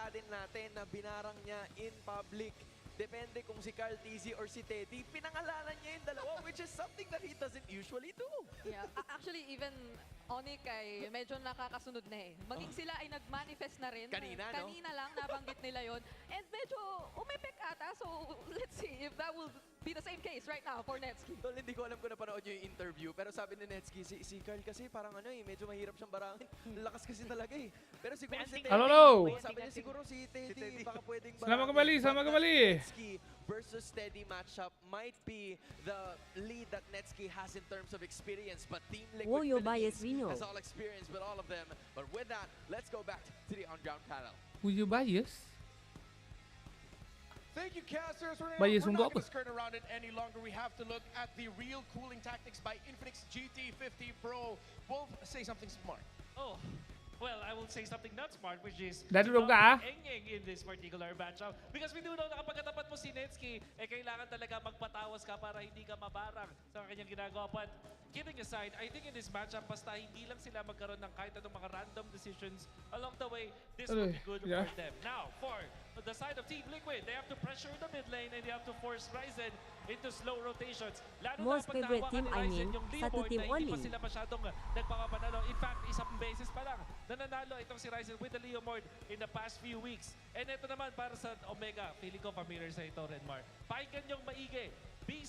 nakita din natin na binarang niya in public. Depende kung si Carl Tizzy or si Teddy, pinangalanan niya yung dalawa, which is something that he doesn't usually do. Yeah, actually, even Onik ay medyo nakakasunod na eh. Maging sila ay nag-manifest na rin. Kanina, no? Kanina lang, nabanggit nila yon. And medyo umepek ata, so let's see if that will be the same case right now for Netsky. Tol, hindi ko alam kung napanood niyo yung interview, pero sabi ni Netsky, si Carl kasi parang ano eh, medyo mahirap siyang barangin. Lakas kasi talaga eh. Pero siguro si Teddy, Hello! sabi niya siguro si Teddy, baka pwedeng Selamat kembali, selamat kembali. Netsky versus Teddy matchup might be the lead that Netsky has in terms of experience, but Team Liquid Woyo bias Philippines Rino. has all experience with all of them. But with that, let's go back to the on-ground panel. Will you bias? Thank you, casters. We're Bias not untuk going apa? to skirt around it any longer. We have to look at the real cooling tactics by Infinix GT50 Pro. Wolf, say something smart. Oh, well, I will say something not smart, which is Dadulog ka, ah? engeng in this particular matchup. Because we do know na kapag katapat mo si Netsky, kailangan talaga magpatawas ka para hindi ka mabarang sa kanyang ginagawa. But kidding aside, I think in this matchup, basta hindi lang sila magkaroon ng kahit anong mga random decisions along the way, this will be good yeah. for them. Now, for the side of Team Liquid, they have to pressure the mid lane and they have to force Ryzen into slow rotations. Lalo Most na pag favorite nakuha team, ni I Ryzen mean, yung sa leaderboard two-team na hindi pa only. sila masyadong nagpakapanalo. In fact, isang beses pa lang nananalo itong si Ryzen with the Leomord in the past few weeks. And ito naman para sa Omega, feeling ko familiar sa ito, Renmar. Pakinggan niyong maigi. Be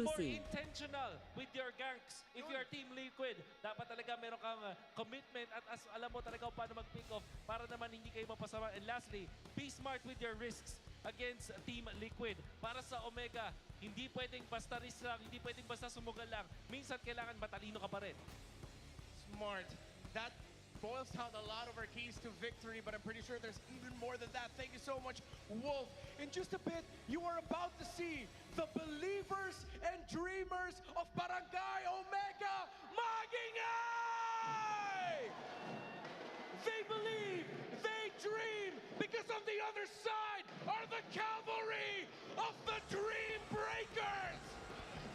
more Cruzy. intentional with your ganks. If you're Team Liquid, dapat talaga meron kang commitment at alam mo talaga kung paano mag-pick off para naman hindi kayo mapasama. And lastly, be smart with your risks against Team Liquid. Para sa Omega, hindi pwedeng basta risk lang, hindi pwedeng basta sumugal lang. Minsan kailangan matalino ka pa rin. Smart. That boils down a lot of our keys to victory, but I'm pretty sure there's even more than that. Thank you so much, Wolf. In just a bit, you are about to see the believers and dreamers of Barangay Omega Magingay! They believe, they dream, because on the other side are the cavalry of the Dream Breakers!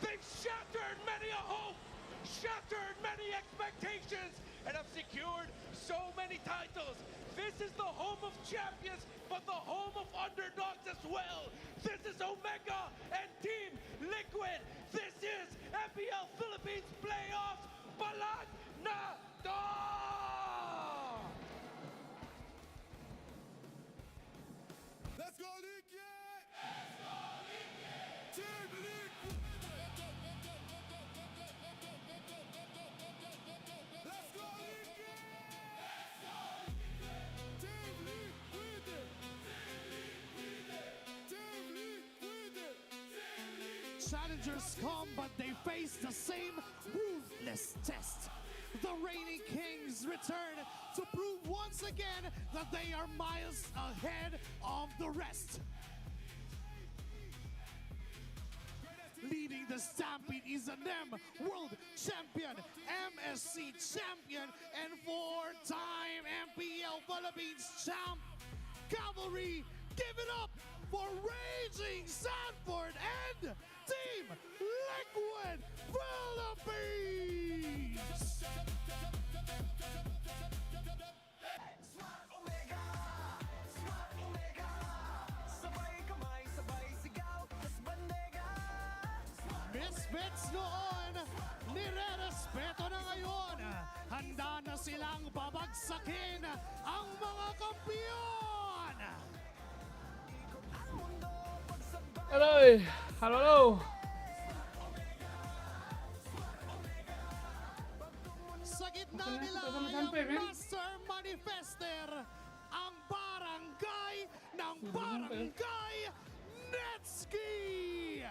They've shattered many a hope, shattered many expectations, and have secured so many titles. This is the home of champions, but the home of underdogs as well. This is Omega and Team Liquid. This is MPL Philippines Playoffs. Balag na to! Let's go, Liquid! Let's go, Liquid! Team Liquid! Let's go, Liquid! Let's go, Liquid! Team Liquid! Team Liquid! Team Liquid! Challengers come, but they face the same ruthless test. The reigning kings return to prove once again that they are miles ahead of the rest. Leading the Stampede is an M World Champion, MSC Champion, and four-time MPL Philippines Champ. Cavalry, give it up for Raging Sanford and Team Liquid Philippines! Smart Omega! Smart Omega! Sabay kamay, sabay sigaw, tas bandega! Misfits noon, nire-respeto na ngayon. Handa na silang babagsakin ang mga kampiyon! Hello, hello. Sa gitna nila ay ang Master Manifester, ang barangay ng Barangay Netsky!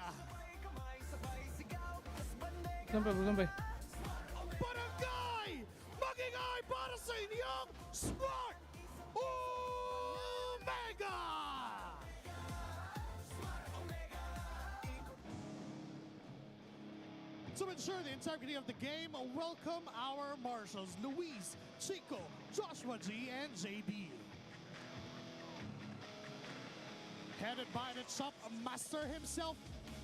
Sampai, sampai. Barangay! Magingay para sa inyong Smart Omega! To ensure the integrity of the game, welcome our marshals, Luis, Chico, Joshua G, and JD. Headed by the Chop Master himself,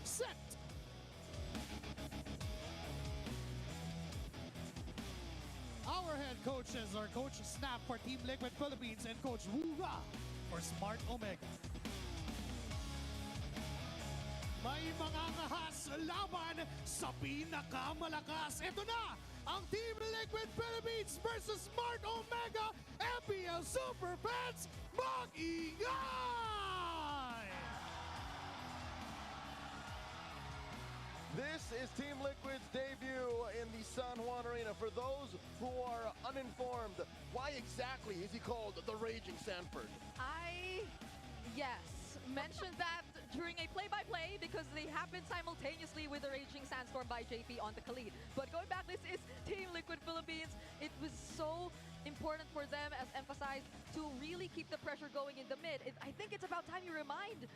Set. Our head coaches are Coach Snap for Team Liquid Philippines and Coach Wura for Smart Omega. May mga ngahas laban sa pinakamalakas. Ito na ang Team Liquid Philippines versus Smart Omega MPL Super Fans. Mag-ingay! This is Team Liquid's debut in the San Juan Arena. For those who are uninformed, why exactly is he called the Raging Sanford? Yes, mentioned that during a play-by-play because they happened simultaneously with the Raging Sandstorm by JP on the Khalid. But going back, this is Team Liquid Philippines. It was so important for them, as emphasized, to really keep the pressure going in the mid. I think it's about time you remind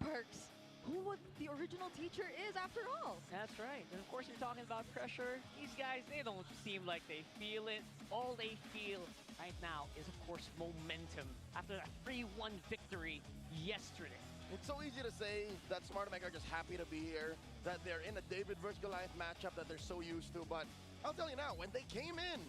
Perks who the original teacher is after all. That's right. And of course, you're talking about pressure. These guys, they don't seem like they feel it. All they feel right now is, of course, momentum after that 3-1 victory yesterday. It's so easy to say that Smart Omega are just happy to be here, that they're in a David versus Goliath matchup that they're so used to. But I'll tell you now, when they came in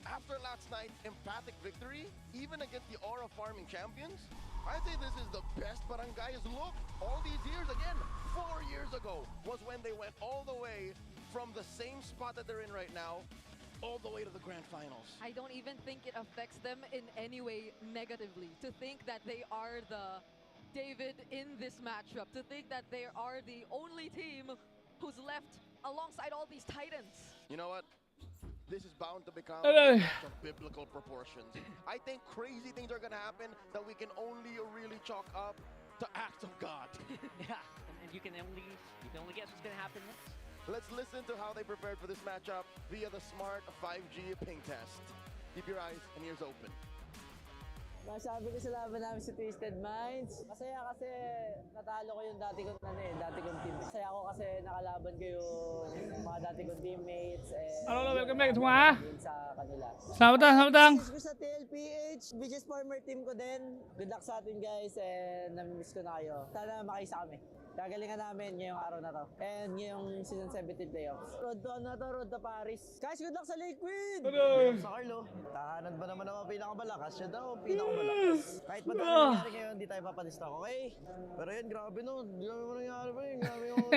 after last night's emphatic victory, even against the Aura farming champions, I think this is the best Barangays look all these years. Again, 4 years ago was when they went all the way from the same spot that they're in right now, all the way to the grand finals. I don't even think it affects them in any way negatively. To think that they are the David in this matchup, to think that they are the only team who's left alongside all these titans. You know what? This is bound to become Hello. of biblical proportions. I think crazy things are going to happen that we can only really chalk up to acts of God. Yeah, and you can only guess what's gonna happen next. Let's listen to how they prepared for this matchup via the Smart 5G ping test. Keep your eyes and ears open. Masabi ko sa laban namin sa Twisted Minds. Masaya kasi natalo ko yung dati kong team. Masaya ako kasi nakalaban ko yung mga dati kong teammates. Halo, welcome back semua. Sa kanila. Selamat datang, selamat datang. Miss ko sa TLPH, Beaches former team ko din. Good luck sa atin guys and namimiss ko na kayo. Sana makisa kami. Gagalingan namin ngayong araw na to. And ngayong season 17 playoffs. Road to Paris. Guys, good luck sa Liquid! Aduh. Sa Carlo. Tahanan ba naman ang pinakamalakas? Siya daw, pinakamalakas. Kahit pa tayo nangyari ngayon, hindi tayo papadista, okay? Pero yun, grabe no. Grabe mo nangyari pa yun. Grabe yung...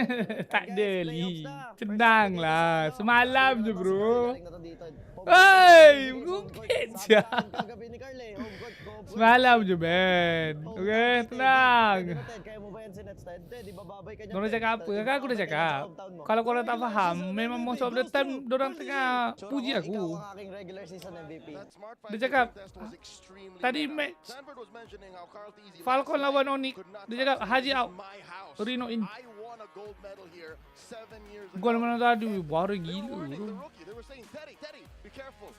Tak deli. Tenang lah. Semalam je bro. Galing na to dito. Hey, mungkin siya. Kagabi ni Carl eh. Home court. Semalam je Ben. Okay, tenang. Kaya mo ba yan si Netsted? Di ba babay ka niya? Dorang cakap apa? Kan aku dah cakap. Kalau korang tak faham, memang most of the time dorang tengah puji Ikaw aku. ang aking regular season MVP. That Smart 5G Dia cakap, ping test was extremely tadi meta. match Sanford was mentioning how Carl Tizzy Falcon last lawan night Onyx. could not Dia cakap touch Haji this out, is my house. Rino in. I won a gold medal here 7 years ago. Gol mana tadi baru They were gila warning the bro. rookie. They were saying, Teddy, be careful.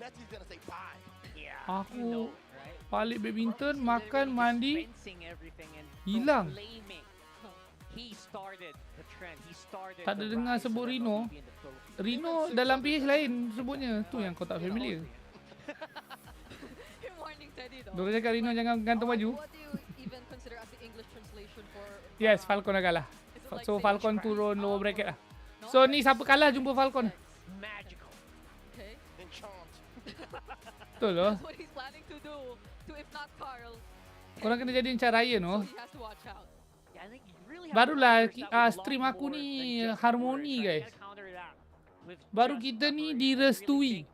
Netsy's gonna say bye. Yeah, Aku you know, right? balik badminton, They're makan, really mandi, dispensing everything and hilang. proclaiming. He started the trend. He started Tak ada the dengar rise sebut of Rino. MLBB in the Philippines. Rino dalam PH lain sebutnya. Tu yang kau tak familiar. You're warning Teddy though. Dorang cakap Rino jangan gantung baju. What do you even consider as the English translation for... Yes, Falcon dah kalah. Is it like So saying Falcon trash? turun lower Oh, bracket lah. no? So ni siapa kalah jumpa Falcon. Magical. Okay. Enchant. Betul loh. That's what he's planning to do to, if not Carl, Korang kena jadi macam Ryan so oh. he has to watch out. Yeah, I think you really have Barulah to counter that with a stream lot aku more ni than just harmoni, words, right? guys. You gotta counter that with Baru just kita ni numbers. direstui. Really think,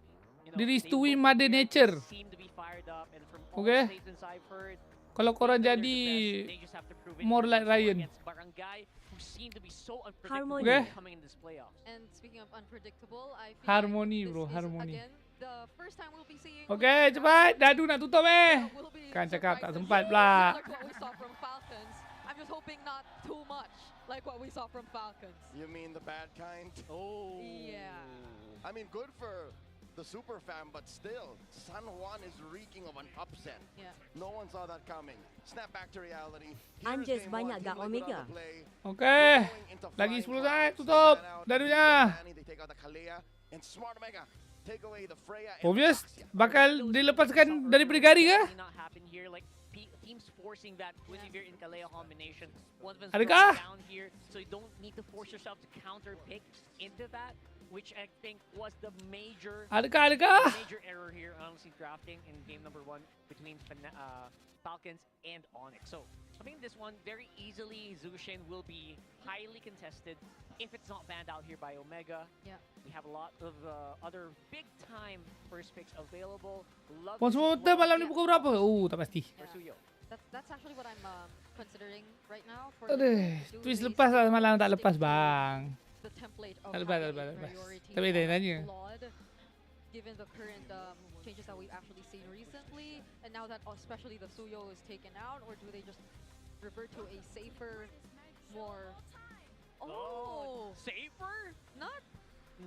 you know, Direstui they look Mother good, they Nature. seem to be fired up, and from all Okay. statements I've heard, Kalau korang they're the jadi best. They just have to prove it more like once more Ryan. against Barangay, who seem to be so unpredictable Harmony. Okay. coming in this playoffs. And speaking of unpredictable, I feel Harmony, like bro, this is, harmony. again, the first time we'll be seeing... Okay, cepat. Dadu nak tutup Will be Kan cakap tak surprises. sempat pula. Similar to what we saw from Falcons. I'm just hoping not too much like what we saw from Falcons. You mean the bad kind? Oh. Yeah. I mean, good for the super fan, but still, San Juan is reeking of an upset. Yeah. No one saw that coming. Snap back to reality. Anjes Here's game one, banyak Team gak Liquid Omega? on the play. Okay. Going into Lagi flying 10 saat clouds. They tutup fan out. dadunya. They take out the Kalea, and Smart Omega take away the Freya and Obvious Foxia. bakal dilepaskan daripada Gary ke? Really not happen here. Like teams forcing that Wizivir in Kaleo combination. One of them's Adakah? down here, so you don't need to force yourself to counter pick into that, which I think was the major Adakah? major error here, honestly, drafting in game number 1 between Falcons, and Onyx. So I think this one very easily Zushin will be highly contested if it's not banned out here by Omega. Yeah. We have a lot of other big-time first picks available. Love Pon to see semua betul one malam ni get pukul berapa? Tak pasti. for Suyo. That's actually what I'm considering right now. For Aduh, do twist they lepas lah stick malam tak to lepas bang. the template of Tak lepas, tak having lepas, a tak lepas. priority Tapi dia tanya. flawed, given the current changes that we've actually seen recently, and now that especially the Suyo is taken out, or do they just revert to a safer, more... Oh! Safer? Not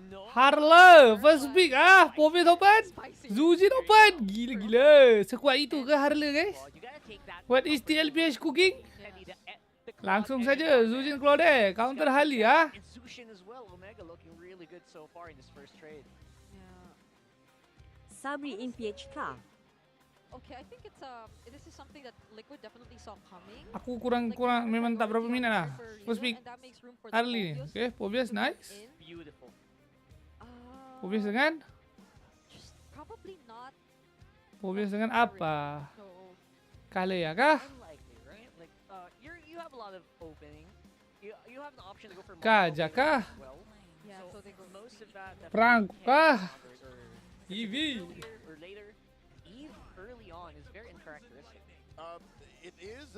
No. Harle, first pick ah. Province open. spicy. Zujin open. Gila-gila. Sekuat itu ke Harle guys? Well, you gotta take that. What is TLPH cooking? The Langsung cloud saja edge. Zujin keluar deh. Counter Hali ah. And Zushin as well. Omega looking really good so far in this first trade. Yeah. Sabri in PHK. Okay, I think it's this is something that Liquid definitely saw coming. Aku kurang memang tak berapa minat lah. First pick And that makes room for the Harley ni. Phobios Okay, Phobios to nice. come in. Beautiful. Phobios dengan Just probably not. Phobios dengan apa? So Kalea kah? Unlikely, right? Like, you have a lot of opening. You have the option to go for Kaja multiple kah? as well. yeah, so they go. Most of that definitely Perang can kah? be countered or EV. earlier or later. Eve early on is very uncharacteristic. It is,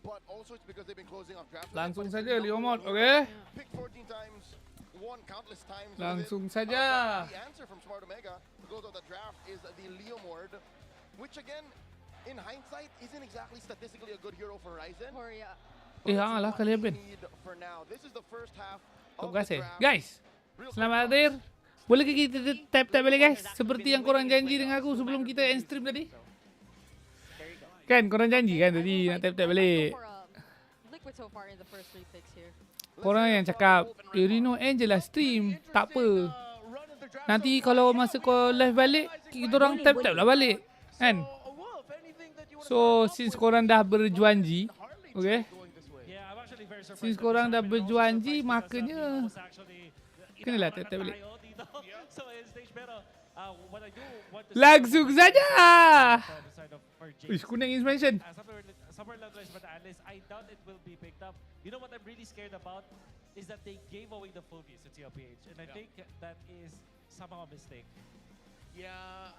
but also it's because they've been closing off draft. Langsung saja Leo Mod, okay? Pick 14 times, won countless times. with Langsung it. saja. But the answer from Smart Omega to close out the draft is the Leo Mord, which again, in hindsight, isn't exactly statistically a good hero for Ryzen. Korea. Eh, lah kalian Ben. Need for now. This is the first half Terima of the kasih. draft. Guys, Real selamat quick hadir. thoughts. Boleh ke kita tap-tap balik guys? Seperti yang korang janji dengan aku sebelum kita end stream tadi. There you go. Kan, korang janji kan tadi nak tap-tap balik. For Liquid so far in the first 3 picks here. Korang yang cakap, Rino Angela stream. Tak apa. Nanti kalau masa kau live balik, kita orang tap-tap lah balik. Kan? So, since korang dah berjuanji, okay? Yeah, I'm actually very surprised. Since that korang this dah happened. Also berjuanji, surprised because, makanya Vivo was actually, kenalah tap-tap balik. tayo dito. So, in stage, pero, what I do want to Langsung say- saja. From the side of RJ. Uish, kuning is mention. Somewhere along the lines, but at least I doubt it will be picked up. You know what I'm really scared about is that they gave away the Phobies to TLPH, and I think that is somehow a mistake. Yeah,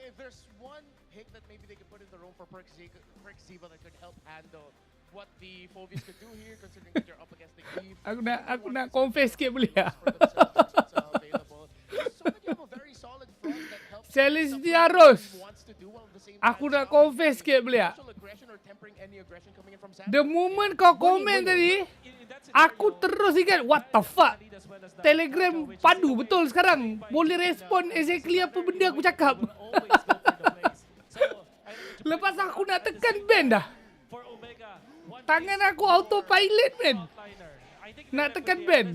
if there's one pick that maybe they could put in the room for Perk Ziva that could help handle what the Phobies could do here, considering that you're up against the Eve. Aku nak confess sikit boleh tak? Celestiaros. Aku nak confess sikit boleh tak? The moment kau komen tadi, aku terus ingat, what the fuck? Telegram padu betul sekarang. Boleh respon exactly apa benda aku cakap. Lepas aku nak tekan band dah. Tangan aku autopilot man. Nak tekan band.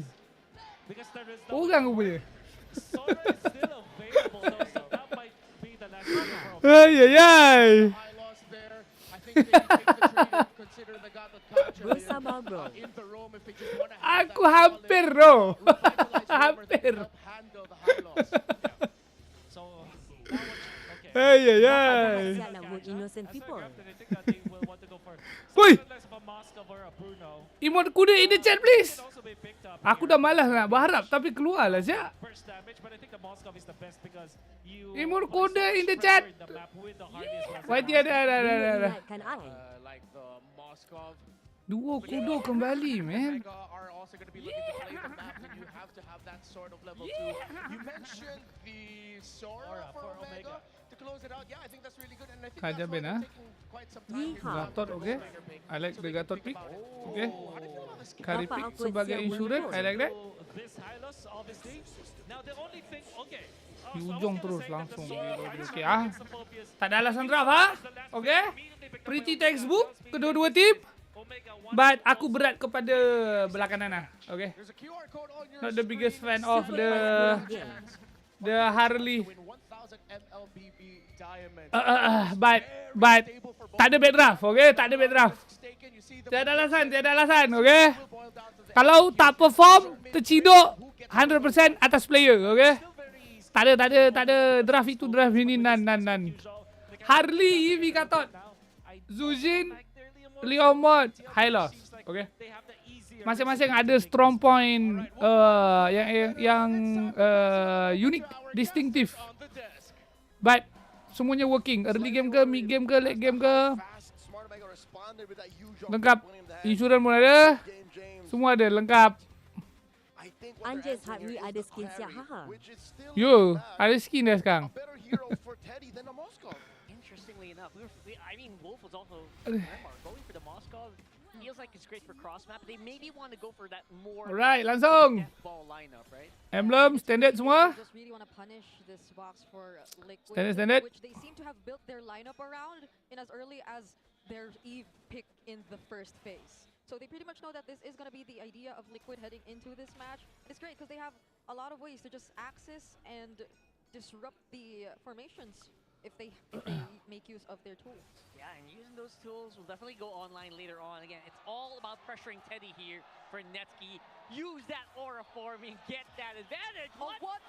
Orang aku punya. Ay ay ay. Bersama bro. Aku hampir bro. Hampir. Ay ay ay. Sialah work innocent people. Woi. Emote kuda in the chat please. Aku dah malas nak berharap tapi keluarlah siap. Emote kuda in the chat. Wait ada. Kan I. Like the Moskov. Dua kuda kembali man. Omega are also going to be looking to play the map, and you have to have that sort of level too. You mentioned the Sora for Omega to close it out. Yeah, I think that's really good, and I think Kaja that's why Ben, they're ah. taking quite some time. Yeehaw. Gatot okay. I like the Gatot pick. Okay. Kari Bapak pick aku sebagai siap insurance. I like that. This Hylos, obviously. Now the only thing, okay. Di ujung terus langsung. Okay ah. Tak ada alasan draft ah. Okay. Pretty textbook kedua-dua tim. But aku berat kepada belah kanan lah. Okay. There's a QR code on your Not the biggest fan of Game. the Harley. win 1,000 MLBB diamonds. But tak ada bad draft. Okay. Tak ada bad draft. Mistaken, you see the Tiada alasan. Okay. Kalau tak perform, terciduk 100% atas player. Okay. Tak ada draft itu draft ini nan. Harley EV Gatot. Zujin, Leomod, high loss. Okay. Masing-masing ada strong point yang unik, distinctive. But semuanya working. Early game ke, mid game ke, late game ke, lengkap. Insurans pun ada. Semua ada, lengkap. Anjes Hatmi ada skin siap haha. Yo, ada skin dah sekarang. Interestingly enough, I mean, Wolf was also going for the Moskov. Feels like it's great for cross map. They maybe want to go for that more Alright, langsung. ball lineup, right? Emblem, standard semua. Just really want to punish this box for Liquid, Standard. which they seem to have built their lineup around in as early as their Eve pick in the first phase. So they pretty much know that this is going to be the idea of Liquid heading into this match. It's great because they have a lot of ways to just access and disrupt the formations if they make use of their tools. Yeah, and using those tools will definitely go online later on. Again, it's all about pressuring Teddy here for Netsky. Use that aura forming, get that advantage. Oh, what?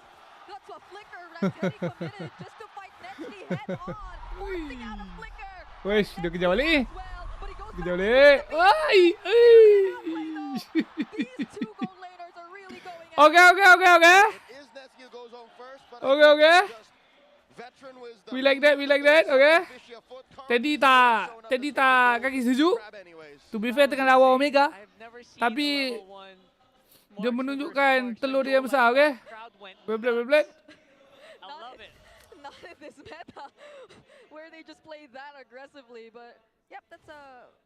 Got to a flicker. Teddy committed just to fight Netsky head on, forcing out a flicker. Wesh, dia kejar balik. Well, but he goes Kejar back balik. Wai. These two gold laners are really going at Okay. Okay. We like that. Okay. Teddy tak kaki sejuk. To be fair tengah lawan Omega. I've never seen Tapi level 1 dia menunjukkan telur dia yang besar, okay? crowd went. Beyblade. I love it. not in this meta where they just play that aggressively, but yep, that's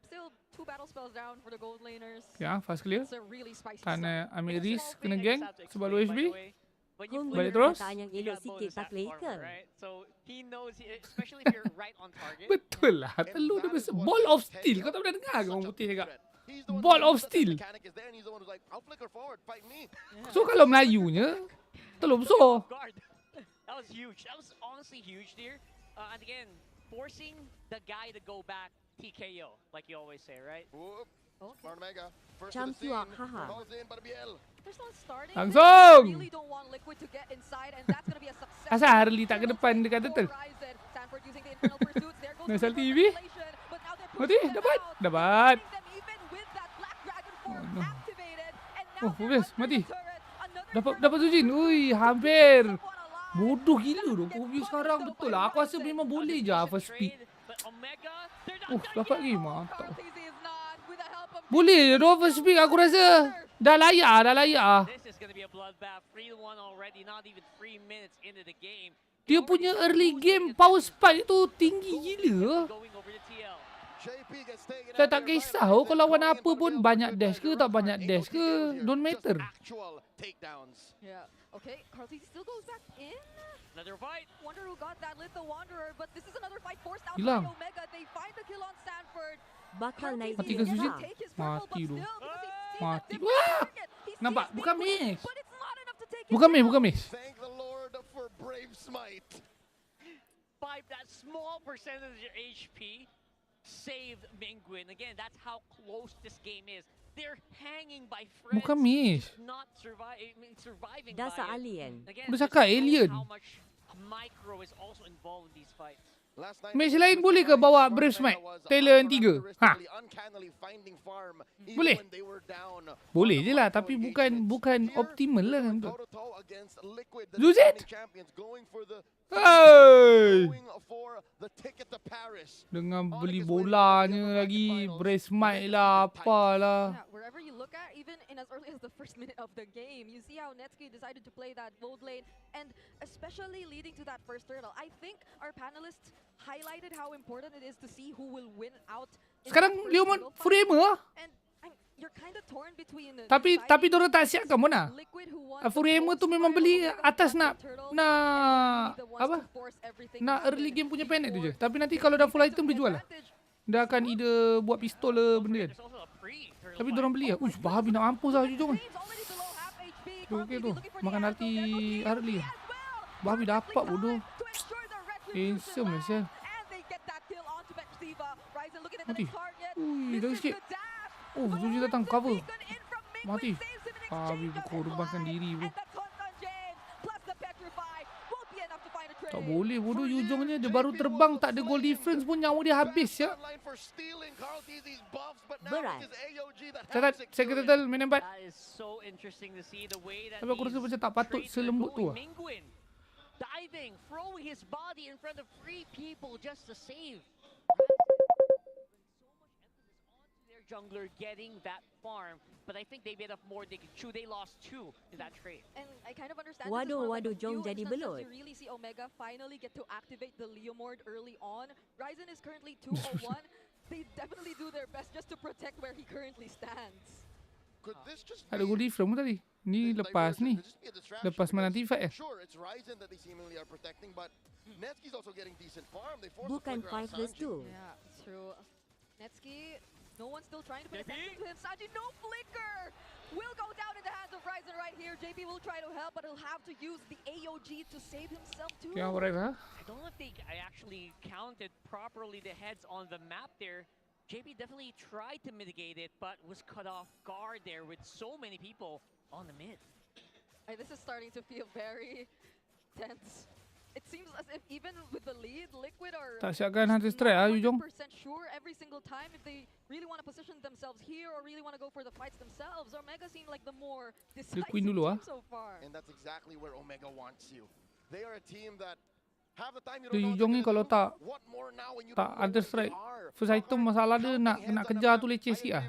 still 2 battle spells down for the gold laners. Ya, fast clear. It's a really spicy Kan start. ambil It's a risk, small kena thing I gang just have to sebab explain, low by HP. the way. When you Home play Balik guna terus. perkataan yang you elok got sikit bonus tak at play armor, ke? right? So he knows, especially if you're right on target. Betul lah, telur dia besar. Ball of steel. Kau tak pernah dengar ke orang putih cakap? Ball of steel. So kalau Melayunya, telur besar. Guard. That was huge. That was honestly huge there. And again, forcing the guy to go back TKO, like you always say, right? Champion, haha. There's no starting. Langsung. They really don't want Liquid to get inside, and that's gonna be a success. Asal Harley tak ke depan dekat turtle? Sanford using the internal pursuits. There goes Nasal the TV. manipulation, but now they're Mati, pushing them dapat. out, Dapat. hitting them even with that Black Dragon form activated, and now Oh, they're Fubes, under mati. the turret. Another Dapat Zujin. Ui, hampir. someone alive. Bodoh gila tu. Fubes sekarang betul lah. Aku rasa memang boleh je first pick. But Omega, they're not done Dapat yet. lagi mantap. Khaleesi is not with the help of Boleh je tu first pick aku rasa. Dah layak. This is going to be a bloodbath. 3-1 already, not even 3 minutes into the game. Dia punya early game power spike tu tinggi gila. Going over to TL. Saya tak kisah kalau lawan apa pun banyak dash ke tak banyak dash ke. Don't matter. Yeah. Okay, Khaleesi still goes back in. Another fight. Wonder who got that Little Wanderer, but this is another fight forced out Hilang. by Omega. They find the kill on Sanford. Bakal naik Mati dia ke Zujin? lah. Take his purple, Mati but tu. still, because he sees Mati. a different Wah! target. He Nampak? sees Bukan Liquid, miss. but it's not enough to take him Bukan down. miss. Thank the Lord for brave smite. By that small percentage of HP, saved Mingwin. Again, that's how close this game is. They're hanging by friends. Bukan miss. Not surviving Dasar by it. alien. Again, Udah this cakap shows alien. how much micro is also involved in these fights. Match lain boleh ke bawa Brave Smite? Taylor yang 3? Ha? Boleh? Boleh je lah, tapi bukan optimal lah tu. Zujin! Hey! Dengan beli bolanya lagi, Brave Smite lah, apalah. Yeah, wherever you look at, even in as early as the first minute of the game, you see how Netsky decided to play that gold lane, and especially leading to that first turtle. I think our panelists highlighted how important it is to see who will win out. in Sekarang that first Leomon turtle fight. Framer lah. And you're kind of torn between Tapi diorang tak siapkan Mona. Liquid who wants Framer tu memang beli atas nak apa? Nak early game punya panic tu je. Tapi nanti kalau dah full item dia jual lah. Dia akan either buat pistol lah benda kan. There's also a pre-turtle Tapi fight. diorang beli lah. Uish, babi nak mampus lah jom. James already below half HP. Okay tu. looking for the Makan angle. hati There goes the Harley. as well. Babi dapat Perfectly bodoh. timed to ensure the retribution Handsome lah lands. sial. And they get that kill onto Vexiva. Ryzen looking at the Mati. next target. Ui, dah This is sikit. the dash. Oh, Zuji datang cover. Beacon in from Mingwin, Mati. saves him in Babi exchange of his korbankan life. diri bro. And the taunt on James plus the petrify won't be enough to find a trade. Tak boleh bodoh Yujongnya. Dia baru terbang, tak ada goal difference pun nyawa dia habis ya. Berat. Catat, Secretary main 4. That is so interesting to see the way that Tapi aku rasa these macam tak patut trades are selembut tu going. lah. Mingguin diving, throwing his body in front of 3 people just to save. So much emphasis onto their jungler getting that farm, but I think they bit off more they could chew. They lost 2 in that trade. And I kind of understand Waduh, this is more waduh, like a Jong few jadi instances belut. you really see Omega finally get to activate the Leomord early on. Ryzen is currently 201. They definitely do their best just to protect where he currently stands. Ada goal difference pun tadi. Ni lepas ni. Lepas mana T5 ya? Sure, it's Ryzen that they seemingly are protecting, but Netsky's also getting decent farm. They force Bukan the flicker on 5 vs Sanji. 2. Yeah, it's true. Netsky, no one's still trying to pay attention to him. Sanji, no flicker! Will go down in the hands of Ryzen right here. JP will try to help, but he'll have to use the AOG to save himself too. Kaya alright ha? I don't know if I actually counted properly the heads on the map there. JP definitely tried to mitigate it, but was cut off guard there with so many people on the mid. This is starting to feel very tense. It seems as if even with the lead, Liquid are Tak siapkan Hunter Strike ah Yujong. 100% sure every single time if they really want to position themselves here or really want to go for the fights themselves. Omega seem like the more decisive Queen dulu team ah. so far. And that's exactly where Omega wants you. They are a team that half the time you Dia don't know Yujong ni what they're kalau gonna tak do. What more now when you tak don't know Hunter where Strike they are? first item masalah dia nak kejar tu leceh sikit ah.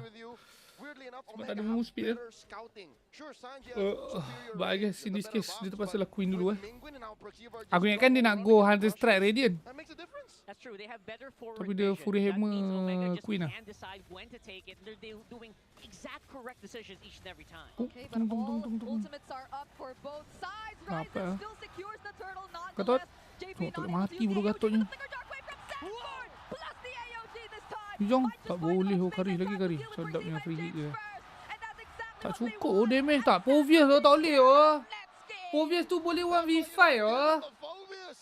Weirdly enough, Sebab Omega tak ada have move speed better scouting. Sure, Sanji has superior But I range, guess in the this better case dia buffs, terpaksa but lah Queen dulu with eh. Mingguin and now Perceiver just Aku ingatkan dia nak running go and Hunter rushing. Strike Radiant. That makes a difference. That's true. They have better forward Tapi dia vision. Fury That Hammer means Omega just Queen ah. can decide when to take it. They're doing exact correct decisions each and every time. Oh, Okay, but tung, tung, all tung, tung, tung. ultimates are up for both sides. Apa, Ryzen ah? still secures the turtle Gatot. nonetheless. JP Oh, not tak boleh able to mati use bodoh the AOG, Gatotnya. but the Flicker Dark Wave from Sandstorm plus the AOG this time. Yujong Might just tak find boleh enough oh space kari and lagi time to kari. deal with Sedapnya Perceive free hit and dia. James first. And that's exactly Tak what they cukup want. damage tak. Povius tu tak boleh oh. Netsky. Povius tu boleh 1v5 oh. The Phobius.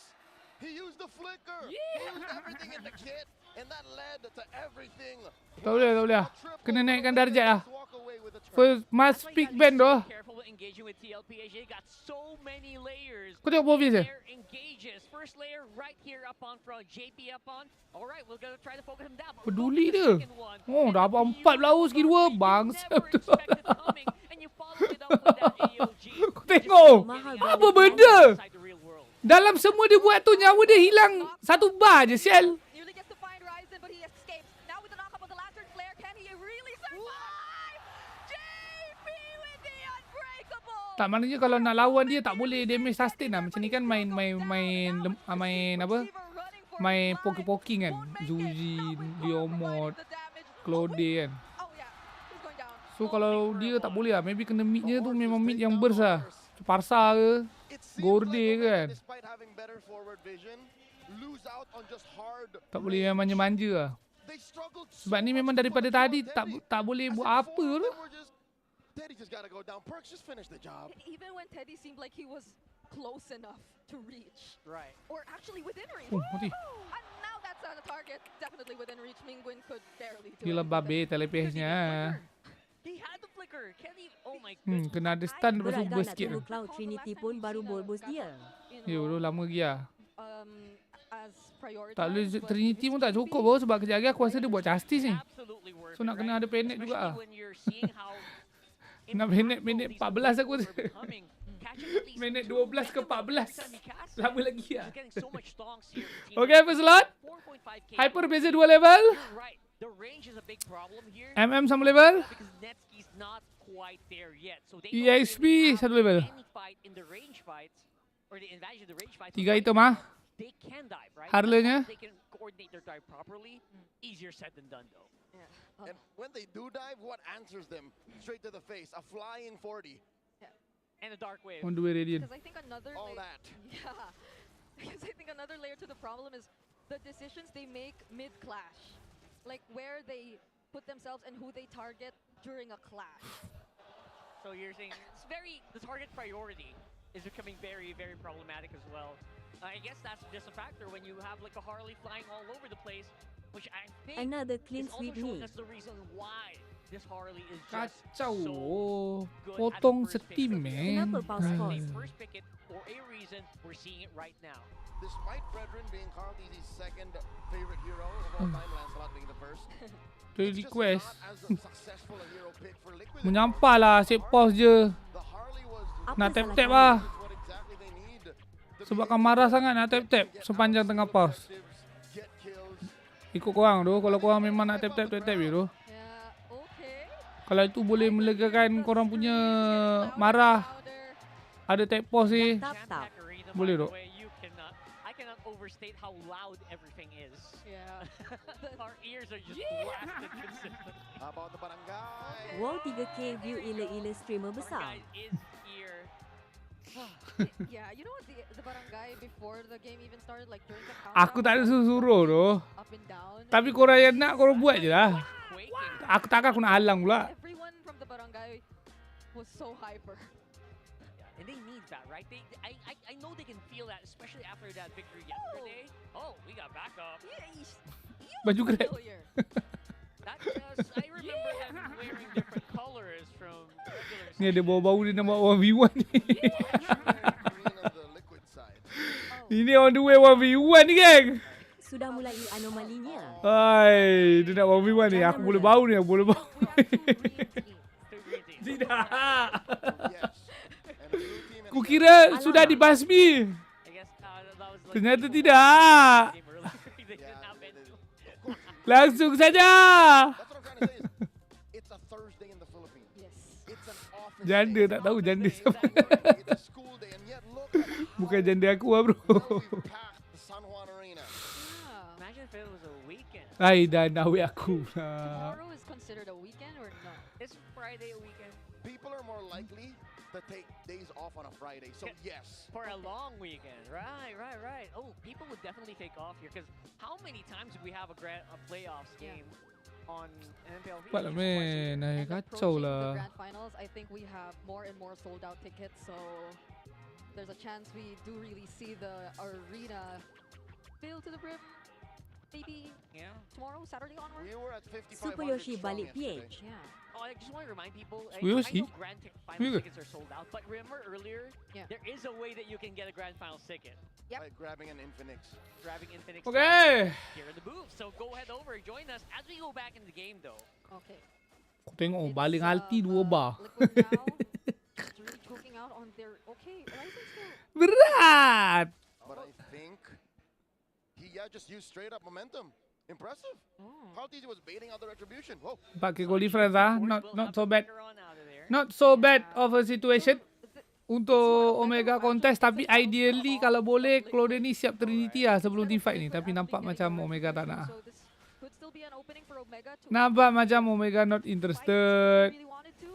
He used the flicker. He used everything in the kit, and that led to everything. Tak boleh lah. Kena naikkan darjat lah. Walk away with a turn. First must That's why pick you band gotta doh. be so careful with engaging with TLPH. They got so many layers. Kau tengok Povius je. There engages. First layer right here up on front. JP up on. All right, we're gonna try to focus him down. but Peduli look at the dia. second one. Oh, And dah the apa 4 beautiful belau segi 2 dark wave bangsa you tu. never expected coming, and you followed it up with that AOG. Kau tengok. Mahal Apa banget. benda? Inside the real world. Dalam semua dia buat tu nyawa dia hilang satu bar je sial. Nearly gets to find Ryzen, but he escapes. Now with the knock-up of the Lantern Flare, can he really survive? JP with the unbreakable. Tak maknanya kalau nak lawan dia tak boleh damage sustain lah. Macam ni kan main apa? Main poking-poking kan. Zuzi, Leomord, Claude kan. Oh yeah, he's going down. So kalau dia tak boleh lah. Maybe kena mid-nya tu memang mid yang burst lah. Parsa ke. It seems Gorde like Omega, kan. despite having better forward vision, lose out on just hard Tak boleh yang manja-manja lah. They struggled so Sebab ni memang much to daripada put a kill tadi on tak Teddy. tak boleh As buat in, apa four of tu. them were just, Teddy just gotta go down. Perks just finish the job. Even when Teddy seemed like he was close enough to reach, Right. or actually within reach. Oh, mati. And now that's on the target, definitely within reach. Mingguin could barely do Gila it. babe telepehnya. He had the flicker. Can he? Oh my Hmm, goodness. kena ada stun lepas tu Berat dah burst nak sikit. tunggu Cloud Trinity pun baru bol-bol dia. Ya, bodoh lama lagi lah. As prioritized, Tak boleh but Trinity pun it's tak JP. cukup bro. Sebab kejap lagi aku rasa dia buat justice ni. Absolutely worth So it, nak kena right? ada panic juga Especially lah. when you're seeing how Nak minit 14 aku tu. becoming. Catching at least Minit 12 two ke random 14. every time he casts. Lama lagi lah. He's getting so much stonks here. Okay, first slot. 4.5K. Hyper beza 2 level. You're right. The range is a big problem here. MM sama level. Because Netsky's not quite there yet. So they EXP don't really have satu level. any fight in the range fights or the advantage of the range fights. 3 item ah. They can dive, right? Harlenya. They can coordinate their dive properly. Easier said than done though. Yeah. And when they do dive, what answers them? Straight to the face. A flying 40. And a dark wave. On the way radiant. Because I think another All layer, that. yeah, because I think another layer to the problem is the decisions they make mid clash, like where they put themselves and who they target during a clash. So you're saying it's the target priority is becoming very, very problematic as well. I guess that's just a factor when you have like a Harley flying all over the place, which I think Another clean is also sweep showing ni. us the reason why This Harley is just Kacau. so good at the Potong first pick. setim, man. Kenapa pause They pause? first pick it for a reason. We're seeing it right now. Despite Fredrin being Carl Dizzy's second favorite hero of all time, Lancelot being the first, Dia it's just request. not as successful a hero pick for Liquid. Menyampah lah. Asyik pause je. The Harley was Apa Nak salah tap-tap kamu? lah. what exactly they need to Sebabkan be marah able sangat nak tap-tap to get sepanjang out, tengah steal pause. objectives, get kills. Ikut korang tu. Kalau korang memang nak tap-tap je tu. Yeah, okay. Kalau itu boleh melegakan korang punya marah. Ada tap pause ni. Tap tap. Jampack Arena, by Boleh the dok. way, I cannot overstate how loud everything is. Yeah. Our ears are just blasted consistently. How about the barangay? Wow 3K view ila-ila streamer besar. Guys is here. Yeah, you know what, the barangay before the game even started, like during the Aku tak ada suruh tu. up and down. Tapi korang yang nak korang buat je lah. Quaking. Aku takkan aku nak halang pula. Everyone from the barangay was so hyper. And they need that, right? I know they can feel that, especially after that victory yesterday. Oh, we got back up. Baju grab. Familiar. That just, I remember them wearing different colors from regular Ni ada season. bau-bau dia nak buat 1v1 ni. Green of the Liquid side. Ini on the way 1v1 ni geng. Sudah mulai anomalinya. Hai, dia nak 1v1 ni. Aku boleh bau ni, aku boleh bau. We have two green teams. Two green teams. Tidak. Yes. And the blue team and Ku kira sudah dibasmi. I guess that was like Ternyata the tidak. game earlier. They didn't yeah, have it. of course. Langsung saja. That's what I'm trying to say is it's a Thursday in the Philippines. Yes. It's an office Janda day. tak tahu janda Office day, siapa. exactly. It's a school day and yet look at Bukan janda aku lah bro. how we've packed the San Juan Arena. Yeah. Imagine if it was a weekend. Hai dah awet aku lah. Tomorrow is considered a weekend or no? It's Friday a weekend. People are more likely to take days off on a Friday. So Yeah. yes. For a long weekend. Right. Oh, people would definitely take off here because how many times did we have a playoffs Yeah. game on MPLB? Cepat lah men. Hai And kacau approaching the lah. grand finals, I think we have more and more sold out tickets, so there's a chance we do really see the arena fill to the brim. Maybe Yeah. tomorrow, Saturday onward. We were at 5500 Super Yoshi strong balik yesterday. PH. Yeah. Oh, I just want to remind people. I Yoshi? know grand final Yeah. tickets are sold out, but remember earlier, Yeah. there is a way that you can get a grand final ticket. Yep. By grabbing an Infinix. Grabbing Infinix Okay. here in the booth. So go ahead over, join us as we go back in the game, though. Okay. Aku tengok It's, baling alti 2 bar. Liquid now. It's really choking out on their. Okay, Ryzen still. Berat. But I think he just used straight up momentum. Impressive. Oh. How easy was baiting out the retribution. Whoa. Pakai goal difference ah. Of course, Not we'll not have so the bad. flicker on out of there. Not so bad of a situation untuk Omega contest, tapi ideally kalau boleh Claudia ni siap Trinity lah sebelum team fight ni, tapi nampak macam Omega tak nak. So this could still be an opening for Omega to Nampak macam Omega not fight if they interested. really wanted to.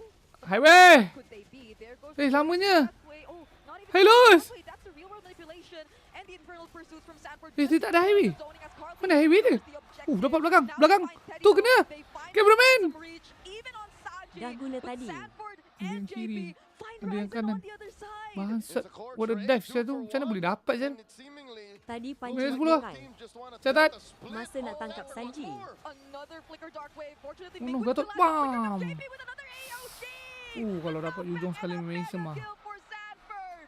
Highway. Could they be? There goes Lamanya. Pathway. Oh, not even Hey, Los. Pathway. That's the real world manipulation and the infernal pursuit from Sanford. Dia just tak ada highway. zoning as Carlton Mana highway dia? covers the objective. Dapat belakang. Now Belakang. they find Teddy Tu Go. kena. They find Cameraman. some reach, even on Saji, Dah guna but tadi. Sanford Yang and kiri. JP find Ada yang Ryzen kanan. on the other side. Bangsat. It's a core What a trade, dive 2 saya tu. for Macam mana 1, boleh dapat je? and it seemingly Tadi Minus pancing 10. kan. teams just wanna Catat. take a split. Masa nak Oh, tangkap Sanford on Sanji. score. Another flicker dark wave. Fortunately, Oh Big no, Win Gatot. still has the flicker Bam. of JP with another AOC. Kalau dapat Yujong sekali memang semah. Kill for Sanford.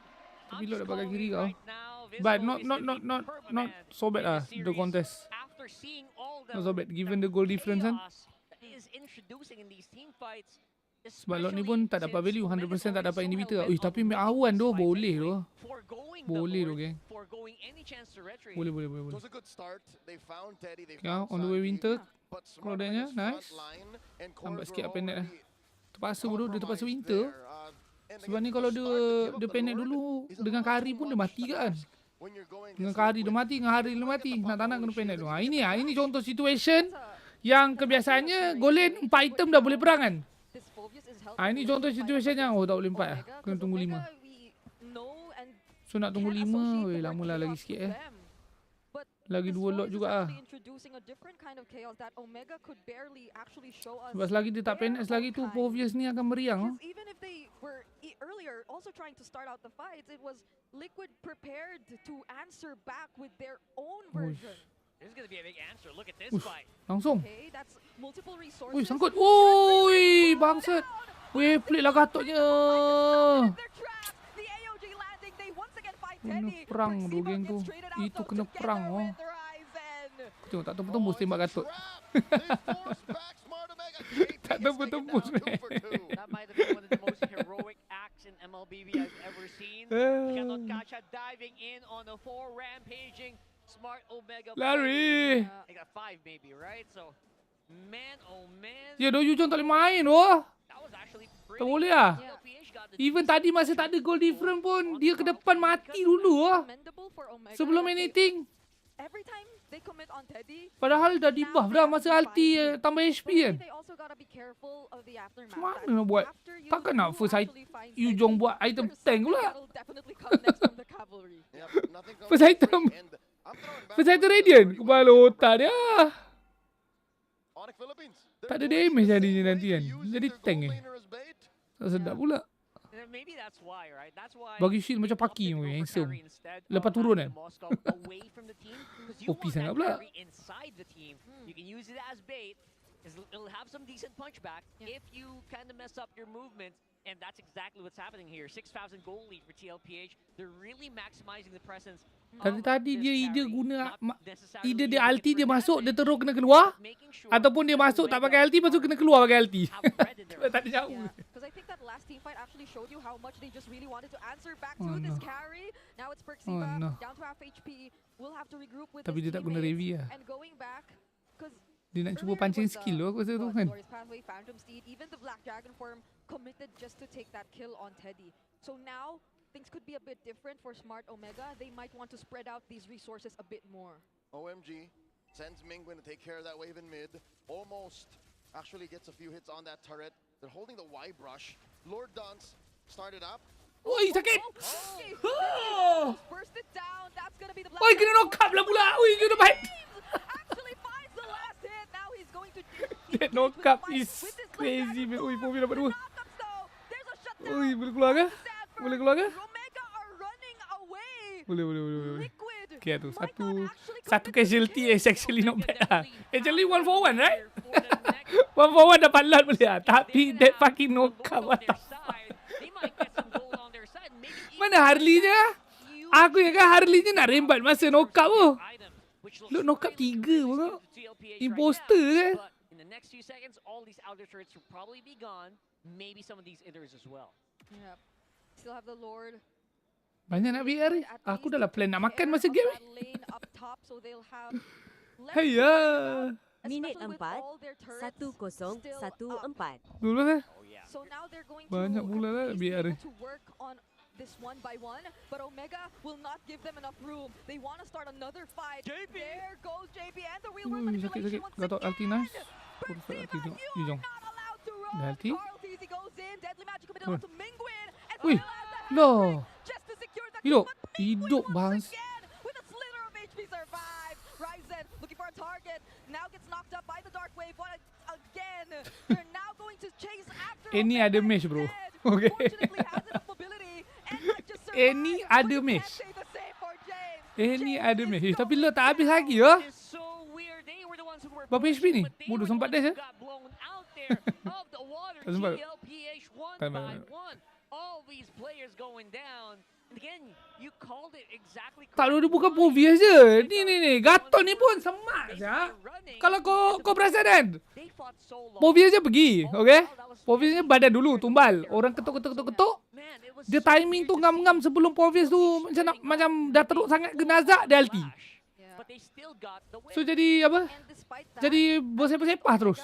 Tapi lo dah pakai kiri kau. Right now, Visco But is not gonna be not permanent so bad in ah the the series contest. After seeing all Not so bad given the goal difference kan. chaos that is introducing in these team fights, Sebab lot ni especially pun tak dapat since value, 100% tak Omega's dapat already inhibitor. so Ui, tapi hell-bent Mek on Awan tu winning this boleh fight tu. anyway, foregoing the Boleh tu Lord, geng. foregoing any chance to retrieve. Boleh. It was a good start. They found Teddy. They Ya, found on the way Sanji, winter. but Smart Claudia-nya, Mega's nice. front line and Nampak cores sikit were pendek dah. already Terpaksa bro, dia terpaksa compromised winter. there. And Sebab again, ni to kalau start dia to give up dia the pendek Lord dulu is a dengan little Kari too pun dia much mati to kan. ask when you're going Dengan against Kari dia Liquid. mati, dengan Hari dia mati. Nak tak nak kena pendek tu. Ini contoh situation That's yang kebiasaannya Golen 4 item dah boleh perang kan. This Phobius is helping Ini Liquid contoh fight situation yang against tak boleh 4 lah. Omega, Kena 'cause tunggu Omega 5. we know and So nak tunggu can 5, associate weh the lama word lah lagi chaos sikit to them. But Lagi this 2 lot Phobius juga is ah. actually introducing a different kind of chaos that Omega could barely actually show us. Sebab selagi dia tak their PNS lagi tu, own kind. Povius ni akan meriang. Because even if they were earlier also trying to start out the fights, it was Liquid prepared to answer back with their own version. This is going to be a big answer. Look at this Uff. fight. Langsung. Okay, that's multiple resources. Ui, sangkut. Ui, bangsat. Weh, pelik lah katoknya. They're trapped. The AOG landing. They once again fight Kena Teddy. perang tu Persiba geng tu. gets traded out Itu though kena together perang with Ryzen. Tengok tak tembus tembak katot. They force back Smart Omega. JP Tak gets taken tembus-tembus, down 2 for 2. That might have been one of the most heroic acts in MLBB I've ever seen. Cannot catch diving in on the 4 rampaging Smart Omega. Lari. They got 5 maybe, right? So, man, oh man. Ya, Do Yujong tak boleh main oh. That was actually Tak pretty. boleh lah. TLPH got the Even tadi masa tak ada goal different pun, dia ke depan mati dulu oh. Commendable for Omega Sebelum that they- anything. Every time they commit on Teddy, Padahal dah di buff dah masa ulti tambah HP kan. they also gotta be careful of the aftermath. Macam mana that nak buat? after you Takkan nak first actually find Yujong Teddy, buat item there's tank something pula. that'll definitely come next from the cavalry. Yep, nothing comes First for item. free, and I'm throwing back First item to the Radiant. 31 Kepala from otak dia. Onyx Philippines. Tak ada They're playing damage the jadinya same nanti way, kan. using Jadi their tank gold eh. laner as bait. Tak sedap pula. And maybe that's why, right? That's why Bagi shield macam they Paki opted to weh, go for handsome. Kyrie instead Lepas of turun having kan. the Moscow away from the team, 'cause you OP want sangat that pula. Kyrie inside the team. You can use it as bait. It'll have some decent punchback if you kind of mess up your movements, and that's exactly what's happening here. 6,000 goal lead for TLPH. They're really maximizing the presence. Tadi dia this ide carry, guna not necessarily ide dia using it ulti for dia masuk dia damage, terus kena keluar but making sure ataupun dia masuk tak pakai ulti lepas tu kena keluar pakai ulti. Tak ada jauh. Yeah, because I think that last team fight actually showed you how much they just really wanted to answer back to Oh, this no. carry. Now it's Oh, Persiba no. down to half HP. We'll have to regroup with Tapi his dia tak guna teammates Revi lah. and going back because Dia nak cuba pancing skill aku rasa tu kan. Glorious Pathway, Phantom Steed, even the Black Dragon form committed just to take that kill on Teddy. So now things could be a bit different for Smart Omega. They might want to spread out these resources a bit more. OMG sends Mingwin to take care of that wave in mid. Almost actually gets a few hits on that turret. They're holding the Y brush. Lord Dance started up. Oi, sakit. Okay, Oh. burst it down. That's gonna be the Black Oi, kena knock up lah pula. Oi, you dapat. actually finds the last hit. Now he's going to That knock up is crazy man. Oi, Pomi dapat dua. knockups though. There's a shutdown. Oi, boleh keluar ke? Stanford. Boleh keluar ke? Omega are running away. Boleh. Liquid Okay, tu might satu not actually satu commit to the casualty kill. is actually not bad lah. Actually 1 for 1 right? For the next 1 for 1 dapat lot boleh lah. Tapi They that have fucking some knock gold up on what their the side. They might get some gold on their side. Maybe even Mana Harley-nya? Aku ingatkan Harley-nya nak rembat masa knock up tu. items, which looks Look, knock up really 3 risky pun. to TLPH right Imposter now. je. But in the next few seconds, all these outer turrets will probably be gone. Maybe some of these ithers as well. Yep. Still have the Lord. Banyak nak BR ni. Aku dah lah plan nak makan masa game ni. Lane up top, so they'll have less Haiya. Minit especially with 4, all their turrets still up. 1014. Dulu lah. Oh yeah. So now they're going Banyak to pula lah at least biar be ni. able to work on this one by one, but Omega will not give them enough room. They want to start another fight. JP. There goes JP and the real world Ui, manipulation sakit. once Gatot again. ulti nice. Perfect ulti Persiba, tu. you Yujong. are not allowed to Dah run. ulti. Carl TZ goes in. Deadly magic committed Ui. onto Mingwin. And Ui. still has the Loh. hat-trick just to secure that Hidup. kill, but Mingwin Hidup once bangs. again with a slither of HP survive. Ryzen looking for a target. Now gets knocked up by the Dark Wave. But again, they're now going to chase after Any Omega other match, bro. instead. Okay. Fortunately has enough mobility and might just survive. Any But other you can't match. say the same for James. Any James other is match. Tapi going lo tak habis down. lagi ya. It's so weird. They were the ones who were Berapa HP ni? pushing, but they Bodoh, were the sempat ones dash, who eh? got blown out there of the water. Tak sempat. TLPH one Tak by sempat. one. All these players going down. And again, you called it exactly. Tak correct. ada bukan Povius je. Ni. Gatot ni pun semak je. Kalau kau perasan kan. They fought so long. Povius je pergi. Okay. Povius je badan dulu tumbal. Orang ketuk. Man, it was Dia so timing weird tu to ngam-ngam see. sebelum Povius tu macam dah teruk sangat ke nazak dia ulti. Yeah. But they still got the win. So jadi apa? And despite that, Jadi bersepah-sepah terus.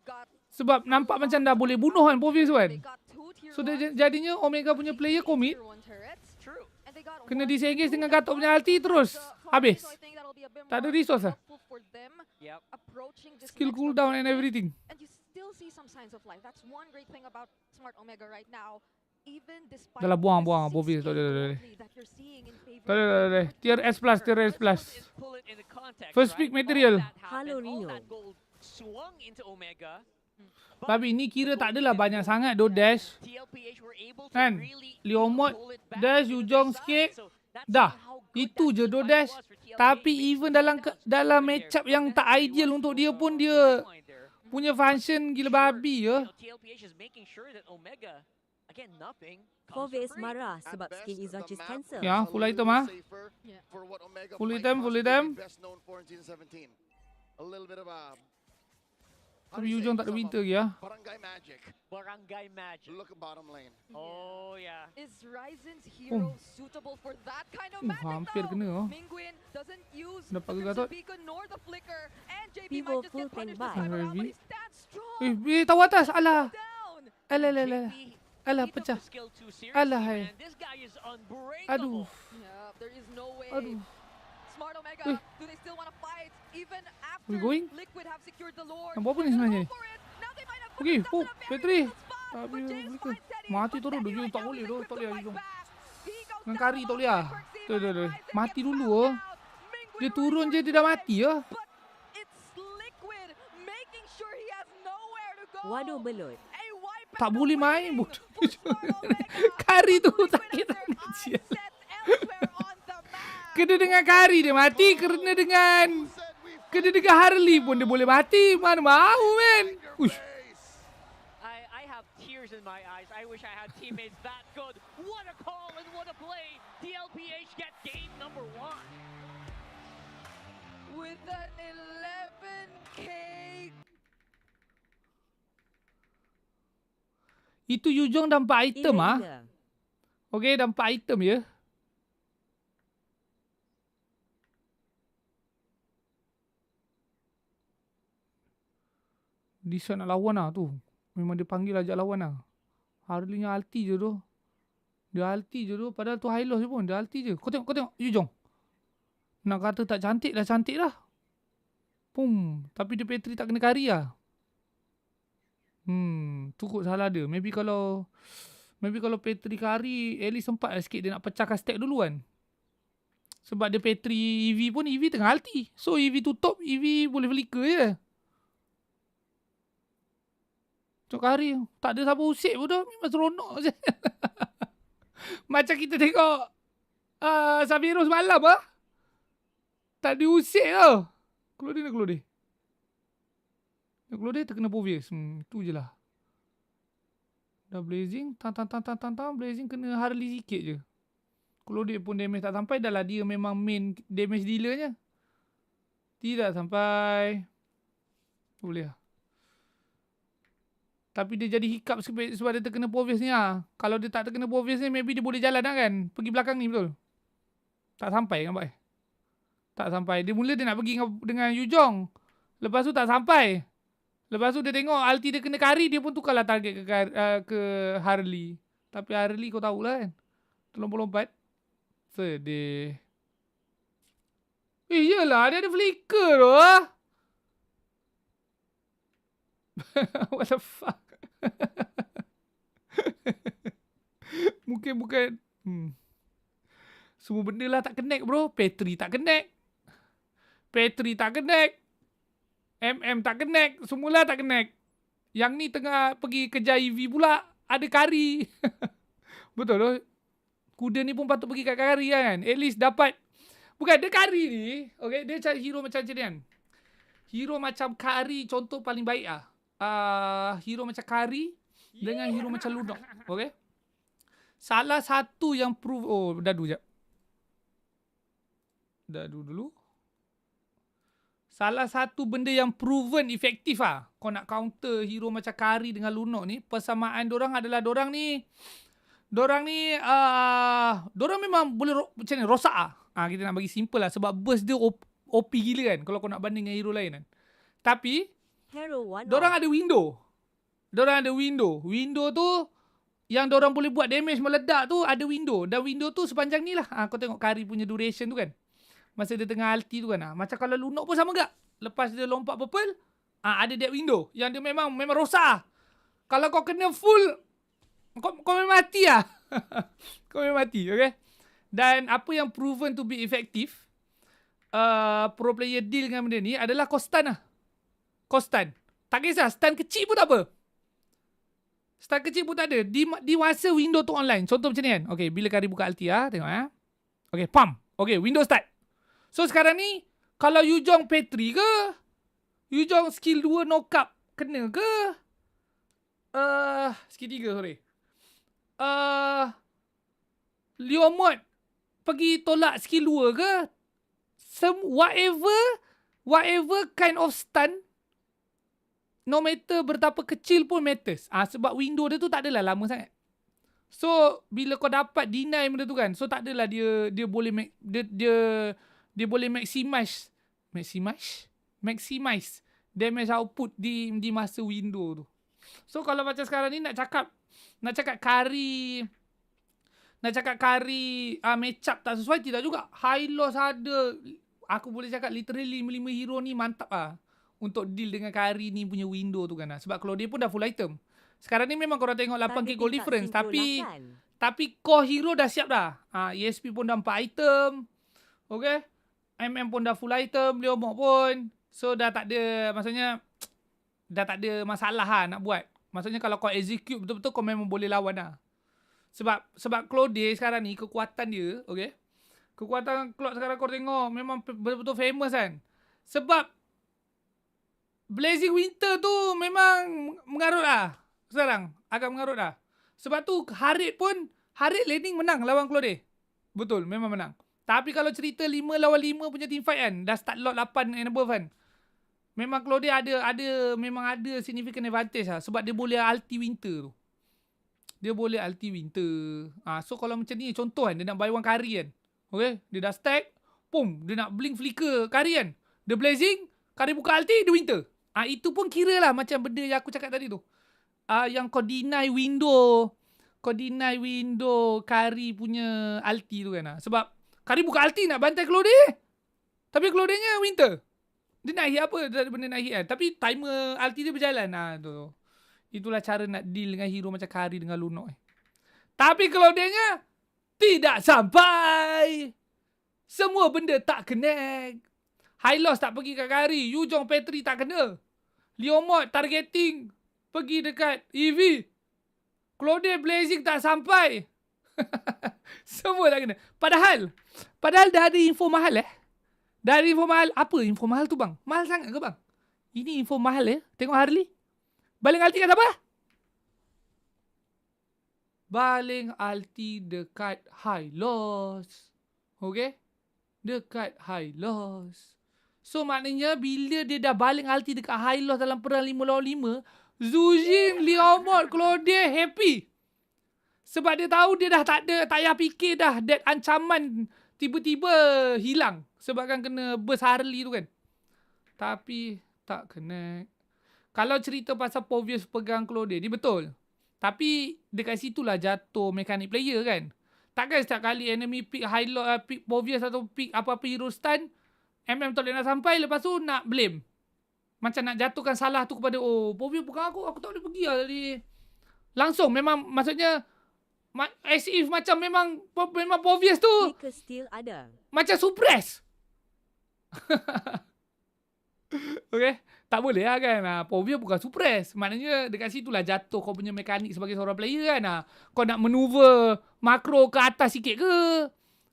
got Sebab nampak macam dah boleh bunuh kan Povius kan. they got two tier So one, jadinya Omega punya player commit. tier one turrets, True. and they got Kena one disengage dengan tier Gatot punya one ulti terus. so Habis. I think that'll be a bit Tak ada more resource lah. helpful for them Yep. approaching this Skill next cooldown and objective. everything. And you still see some signs of life. That's one great thing about Smart Omega right now. Even despite Dah lah, buang, the buang. 6K Povius, tak boleh. gold lead that you're seeing in favor Tak of boleh. Teddy. Tier S+, tier S+. Let's pull it into context, First right? pick material. All that happened, Halo, all Rino. that gold swung into Omega. But Tapi ni kira tak adalah banyak sangat do dash. TLPH were able to Kan? really Liomot, pull it back dash, into Yujong their sikit. side. So that's Dah. how good Itu that je team do fight dash. was for TLPH. Tapi They even took dalam down dalam Smart matchup there. yang But tak that ideal was untuk so dia pun the dia point there. punya function gila babi ya. TLPH is making sure that Omega, again, nothing comes for Foves free. marah At sebab best, skill the Izarch's map cancel. Ya, is a full item little ah. safer Yeah. for what Omega Full might item, full possibly item. be best known for in Season 17. A little bit of a Tapi Yu Jong tak ada winter lagi ya. barangay magic. Barangay magic. Look at bottom lane. Oh, yeah. Is Ryzen's hero suitable for that kind of magic hampir though? kena oh. Mingguin doesn't use Dapat the ke Crimson Gatot? Beacon nor the Flicker, and JP Vivo might just full get punished tank this time buy. around, but Heavy. he stands strong. Tahu atas. Alah. Down. Alah, alah, alah. JP, Alah, he took pecah. the skill too seriously, Alah, hai. man. This guy is unbreakable. Aduh. Yeah, there is no way. Aduh. Smart Omega, Wih. do they still want to fight even after We going? Liquid have secured the Lord? Nampak apa ni They're gonna sebenarnya? go for it. Now they might have put Okey, themselves in a very Petri. difficult spot, Tapi but James Liquid. finds Teddy. Mati But tu Teddy dulu. right Tak now boleh with tu. Liquid Tak to boleh fight Jong. back. He goes Dengan down kari tak along boleh ah. with Percy, Tu tu tu. Ryzen Mati gets dulu found oh. out. Mingguin Dia running turun for je his dia dah life, mati ya. But it's Liquid making sure he has nowhere to go. Waduh belut. A wipe Tak and boleh a main. winning Bodoh. for Smart Omega. Kari tu Liquid sakit has their sangat eyes sial. set elsewhere on the map. Kena dengan kari dia mati. Kena dengan Harley pun dia boleh mati. Mana mahu men. Uish. I have tears in my eyes. I wish I had teammates that good. What a call and what a play. TLPH get game number 1. With an 11K. Itu Yu Jong dah 4 item ah. Illegal. Okey, dah 4 item ya. Disa nak lawan lah tu. Memang dia panggil ajak lawan lah. Harley-nya ulti je tu. Dia ulti je tu. Padahal tu high loss je pun. Dia ulti je. Kau tengok Yu Jong. Nak kata tak cantik dah cantik lah. Pum. Tapi dia Petri tak kena kari lah. Tu kot salah dia. Maybe kalau Petri kari, at least sempat lah sikit dia nak pecahkan stack dulu kan. Sebab dia Petri EV pun, EV tengah ulti. So EV tutup, EV boleh flicker je. Cok kari, tak ada siapa usik pun dah. Memang seronok je. Macam kita tengok Sabiro semalam lah. Tak diusik tau. Keluar dia. Nak keluar dia terkena Povius. Tu je lah. Dah blazing. Tang. Blazing kena Harley sikit je. Keluar dia pun damage tak sampai. Dah lah dia memang main damage dealernya. Tidak sampai. Boleh lah. Tapi dia jadi hiccup sebab dia terkena Povius ni lah. Kalau dia tak terkena Povius ni, maybe dia boleh jalan lah kan. Pergi belakang ni betul. Tak sampai nampak. Tak sampai. Dia mula dia nak pergi dengan Yu Jong. Lepas tu tak sampai. Lepas tu dia tengok ulti dia kena kari. Dia pun tukarlah target ke Harley. Tapi Harley kau tahulah kan. Terlompat-lompat. Sedih. Iyalah dia ada flicker tu lah. What the fuck. Bukan. Semua benda lah tak connect bro. Petri tak connect. MM tak connect. Semula tak connect. Yang ni tengah pergi kejar EV pula. Ada kari. Betul tu. Kuda ni pun patut pergi kat kari kan. At least dapat. Bukan dia kari ni. Okay. Dia cari hero macam ni kan. Hero macam kari contoh paling baik lah. Hero macam kari dengan hero macam Lunok. Okay. Salah satu yang prove. Oh, dadu jap. Dadu dulu. Salah satu benda yang proven efektif lah. Kau nak counter hero macam kari dengan Lunok ni. Persamaan dorang adalah dorang ni memang boleh macam ni rosak lah. Kita nak bagi simple lah. Sebab burst dia OP gila kan. Kalau kau nak banding dengan hero lain kan. Tapi dorang ada window. Window tu yang dorang boleh buat damage meledak tu ada window. Dan window tu sepanjang ni lah. Kau tengok kari punya duration tu kan. Masa dia tengah ulti tu kan. Macam kalau Lunok pun sama gak. Lepas dia lompat purple, ada that window. Yang dia memang rosak. Kalau kau kena full, kau memang mati lah. Kau memang mati, okay? Dan apa yang proven to be effective, pro player deal dengan benda ni adalah kau stun lah. Kau stun. Tak kisah, stun kecil pun tak apa. Stun kecil pun tak ada. Di masa window tu online. Contoh macam ni kan. Okay, bila kari buka ulti lah. Tengok ya. Okay, pump. Okay, window start. So sekarang ni, kalau Yu Jong Petri ke, Yu Jong skill 2 knock up kena ke? Segitiga, sorry. Liomod pergi tolak skill 2 ke? Whatever kind of stun, no matter betapa kecil pun matters. Sebab window dia tu tak adalah lama sangat. So bila kau dapat deny benda tu kan, so tak adalah dia boleh dia boleh maximize damage output di masa window tu. So kalau macam sekarang ni nak cakap carry match up tak sesuai, tidak juga. High loss ada. Aku boleh cakap literally 5 hero ni mantap untuk deal dengan carry ni punya window tu kan. Sebab kalau dia pun dah full item. Sekarang ni memang korang tengok 8k gold difference, tapi core hero dah siap dah. ESP pun dah 4 item. Okay. MM pun dah full item, Leomok pun. So dah tak ada, maksudnya dah tak ada masalah nak buat. Maksudnya kalau kau execute betul-betul, kau memang boleh lawan Sebab Claude sekarang ni kekuatan dia, okay? Kekuatan Claude sekarang kau tengok memang betul-betul famous kan. Sebab Blazing Winter tu memang mengarut sekarang. Agak mengarut Sebab tu Harit laning menang lawan Claude. Betul, memang menang. Tapi kalau cerita 5 lawan 5 punya teamfight kan, dah start lot 8 and above kan, memang Claude memang ada significant advantage sebab dia boleh ulti Winter tu. Dia boleh ulti Winter. So kalau macam ni, contoh kan, dia nak buy one carry kan. Okay, dia dah stack, pum, dia nak blink flicker carry kan. Dia blazing, carry buka ulti, dia Winter. Itu pun kira lah macam benda yang aku cakap tadi tu. Yang kau deny window carry punya ulti tu kan. Sebab carry buka ulti nak bantai Claude, tapi Claude-nya Winter. Dia nak hit apa? Dia ada benda nak hit kan. Tapi timer ulti dia berjalan. Tu. Itulah cara nak deal dengan hero macam Kari dengan Lunok. Tapi Claude-nya tidak sampai. Semua benda tak connect. High loss tak pergi kat Kari. Yujong Petri tak kena. Leomod targeting pergi dekat EV. Claude Blazing tak sampai. Semua tak kena. Padahal dah ada info mahal Dah ada info mahal. Apa info mahal tu bang? Mahal sangat ke bang? Ini info mahal Tengok Harley. Baling ulti kat apa? Baling ulti dekat high loss. Okay? Dekat high loss. So maknanya bila dia dah baling ulti dekat high loss dalam perang 5 lawan 5, Zujin, Leomod, Claude happy. Sebab dia tahu dia dah tak payah fikir dah. That ancaman tiba-tiba hilang. Sebabkan kena burst Harley tu kan. Tapi tak connect. Kalau cerita pasal Povius pegang Claude ni betul. Tapi dekat situlah jatuh mekanik player kan. Takkan setiap kali enemy pick high low, pick Povius atau pick apa-apa hero stun, MM tak boleh nak sampai, lepas tu nak blame. Macam nak jatuhkan salah tu kepada Povius pegang aku tak boleh pergi lah tadi. Langsung memang maksudnya as if macam memang Povius tu still ada. Macam suppress. Okay. Tak boleh lah kan. Povius bukan suppress. Maknanya dekat situlah jatuh kau punya mekanik sebagai seorang player kan. Kau nak maneuver makro ke atas sikit ke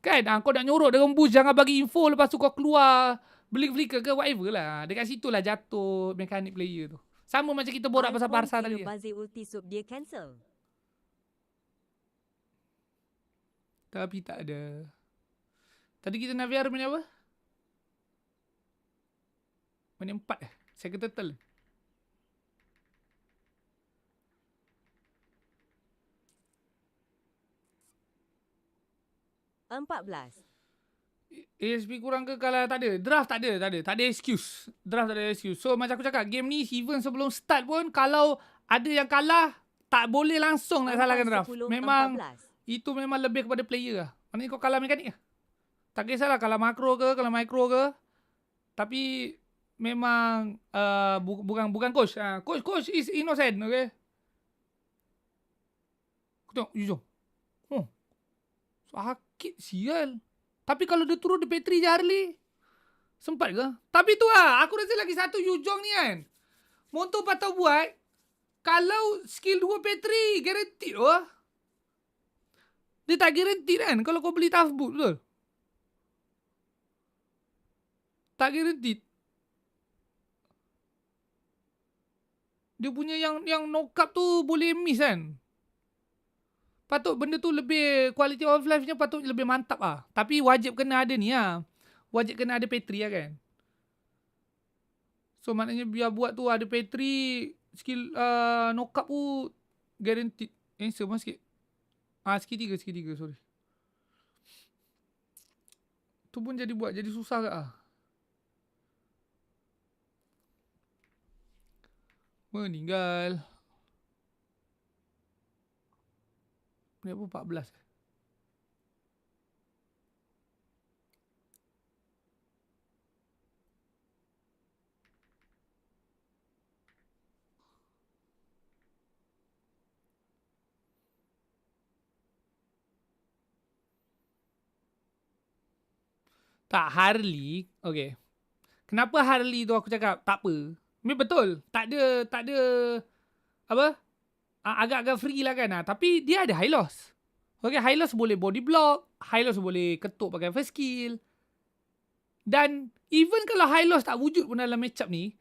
kan. Kau nak nyorok dengan boost, jangan bagi info, lepas tu kau keluar blink flicker ke whatever lah. Dekat situlah jatuh mekanik player tu. Sama macam kita borak pasal Barca tadi. Bazir ulti sub dia cancel. Tapi tak ada. Tadi kita Naviar punya apa? Mana 4 Second turtle. ASP kurang ke kalau tak ada? Draft tak ada. Tak ada excuse. Draft tak ada excuse. So macam aku cakap, game ni even sebelum start pun, kalau ada yang kalah, tak boleh langsung nak salahkan draft. Memang itu memang lebih kepada player lah. Maknanya kau kalah mekanik lah. Tak kisahlah kalah makro ke, kalah micro ke. Tapi memang bukan coach. Coach is innocent, okay? Aku tengok, Yujong. Sakit sial. Tapi kalau dia turun, dia Petri je Harley. Sempat ke? Tapi tu lah, aku rasa lagi satu Yujong ni kan. Monto patut buat, kalau skill 2 Petri, guaranteed lah. Dia tak guaranteed kan, kalau kau beli tough boot, betul? Tak guaranteed. dia punya yang knock up tu boleh miss kan. Patut benda tu lebih, quality of life-nya patut lebih mantap ah. Tapi wajib kena ada ni lah. Wajib kena ada Petri lah kan. So maknanya biar buat tu ada Petri, skill knock up tu guaranteed. Sama sikit. Skill 3, sorry. Tu pun jadi susah ke ah. Meninggal. Ni apa 14? Tak, Harley. Okay. Kenapa Harley tu aku cakap tak apa. Ni betul. Tak ada apa? Agak-agak free lah kan. Tapi dia ada high loss. Okay, high loss boleh body block. High loss boleh ketuk pakai first skill. Dan even kalau high loss tak wujud pun dalam matchup ni,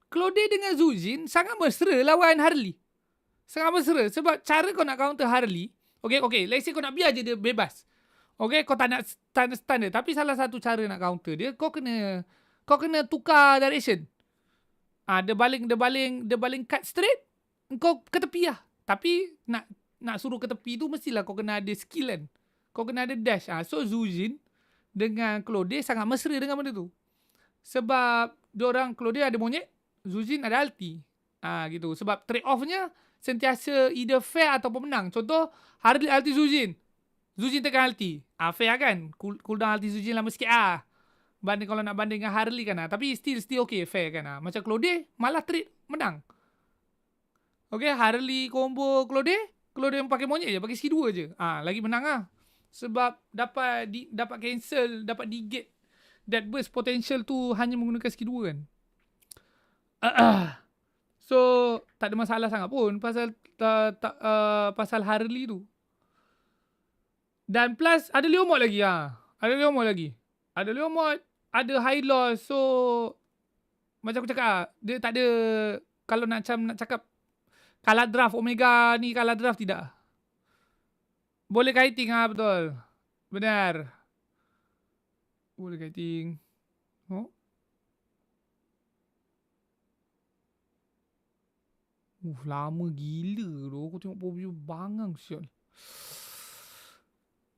Claude dengan Zujin sangat mesra lawan Harley. Sangat mesra. Sebab cara kau nak counter Harley, okay, let's say kau nak biar je dia bebas. Okay, kau tak nak stun dia. Tapi salah satu cara nak counter dia, kau kena tukar direction. Dia baling cut straight, kau ke tepi lah. Tapi nak suruh ke tepi tu mestilah kau kena ada skill kan. Kau kena ada dash. So Zujin dengan Claude sangat mesra dengan benda tu. Sebab diorang Claude ada monyet, Zujin ada ulti. Gitu. Sebab trade off-nya sentiasa either fair ataupun menang. Contoh, Harley ulti Zujin tekan ulti. Fair kan? Cooldown ulti Zujin lama sikit banding kalau nak banding dengan Harley kan. Tapi still okay, fair kan. Macam Claude, malah trade menang. Okay, Harley combo Claude yang pakai monyet je, pakai skill 2 je. Lagi menang lah. Sebab dapat cancel, dapat negate that burst potential tu hanya menggunakan skill 2 kan. So, tak ada masalah sangat pun pasal Harley tu. Dan plus ada Leo mod lagi Ada Leo mod, ada high loss. So macam aku cakap, dia tak ada, kalau nak cakap kalah draft Omega ni, kalah draft tidak. Boleh kiting betul. Benar. Boleh kiting. Lama gila tu. Aku tengok Pobio bangang sial.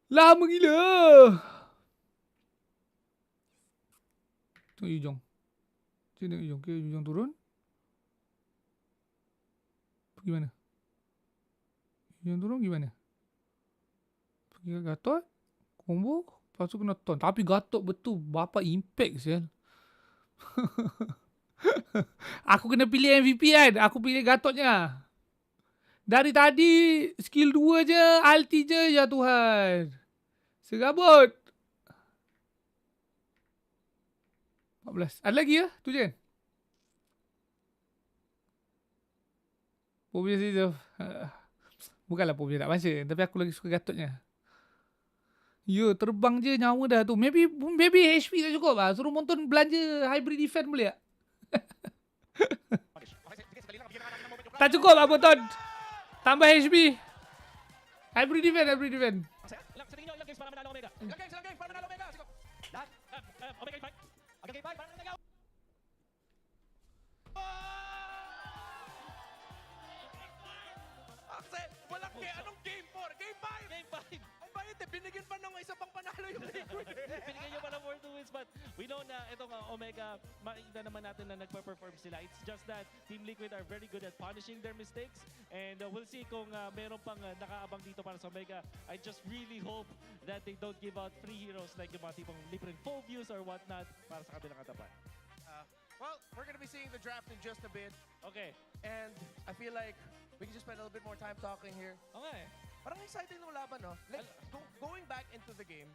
Lama gila. Tengok Yujong. Tengok Yujong. Okay, Yujong turun. Pergi mana? Yujong turun pergi mana? Pergi ke Gatot. Combo. Lepas tu kena ton. Tapi Gatot betul. Bapa impact sial. Aku kena pilih MVP kan. Aku pilih Gatotnya. Dari tadi skill 2 je, ulti je, ya Tuhan. Serabut. 14. Ada lagi ya? Tu je kan? Pobia Season. Bukanlah Pobia tak baca. Tapi aku lagi suka Gatotnya. Ya, terbang je nyawa dah tu. Maybe HP tak cukup lah. Suruh Monton belanja hybrid defense boleh tak? Tak cukup lah Monton. Tambah HP. Hybrid defense. Ilang games para manalo Omega. Ilang games para manalo Omega. Sige. Lahat. Omega fight. Omega fight para manalo Omega. Akse, walang anong game 4? Game 5. Game 5. Ang bayad binigyan pa ng isa pang panalo yung Liquid. Binigyan nyo pa ng more 2 wins, but we know na itong Omega, makikita naman natin na nagpa-perform sila. It's just that Team Liquid are very good at punishing their mistakes, and we'll see kung meron pang nakaabang dito para sa Omega. I just really hope that they don't give out free heroes like yung mga tipong libreng full views or whatnot para sa kabilang katapat. Well, we're going to be seeing the draft in just a bit. Okay. And I feel like we can just spend a little bit more time talking here. Okay. Parang exciting ng laban, no? Like, going back into the game,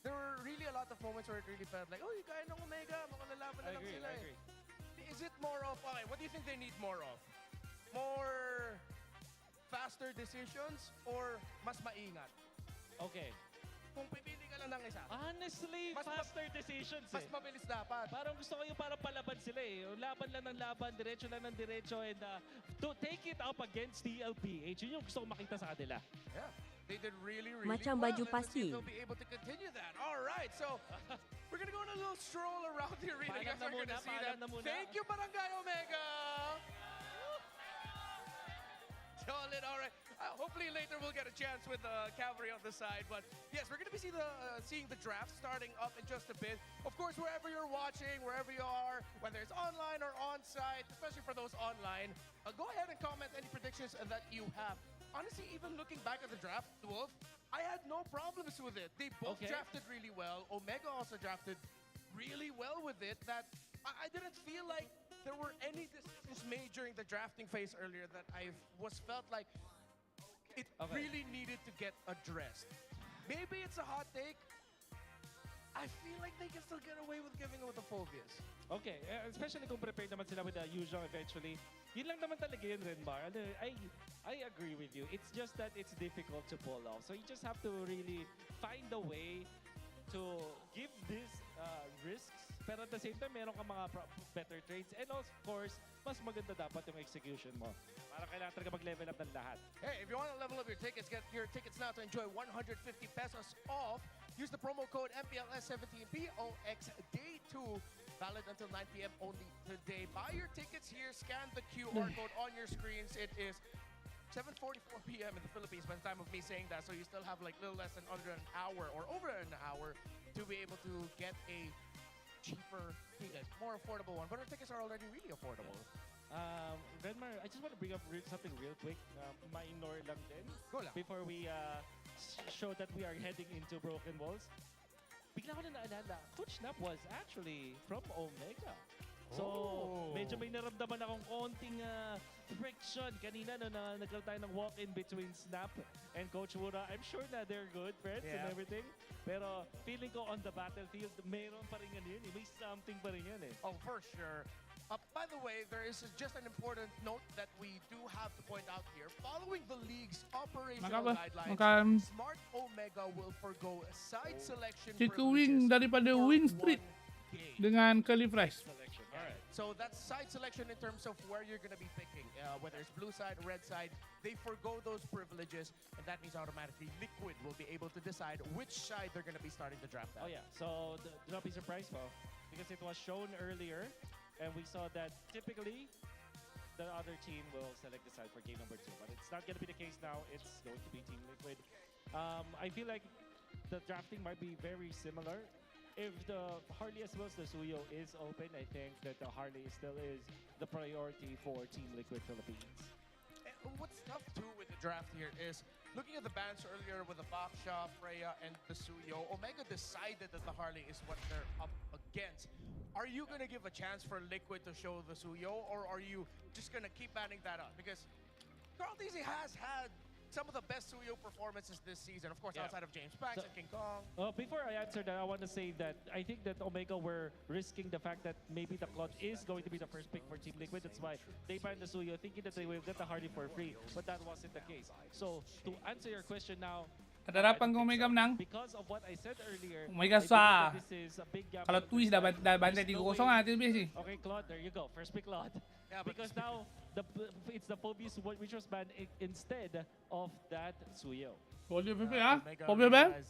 there were really a lot of moments where it really felt like, oh, you kaya ng Omega, makalalaban na lang sila. I agree. Is it more of, okay, what do you think they need more of? More faster decisions or mas maingat? Okay. Kung pipili ka lang ng isa. Honestly, Mas faster decisions Mas eh. mabilis dapat. Parang gusto ko yung parang palaban sila eh. Yung laban lang ng laban, diretso lang ng diretso, and to take it up against TLPH, yun yung gusto ko makita sa kanila. Yeah. They did really Macam well. baju Let's see if pasti. they'll be able to continue that. All right, so we're gonna go on a little stroll around the arena. You guys are gonna see that. Thank you, Barangay Omega. Solid. All right. Hopefully later we'll get a chance with Cavalry on the side. But yes, we're gonna be seeing the draft starting up in just a bit. Of course, wherever you're watching, wherever you are, whether it's online or on-site, especially for those online, go ahead and comment any predictions that you have. Honestly, even looking back at the draft, Wolf, I had no problems with it. They both drafted really well. Omega also drafted really well with it. That I didn't feel like there were any decisions made during the drafting phase earlier that I felt like it really needed to get addressed. Maybe it's a hot take. I feel like they can still get away with giving it with the Phobias. Okay, especially kung prepared naman sila with the Yuzhong eventually. Yun lang naman talaga yun, Renmar. I agree with you. It's just that it's difficult to pull off. So you just have to really find a way to give these risks, pero at the same time, meron ka mga better trades. And of course, mas maganda dapat yung execution mo. Para kailangan talaga mag-level up ng lahat. Hey, if you want to level up your tickets, get your tickets now to enjoy 150 pesos off. Use the promo code MPLS17 POX Day 2. Valid until 9 p.m. only today. Buy your tickets here. Scan the QR code on your screens. It is 7:44 p.m. in the Philippines by the time of me saying that. So you still have like little less than under an hour or over an hour to be able to get a cheaper, more affordable one. But our tickets are already really affordable. Renmar, I just want to bring up something real quick. Minor lang din. Go lang. Before we show that we are heading into Broken Walls. Bigla ko na naalala, Coach Snap was actually from Omega. So, medyo may naramdaman akong konting friction kanina no, na nagkaroon tayo ng walk-in between Snap and Coach Wura. I'm sure na they're good friends and everything. Pero feeling ko on the battlefield, mayroon pa rin yan yun. May something pa rin yan eh. Oh, for sure. By the way, there is just an important note that we do have to point out here. Following the league's operational guidelines, Smart Omega will forgo side selection Wing daripada win streak dengan Curly Fries. Alright, so that's side selection in terms of where you're going to be picking. Whether it's blue side, red side, they forgo those privileges, and that means automatically Liquid will be able to decide which side they're going to be starting the draft at. Oh yeah, so do not be surprised po, because it was shown earlier. And we saw that typically the other team will select the side for game number 2. But it's not going to be the case now. It's going to be Team Liquid. I feel like the drafting might be very similar. If the Harley as well as the Suyo is open, I think that the Harley still is the priority for Team Liquid Philippines. And what's tough too with the draft here is looking at the bans earlier with the Baksha, Freya, and the Suyo, Omega decided that the Harley is what they're up against. Are you going to give a chance for Liquid to show the Suyo, or are you just going to keep banning that up? Because Carl Deasy has had some of the best Suyo performances this season, of course, outside of James Pax and King Kong. Before I answer that, I want to say that I think that Omega were risking the fact that maybe the Cloud is going to be the first pick for Team Liquid. That's why they banned the Suyo, thinking that they will get the Hardy for free. But that wasn't the case. So, to answer your question now, Harapan ko Omega menang. because of what I said earlier, Omega I think sa. that this is a big gap. Kalau twist dah bantai 3-0 aja biasa. Okay, Claude, there you go. First pick, Claude. Yeah, because now it's the Phobius which was banned instead of that Suyo. Boleh PP ah? Omega Boleh ba? has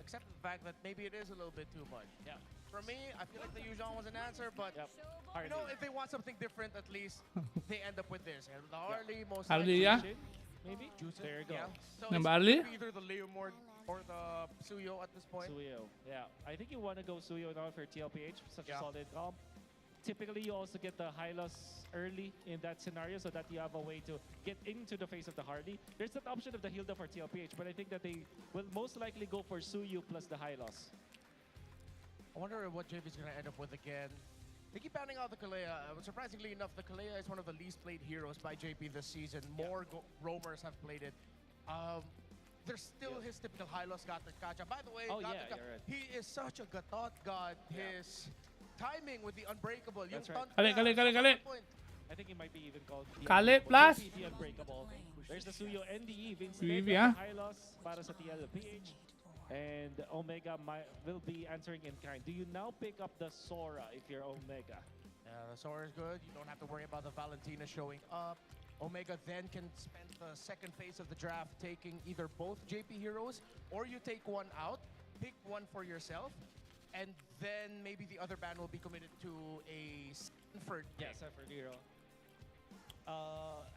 accepted the fact that maybe it is a little bit too much. Yeah. For me, I feel like the Yuzhong was an answer, but you know, if they want something different, at least they end up with this. And the Harley most Harley, likely. yeah. Maybe? There you go. Yeah. So Number it's Harley? either the Leomord or the Suyo at this point. Suyo, yeah. I think you want to go Suyo now for TLPH, such a solid comp. Typically, you also get the high loss early in that scenario so that you have a way to get into the face of the Hardy. There's that option of the Hilda for TLPH, but I think that they will most likely go for Suyu plus the high loss. I wonder what JV's going to end up with again. They keep banning out the Kalea. Surprisingly enough, the Kalea is one of the least played heroes by JP this season. More roamers have played it. There's still his typical high-loss Gacha. By the way, Gacha, he is such a Gatot god. His timing with the Unbreakable. That's right. Kali. I think it might be even called Kali plus. the Unbreakable. There's the Suyo and the Eve instead Eve, of yeah. the high loss para sa TLPH. And Omega will be answering in kind. Do you now pick up the Sora if you're Omega? The Sora is good. You don't have to worry about the Valentina showing up. Omega then can spend the second phase of the draft taking either both JP heroes, or you take one out, pick one for yourself, and then maybe the other band will be committed to a Sanford pick. Yeah, Sanford hero.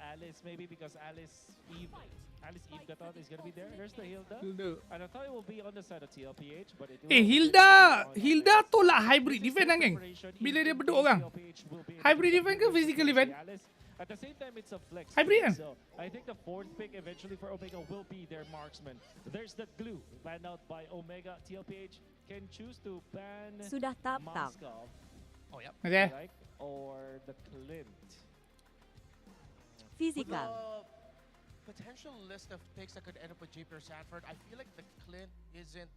Alice maybe, because Alice Eve Gatot is gonna be there. There's the Hilda. And I thought it will be on the side of TLPH, but it will be Hilda tolak hybrid defense kan, geng. Bila dia beduk orang. Hybrid defense ke physical defense? At the same time, it's a flex. Hybrid kan? So I think the fourth pick eventually for Omega will be their marksman. There's that glue banned out by Omega. TLPH can choose to ban Sudah tap. Moskov, Oh, yep. Okay. like, or the Clint. With Physical. the potential list of picks that could end up with JP or Sanford, I feel like the Clint isn't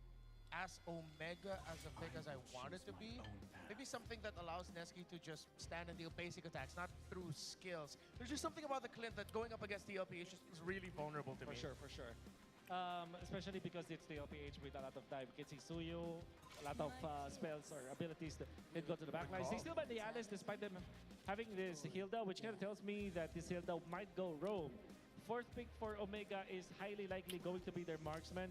as Omega as a pick as I want it to be. Maybe something that allows Neski to just stand and deal basic attacks, not through skills. There's just something about the Clint that going up against TLPH is really vulnerable to me. For sure. Especially because it's the LPH with a lot of time. You can see Suyo, a lot of spells or abilities that can go to the backlines. They still ban the Alice despite them having this Hilda, which kind of tells me that this Hilda might go roam. Fourth pick for Omega is highly likely going to be their marksman.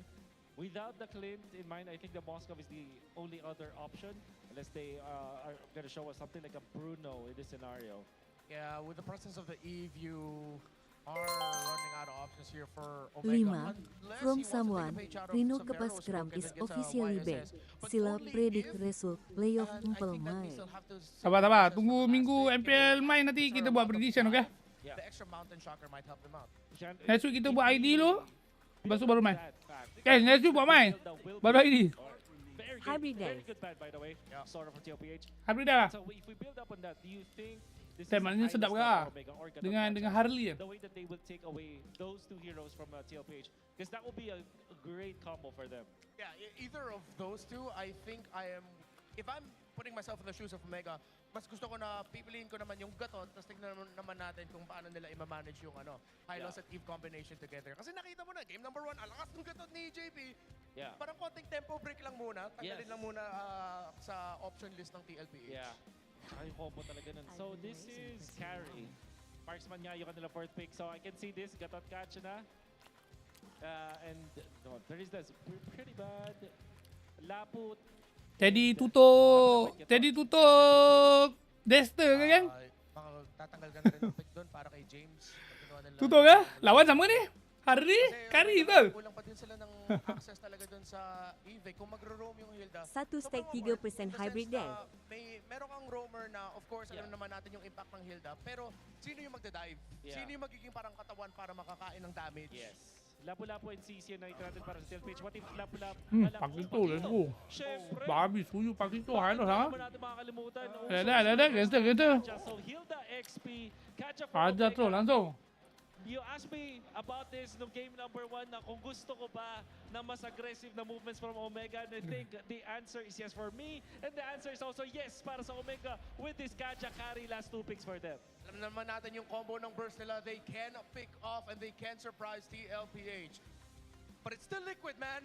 Without the Clint in mind, I think the Moskov is the only other option, unless they are going to show us something like a Bruno in this scenario. Yeah, with the presence of the Eve, you are running out of options here for Omega. 5. From someone, Rino Kepas Scrum is officially banned. Sila predict result playoff Empelmai. Sabar. Tunggu minggu MPL main nanti kita buat prediction, okay? The extra Mountain Shocker might help them out. Next week kita buat ID dulu. Lepas tu baru main. Okay, next week buat main. Baru ID. Hybrid Very Dive. good bad, by the way. Sort of from TLPH. Hybrid dah. So if we build up on that, do you think this Dan is the maknanya sedap highest ke? level Omega or Gatot Dengan matchup? Harley kan? The way that they will take away those two heroes from TLPH, because that will be a great combo for them. Yeah, either of those two, I think if I'm putting myself in the shoes of Omega, mas gusto ko na pipiliin ko naman yung Gatot, tapos tignan naman natin kung paano nila i-manage yung Hylos at Eve combination together. Kasi nakita mo na, game number 1, alakas ng Gatot ni JP. Yeah. Parang konting tempo break lang muna, tanggalin lang muna sa option list ng TLPH. Yeah. Ay, combo talaga nun. So this is carry. Marksman niya yung kanila fourth pick. So I can see this, Gatot catch na. And no, there is this pretty bad. Laput. Teddy tutup Dexter ke kan? Baka tatanggal ka na rin ng pick doon para kay James. Tutup ke? Lawan sama ni? Harley? Kari tu? Kulang pa din sila ng access talaga doon sa Eve. Kung magro-roam yung Hilda. Satu stack 3% hybrid dive. Meron kang roamer na, of course, alam naman natin yung impact ng Hilda. Pero sino yung magda-dive? Yeah. Sino yung magiging parang katawan para makakain ng damage? Yes. Lapu-Lapu and CC na natin para sa TLPH. What if Lapu-Lapu? Pakito, let's go. Siyempre. Babi, suyo, pakito, Hylos ha? Naman natin makakalimutan. Ada, kita. So Hilda XP, catch up Ada tu, langsung. You asked me about this no game number 1 na kung gusto ko ba na mas aggressive na movements from Omega, and I think the answer is yes for me, and the answer is also yes para sa Omega with this Kaja carry last 2 picks for them. Alam naman natin yung combo ng burst nila. They can pick off and they can surprise TLPH. But it's still liquid, man.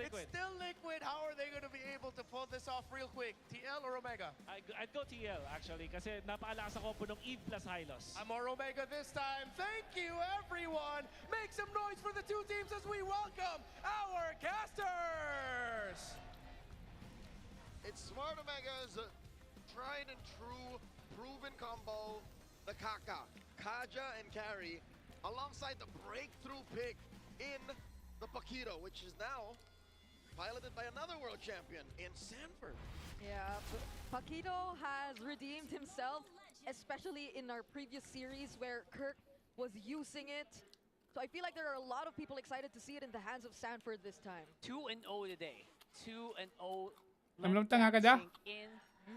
It's still liquid. How are they going to be able to pull this off real quick? TL or Omega? I'd go TL actually kasi napaalala sa combo ng Eve plus Hylos. I'm more Omega this time. Thank you, everyone. Make some noise for the two teams as we welcome our casters. It's Smart Omega's tried and true proven combo, the Kaja and Carry, alongside the breakthrough pick in the Paquito, which is now piloted by another world champion in Sanford. Yeah, Paquito has redeemed himself, especially in our previous series where Kirk was using it. So I feel like there are a lot of people excited to see it in the hands of Sanford this time. 2-0 today. 2-0. Belum tengah ke dah?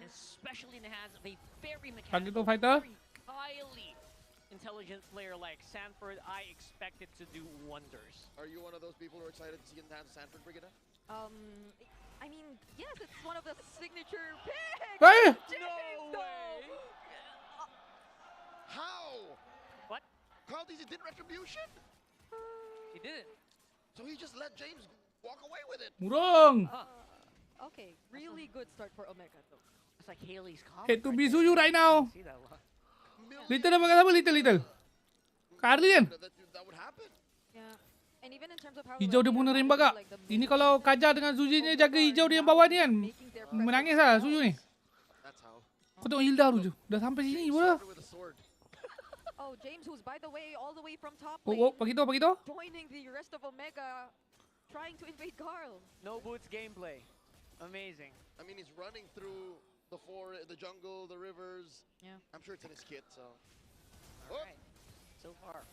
Especially in the hands of a very Paquito mechanical, fighter? very highly intelligent player like Sanford. I expect it to do wonders. Are you one of those people who are excited to see in the hands of Sanford, Brigida? I mean, yes, it's one of the signature picks. Hey! No way! How? What? Carl did Retribution? He didn't. So he just let James walk away with it. Murung. Okay, really good start for Omega though. It's like Haley's comment. Head to Bisuyu right now. See that a lot. Little apa kata apa? Little. Carly kan? That would happen. Yeah. And even in terms of how Hijau dia pun nerima kak. Ini kalau Kaja dengan Suji ni jaga hijau dia yang bawah ni kan. Menangis lah Suju ni. That's how. Kau tengok Hilda Suju. Dah sampai sini pula. With a sword. Oh, James, who's by the way all the way from top Oh, lane, pagi tu. joining the rest of Omega, trying to invade Carl. No boots gameplay. Amazing. I mean, he's running through the jungle, the rivers. Yeah. I'm sure it's in his kit, so. All right. So far.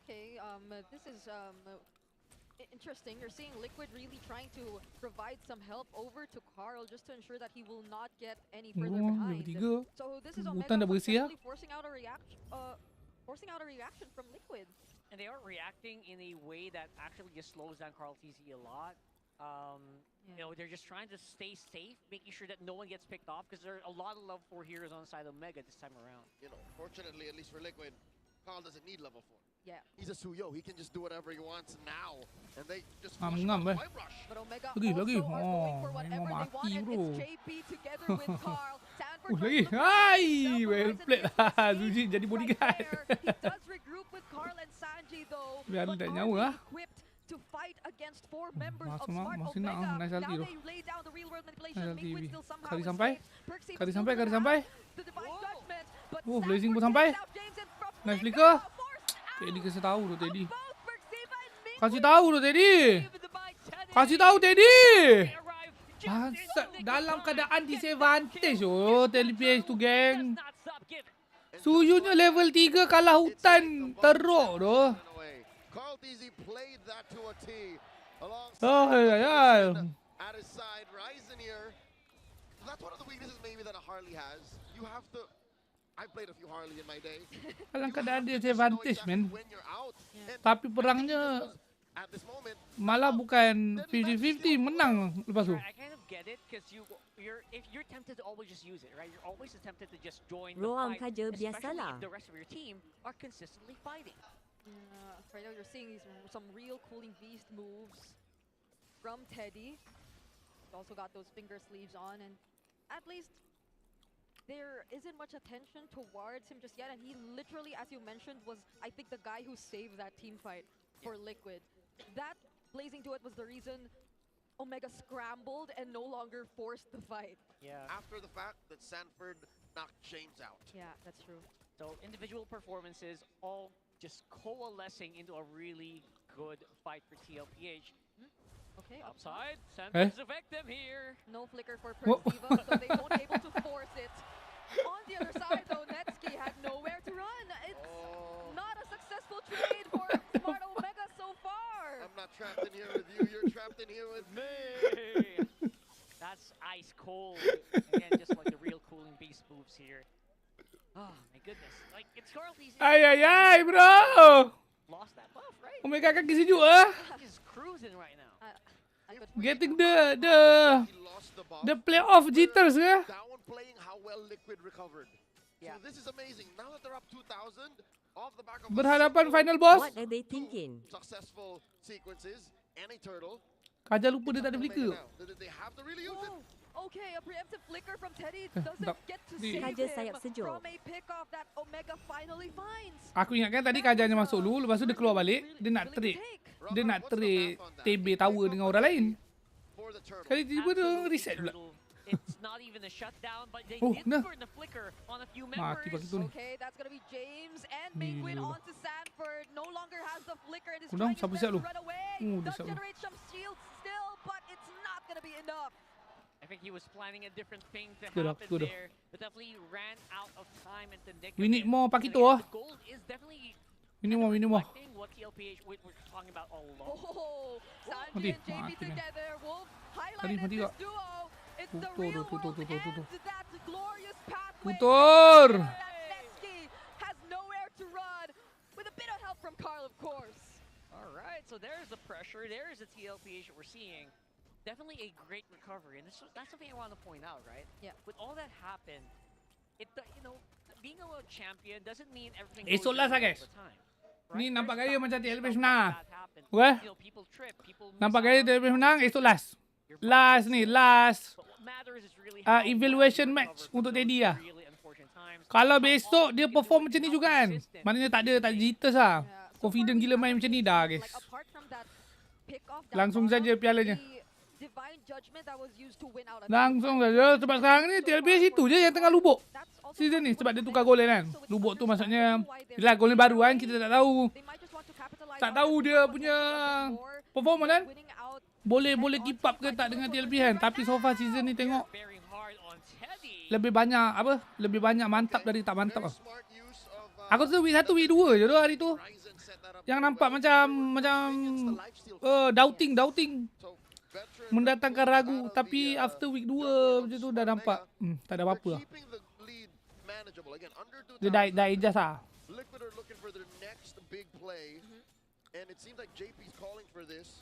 Okay, this is interesting. You're seeing Liquid really trying to provide some help over to Carl just to ensure that he will not get any further Oh, behind. level 3. So this is Hutan dah Omega bersih ya. potentially forcing out a reaction from Liquid. And they are reacting in a way that actually just slows down Carl TZ a lot. You know, they're just trying to stay safe, making sure that no one gets picked off, because there are a lot of level 4 heroes on the side of Omega this time around. You know, fortunately, at least for Liquid, Carl doesn't need level 4. Yeah. He's a Suyo. He can just do whatever he wants now. And they just Ngam eh. But Omega Lagi. also are going Oh, for whatever memang they want, maki, and bro. it's JP together with Carl. Sanford Lagi. trying to look Hai, for well double played rise lah. and Suji jadi right bodyguard. there. He does regroup with Carl and Sanji though. Biar But tak are nyawa they lah. equipped to fight against 4 members of Masuk, Smart masih nak, Omega? nice Now ulti tu. they lay down the real world manipulation. Nice Liquid ulti. still somehow Kali sampai. escapes. Percy Kali still sampai, doesn't kali sampai. have the divine judgment, but Oh, blazing pun Sanford sampai. takes out James and from Nice Flicker, flicker. forced out Teddy kasih tahu tu Teddy. of both Perciva and Minghui. Kasih tahu tu Teddy. Kasih tahu Teddy. Bangsat, dalam keadaan disadvantage oh TLPH tu geng. Suyunya level 3 kalah hutan teruk tu. Carl TZ played that to a T. Ay. At his side, Ryzen here. That's one of the weaknesses maybe that a Harley has. You have to. I played a few Harley in my day. Dalam keadaan disadvantage man. When you're out. And Tapi perangnya at this moment, malah bukan 50-50 menang lepas tu. I kind of get it, because if you're tempted to always just use it, right? You're always tempted to just join the Ruang fight, kerja especially biasalah. if the rest of your team are consistently fighting. Right now you're seeing some real cooling beast moves from Teddy. He's also got those finger sleeves on, and at least there isn't much attention towards him just yet. And he literally, as you mentioned, was I think the guy who saved that team fight for Liquid. That blazing duet was the reason Omega scrambled and no longer forced the fight. Yeah. after the fact that Sanford knocked James out. Yeah, that's true. So individual performances all just coalescing into a really good fight for TLPH. Okay, Upside, Sanford's effective here. no flicker for Whoa. Perciva, so they won't be able to force it. On the other side, though, Netsky had nowhere to run. It's not a successful trade for Smart Omega so far. I'm not trapped in here with you, you're trapped in here with me. That's ice cold. Again, just like the real cooling beast moves here. Oh my goodness. Like, it's Carl TZ. Ay, bro. Lost that buff, right? Omega kaki sejuk ah. He's cruising right now. I could Getting He lost the buff. the playoff jitters ke? Downplaying how well Liquid recovered. Yeah. So this is amazing. Now that they're up 2,000, off the back of Berhadapan simple final boss. What are they thinking? successful sequences and a turtle. Kaja lupa dia tak ada flicker. They have to really use it. Whoa. Okay, a preemptive flicker from Teddy doesn't get to Di- save Kaja him sayap sejuk. from a pick-off that Omega finally finds. Aku ingatkan tadi Kajanya masuk dulu, lepas tu dia keluar balik, dia nak trade. Dia nak trade TB tower dengan orang lain. For the turtle. Kali tiba-tiba dia Absolutely, reset pula. Turtle. It's not even a shutdown, but they Oh, did nah. burn the flicker on a few Mati members. pagi tu ni. Okay, that's gonna be James and Mingwin Gila. onto Sanford. No longer has the flicker and is Udang, trying his siapa best siap to lu? run away. Dia Does siap lu. generate some shields still, but it's not gonna be enough. I think he was planning a different thing to Good, happen good. there, but definitely ran out of time in the nick We of need it. more And Pakito, again, ah. The gold is definitely We need more. reflecting what TLPH we're talking about all along. Oh, Mati, Sanji and JP mati, man. together. Wolf Mati, highlighted mati this kak. duo. It's the Tutur, real tutur, world tutur, tutur. and that glorious pathway. Tutur. That Netsky has nowhere to run, with a bit of help from Carl, of course. All right, so there's the pressure. There's the TLPH that we're seeing. Definitely a great recovery, and that's something I want to point out, right? Yeah. With all that happened, being a world champion doesn't mean everything Esok goes lah, your way guys. all the time. Ni right? nampak There's gaya macam bound to be TLPH stuff menang. like that happen. Weh. You know, people trip, people miss Nampak out gaya on TLPH menang, your esok last. buckets. Last ni, last. But what matters is really how well you Evaluation recover match from untuk those Teddy lah. really unfortunate times. Kalau How besok often dia you can do perform it macam and ni how juga kan. consistent Maknanya tak you ada can be. jitters lah. Yeah, so Confident far gila this main macam ni season, dah like, guys. apart from that pick-off down Langsung bottom, saja pialanya. the divine judgment that was used to win out a Langsung team fight, saja. Sebab sekarang ni so TLPH far itu for je yang tengah Squad, lubuk. that's also Season part ni of sebab what dia the tukar bench goal is, kan. so it's Lubuk tu maksudnya understandable why they're yelah golnya baru kan, kita tak tahu. They might just want to capitalize Tak on tahu their dia potential punya a bit more, performance kan. winning out Boleh keep up ke tak dengan TLPH kan. Tapi so far season ni tengok Bearing hard on Teddy. lebih banyak apa? Lebih banyak mantap dari tak mantap Very lah. smart use of Aku rasa week 1 week 2 je tu hari tu. Ryzen set that up Yang very nampak well. macam Against the lifesteal doubting. So, veteran Mendatangkan moves ragu. out of Tapi the, after week 2 jungle macam of tu dah Smart nampak Mega. tak ada apa-apa They're lah. keeping the lead manageable. Again, under Dia 2,000. dah adjust lah. Liquid are looking for their next big play. And it seems like JP's calling for this.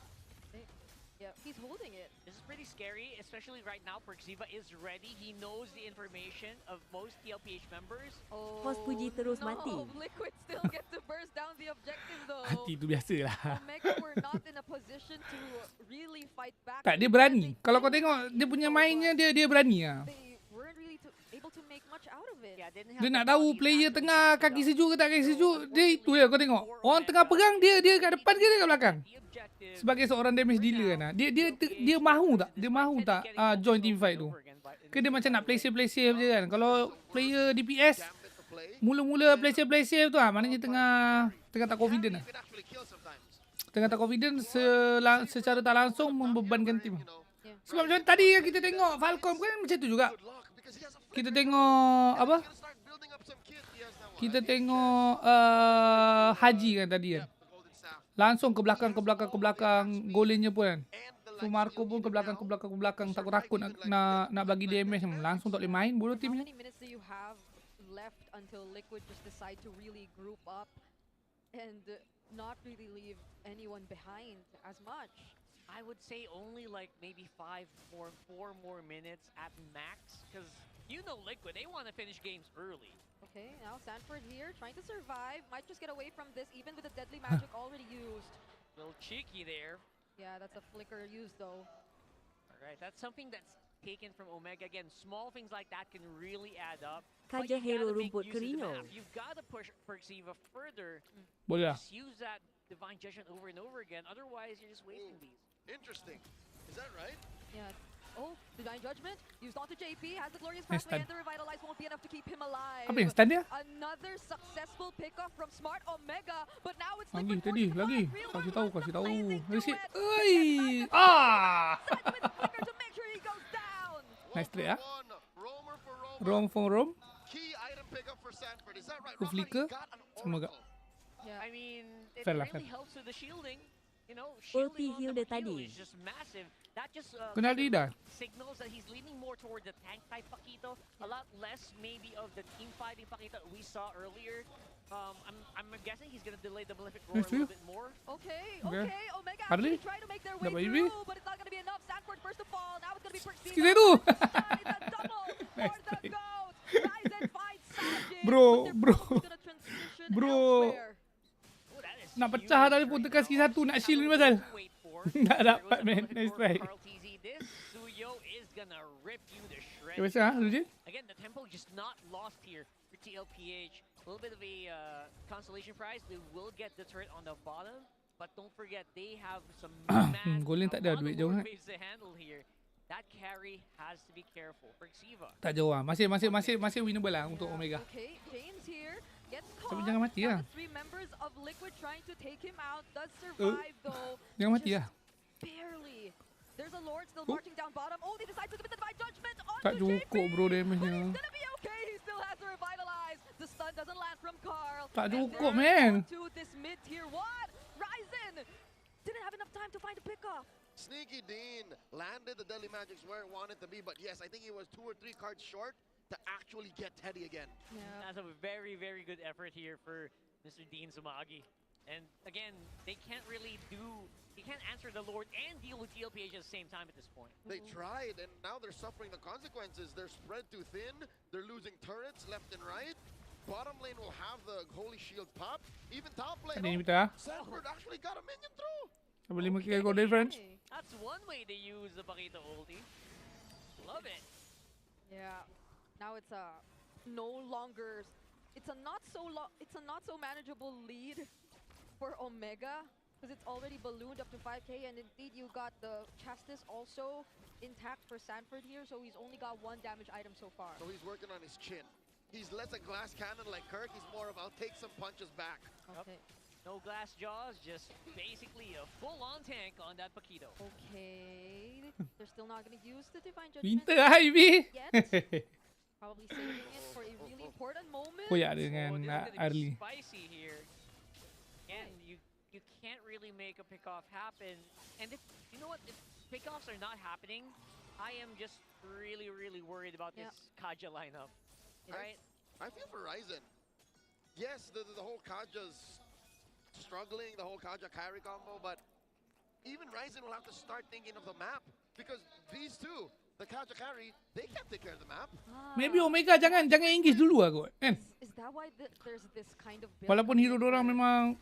yeah, he's holding it. This is pretty scary, especially right now. Perxiva is ready. He knows the information of most TLPH members. Oh, Host puji terus no, mati. Liquid still get to burst down the objective though. Mati tu biasa lah. Omega were not in a position to really fight back. Tak, dia berani. Kalau kau tengok dia punya mainnya, dia berani lah. They weren't really able to make much out of it. Yeah, didn't have Dia the nak tahu bodies player after tengah the kaki shutdown. sejuk ke tak kaki sejuk. Dia itu je kau tengok. Orang tengah perang dia kat depan ke dia kat belakang. The objective Sebagai seorang damage dealer kan. Dia mahu tak join team fight tu. Ke dia macam nak play safe je kan. Kalau player DPS Gambit to play. mula-mula play safe tu maknanya tengah tak confident lah. It could actually kill sometimes. Tengah tak confident secara tak langsung membebankan tim. You know, Sebab macam tadi yang kita tengok Falcon kan macam tu juga. good luck because he has a Kita tengok apa? He's gonna start building up some kit. He has now Kita tengok Haji kan tadi kan. the golden staff Langsung ke belakang golinnya pun kan. and the So light Marco shield pun ke even belakang now. takut nak bagi damage. Langsung tak boleh main bodoh How timnya. many minutes do you have left until Liquid just decide to really group up and not really leave anyone behind as much? I would say only like maybe 4 more minutes at max, because you know Liquid, they want to finish games early. Okay, now Sanford here trying to survive. Might just get away from this even with the deadly magic already used. Little cheeky there. Yeah, that's a flicker used though. All right, that's something that's taken from Omega. Again, small things like that can really add up. Kaja But you hero gotta make rumput use of the Carino. map. You've got to push Perxiva further. Boleh lah. Just use that Divine Judgment over and over again. Otherwise, you're just wasting these. Interesting. Is that right? Yeah. Oh, Divine Judgment used onto JP, has the glorious Nice pathway, stun. and the revitalize won't be enough to keep him alive. Apa yang stand dia? Another successful pickoff from Smart Omega, but now it's Lagi Liquid tadi, forcing the lagi. fight. Real Kasih one tahu, was kasih tahu. amazing Dari sini. duet. Oi! Set with the flicker to make sure he goes down. Nice trade ah. One. Roamer for Roamer. Rom for Rom. Key item pickup for Sanford. Is that right? Ku Roamer, he flicker. got an Semoga. oracle. Yeah. I mean, it Fair lah, really fair. helps with the shielding. You know, Ulti shielding heal on the dia tadi. is just massive. That just Kenal kind dia dah. of signals that he's leaning more towards the tank type Paquito. A lot less maybe of the team fighting Paquito we saw earlier. I'm guessing he's gonna delay the Malefic Roar a Nice view. little bit more. Okay, Okay. okay. Omega Hardly. actually trying to make their way Dapat through, EV. but it's not going to be enough. Sanford first to fall. Now it's going to be Perxiva. Sikit tu. It's a double Nice for the trade. GOAT. Ryzen finds Sajid, Bro, but they're bro. probably gonna transition Bro. elsewhere. Oh, that is Nak huge pecah tadi right pun tekan now. sikit satu, nak shield ni Have a pasal. lot to wait for. Tak There dapat, goes the man. Malefic Nice Roar try. from Carl TZ. This Suyo is gonna rip you to shreds. Okay, biasa ah, Lujin. Again, the tempo just not lost here for TLPH. A little bit of a consolation prize. They will get the turret on the bottom, but don't forget they have some mad Golin tak ada amount duit of jauh lord sangat. waves to handle here. That carry has to be careful for Xiva. Tak jauh lah. Masih winnable lah untuk Omega. Okay, James here gets caught. Tapi jangan mati lah. Now the three members of Liquid trying to take him out. Does survive though. Jangan mati Just lah. barely. There's a Lord still Oh. marching down bottom. Oh, they decide to commit the Divine Judgment onto Tak cukup JP. bro But damage-nya. he's gonna be okay. He still has to revitalize. The stun doesn't land from Carl. Tak And cukup, they're man. onto this mid tier one. Ryzen didn't have enough time to find a pickoff. Sneaky Dean landed the Deadly Magics where it wanted to be, but yes, I think he was 2 or 3 cards short to actually get Teddy again. Yeah. That's a very, very good effort here for Mr. Dean Sumagi. And again, they can't really he can't answer the Lord and deal with TLPH at the same time at this point. They tried, and now they're suffering the consequences. They're spread too thin. They're losing turrets left and right. bottom lane will have the holy shield pop. Even top lane. Ini kita. Sanford actually got a minion through. Sampai 5 kill goal difference. That's one way to use the Pakito ulti. Love it. Yeah. Now it's a no longer. It's a not so manageable lead for Omega because it's already ballooned up to 5k, and indeed you got the Chastis also intact for Sanford here, so he's only got 1 damage item so far. So he's working on his chin. He's less a glass cannon like Kirk. He's more of I'll take some punches back. Okay. No glass jaws, just basically a full-on tank on that Pakito. Okay. They're still not going to use the Divine Judgment Pintar lah Ivy. yet. Probably saving it for a really important moment. Koyak Oh, dengan this is gonna be Arlie. spicy here. Again, you can't really make a pickoff happen. And if you know what, if pickoffs are not happening, I am just really worried about this Kaja lineup. Right? I feel for Ryzen. Yes, the whole Kaja's struggling, the whole Kaja carry combo, but even Ryzen will have to start thinking of the map because these two, the Kaja carry, they can't take care of the map. Maybe Omega jangan engage dulu lah kot, kan? Is that why there's this kind of build Walaupun hero dorang memang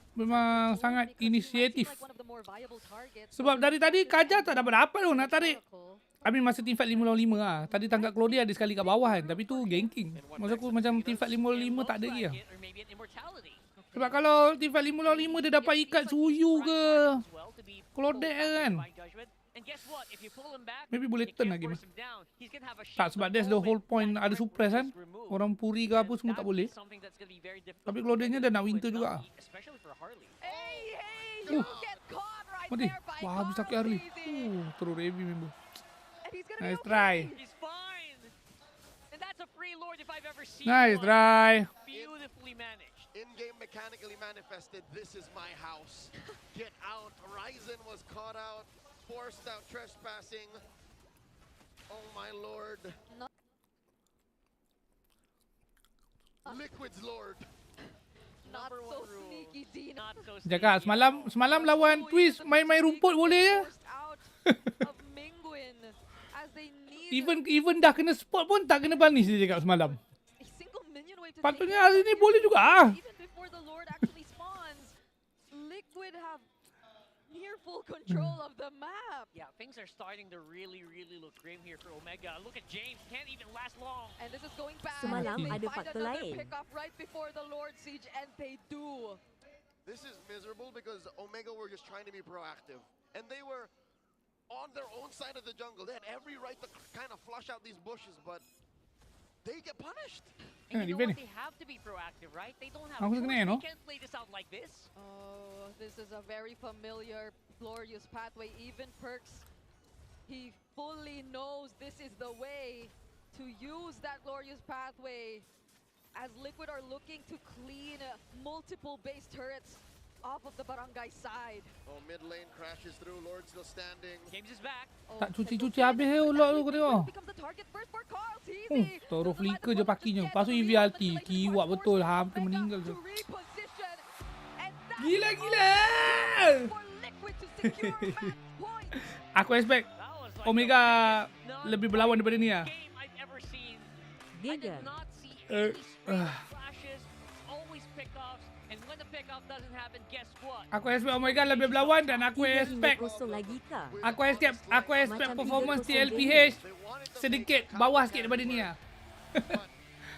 sangat inisiatif. like one of the more viable targets. Sebab dari tadi Kaja tak dapat apa tu nak tarik. I mean masa team fight 5 lawan 5 lah. Tadi tangkap Claudia ada sekali kat bawah kan. Tapi tu ganking. Maksud aku macam team fight 5 lawan 5 tak ada lagi lah. Or maybe an immortality. Sebab kalau team fight 5 lawan 5 dia dapat ikat Suyu ke Claudette kan. And guess what? If you pull him back, Maybe boleh you turn can't lagi force mah. him down. He's gonna have a Tak, shield sebab the that's the whole moment point that ada Pressure suppress kan. is removed. Orang Puri ke apa And semua tak that boleh. is something that's gonna be very difficult Tapi to Claudette-nya dah nak do winter with juga. Melody, especially for Harley. Hey, you get caught right Mati. there by Wah habis sakit Carl Harley. Freezy. Terus heavy member. And he's gonna Nice be try. okay. He's fine. And that's a free lord if I've ever seen Nice one. try. Beautifully managed. In-game mechanically manifested, this is my house. Get out. Ryzen was caught out, forced out trespassing. Oh my lord. No. Liquid's lord. Not Number so one rule. sneaky, Dina. Not so Jaga sneaky. semalam lawan Twist main-main rumput boleh je. Forced out of Mingwin as they need Even dah kena spot pun tak kena punish dia cakap semalam. a single minion wave to Patutnya take hari ni out. boleh juga ah. Even before the Lord actually spawns, Liquid have near full control of the map. Yeah, things are starting to really look grim here for Omega. Look at James, can't even last long. And this is going bad. Semalam They ada find faktor another lain. pick-up right before the Lord siege, and they do. This is miserable because Omega were just trying to be proactive. And they were on their own side of the jungle. They had every right to kind of flush out these bushes, but they get punished. And you know Divin what? They have to be proactive, right? They don't have Aku a choice. kena, no? They can't play this out like this. Oh, this is a very familiar glorious pathway. Even Perks, he fully knows this is the way to use that glorious pathway as Liquid are looking to clean multiple base turrets off of the barangay side. Oh, mid lane crashes through. Lord still standing. James is back. Oh, Tak and cuci-cuci looking habis at dia this, ulok tu actually kau Liquid tengok. becomes the target first for Carl TV. Taruh Doesn't flicker let je the pakinya. bullet Lepas tu just EV get ulti. the Kiwak force betul. for Hampir Omega meninggal to tu. reposition. And that's Gila. for Liquid to secure match point. Aku expect That was like Omega the biggest lebih berlawan daripada ni lah. game I've ever seen. I Giga. did not see Uh, any straight flashes, always pickoffs, and when the pickoff doesn't happen, guess what? Aku expect Omega lebih berlawan dan aku 3 hingga expect 0 lagi kah? Aku expect Macam performance 3-0 TLPH They wanted to sedikit make a bawah counter sikit daripada ni lah. but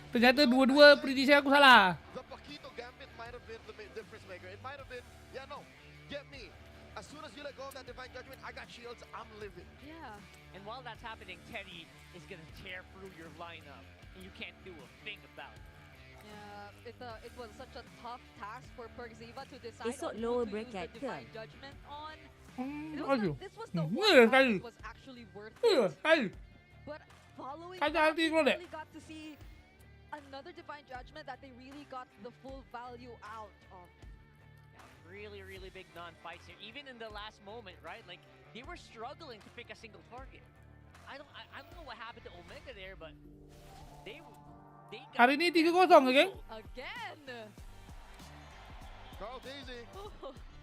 Ternyata dua-dua prediction aku salah. the Paquito Gambit might have been the difference maker. It might have been, yeah, no, get me. As soon as you let go of that Divine Judgment, I got shields, I'm living. Yeah. And while that's happening, Teddy is going to tear through your lineup, and you can't do a thing about it. Yeah, it was such a tough task for Perxiva to decide Esok on who lower to use bracket the ke? Divine Judgment on. Aduh. This was the one Ya, round kali. that was actually worth Ya, it. kali. But following Kata that, hati we kau dek. really got to see another Divine Judgment that they really got the full value out of. Yeah, really big non-fights here. Even in the last moment, right? Like, they were struggling to pick a single target. I don't know what happened to Omega there, but they got Hari ni 3-0 ke, geng? Again! Carl Daisy,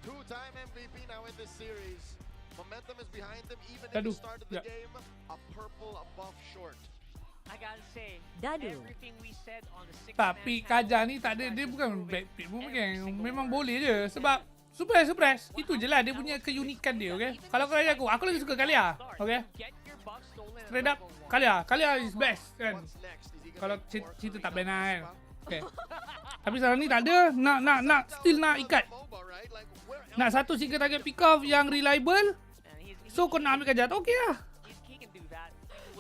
two-time MVP now in this series. Momentum is behind them even at Aduh, the start of the ya. game. A purple buff short. I gotta say, Dadu. everything we said on the Tapi Kaja ni tak ada, dia bukan backpick pun kan. Memang boleh je sebab surprise. Itu je lah dia punya keunikan dia, okay? Kalau kau tanya aku lagi suka Kalia, okay? Straight up, Kalia is best kan. Kalau cerita tak benar kan. Okay. Tapi sekarang ni tak ada, still nak ikat. Nak satu single target pick off yang reliable. So kau nak ambil Kaja, okey lah.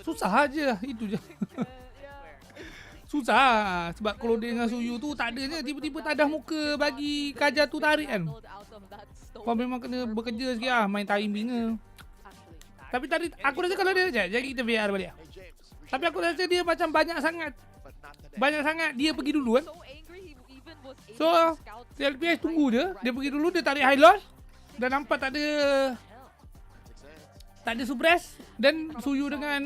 Susah aja, itu je. Susah sebab kalau dia dengan Suyu tu tak adanya tiba-tiba tadah muka bagi Kaja tu tarik kan. Kau memang kena bekerja sikit lah, main timing ke. Tapi tadi aku rasa kalau dia jadi kita VR balik lah. Tapi aku rasa dia macam banyak sangat dia pergi dulu kan. So TLPS tunggu je, dia pergi dulu, dia tarik high loss dan nampak tak ada suppress dan Suyu dengan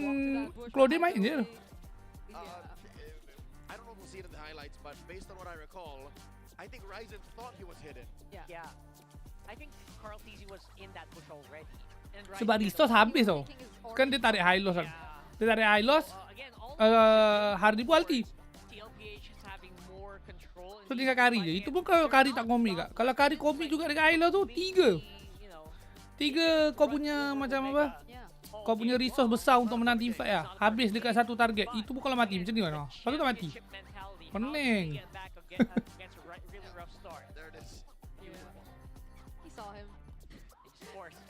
Claude main je. I don't know if we'll see it in the highlights, but based on what I recall, I think Ryzen thought he was hidden. Yeah. I think Carl TZ was in that push already. And Sebab resource habis tau. Kan dia tarik high loss kan. Dia tarik high loss. Hardy pun ulti. TLPH is having more control. So tinggal Kari je. Itu pun kalau Kari tak komik kak. Kalau Kari komik juga dengan high loss tu 3 kau punya macam apa? Kau punya resource besar untuk menang teamfight lah. Habis dekat satu target. Itu pun kalau mati macam ni kan. Lepas tu tak mati. Pening. He saw him.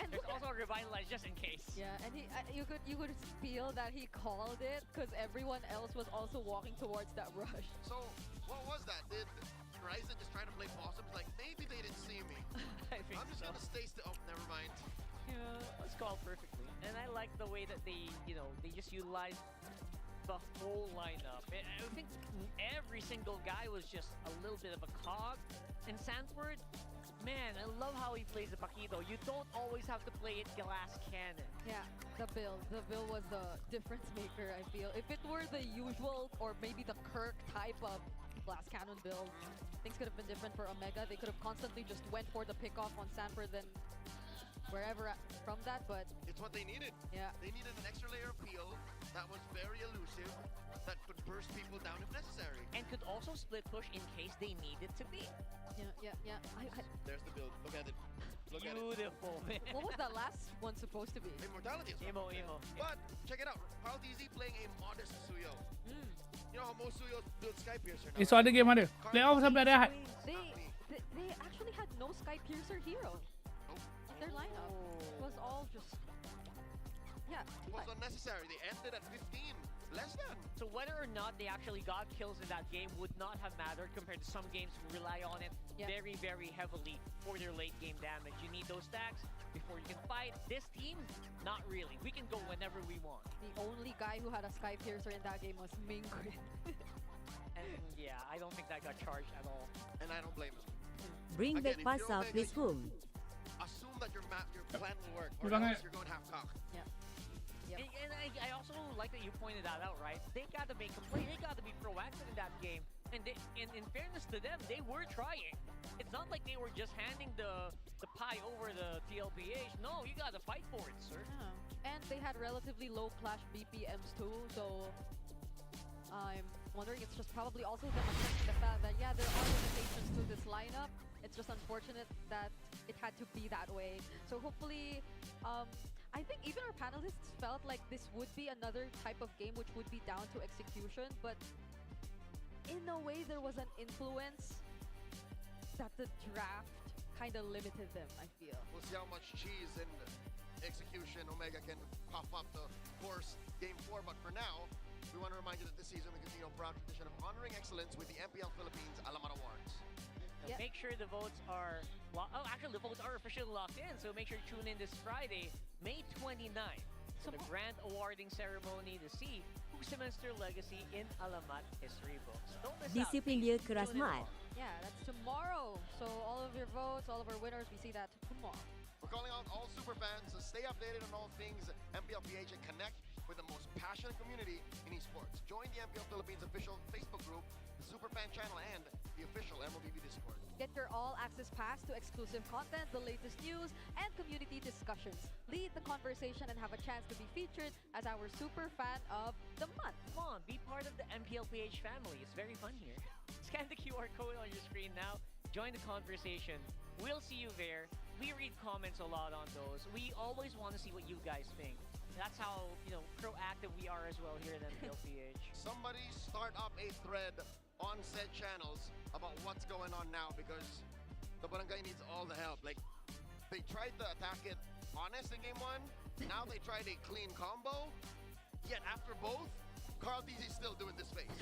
And there's also a revitalize just in case. Yeah, and you could feel that he called it because everyone else was also walking towards that rush. So what was that? Did Ryzen just try to play possum? Like maybe they didn't see me. I think I'm just gonna stay still. Oh, never mind. Yeah, that's called perfectly. And I like the way that they just utilize the whole lineup. I think every single guy was just a little bit of a cog. And Sanford, man, I love how he plays the Paquito. You don't always have to play it glass cannon. Yeah, the bill was the difference maker, I feel. If it were the usual or maybe the Kirk type of glass cannon build, things could have been different for Omega. They could have constantly just went for the pickoff on Sanford, then wherever from that, but it's what they needed. Yeah, they needed an extra layer of peel that was very elusive, that could burst people down if necessary, and could also split push in case they needed to be. Yeah. There's the build. Look at it. Look Beautiful, at it. Man. What was that last one supposed to be? Immortality. Emo. But check it out. Carl TZ playing a modest Suyo. You know how most Suyos build Sky Piercer now. Esok ada game ada. Playoff sampai ada Ahad. They actually had no Sky Piercer hero. Their lineup was all just it was unnecessary. They ended at 15, less than. So whether or not they actually got kills in that game would not have mattered compared to some games who rely on it very, very heavily for their late game damage. You need those stacks before you can fight. This team, not really. We can go whenever we want. The only guy who had a Sky Piercer in that game was Mingrid. And yeah, I don't think that got charged at all. And I don't blame him. Bring back Pasa, please home. Assume that your plan will work, or Ulang else you're going half cock. Yep. And I also like that you pointed that out, right? They got to make a play. They got to be proactive in that game. And in fairness to them, they were trying. It's not like they were just handing the pie over the TLPH. No, you got to fight for it, sir. Yeah. And they had relatively low clash BPMs too, so I'm wondering it's just probably also them accepting the fact that there are limitations to this lineup. It's just unfortunate that it had to be that way. So hopefully, I think even our panelists felt like this would be another type of game which would be down to execution, but in a way there was an influence that the draft kind of limited them, I feel. We'll see how much cheese and execution Omega can puff up the course game 4, but for now, we want to remind you that this season we continue a proud tradition of honoring excellence with the MPL Philippines Alamat Awards. Yep. Make sure the votes are actually the votes are officially locked in, so make sure to tune in this Friday, May 29th, for the grand awarding ceremony to see who cements their legacy in Alamat history books. Don't miss Disiplin out. dia keras Tune in mat. all. Yeah, that's tomorrow. So all of your votes, all of our winners, we see that tomorrow. We're calling out all super fans to stay updated on all things MPLPH and connect with the most passionate community in esports. Join the MPL Philippines official Facebook group, the Superfan channel, and the official MLBB Discord. Get your all-access pass to exclusive content, the latest news, and community discussions. Lead the conversation and have a chance to be featured as our super fan of the month. Come on, be part of the MPLPH family. It's very fun here. Scan the QR code on your screen now. Join the conversation. We'll see you there. We read comments a lot on those. We always want to see what you guys think. That's how, proactive we are as well here at MPLPH. Somebody start up a thread on said channels about what's going on now, because the barangay needs all the help. Like, they tried to attack it honest in game 1. Now they tried a clean combo. Yet after both, Carl DZ is still doing this face.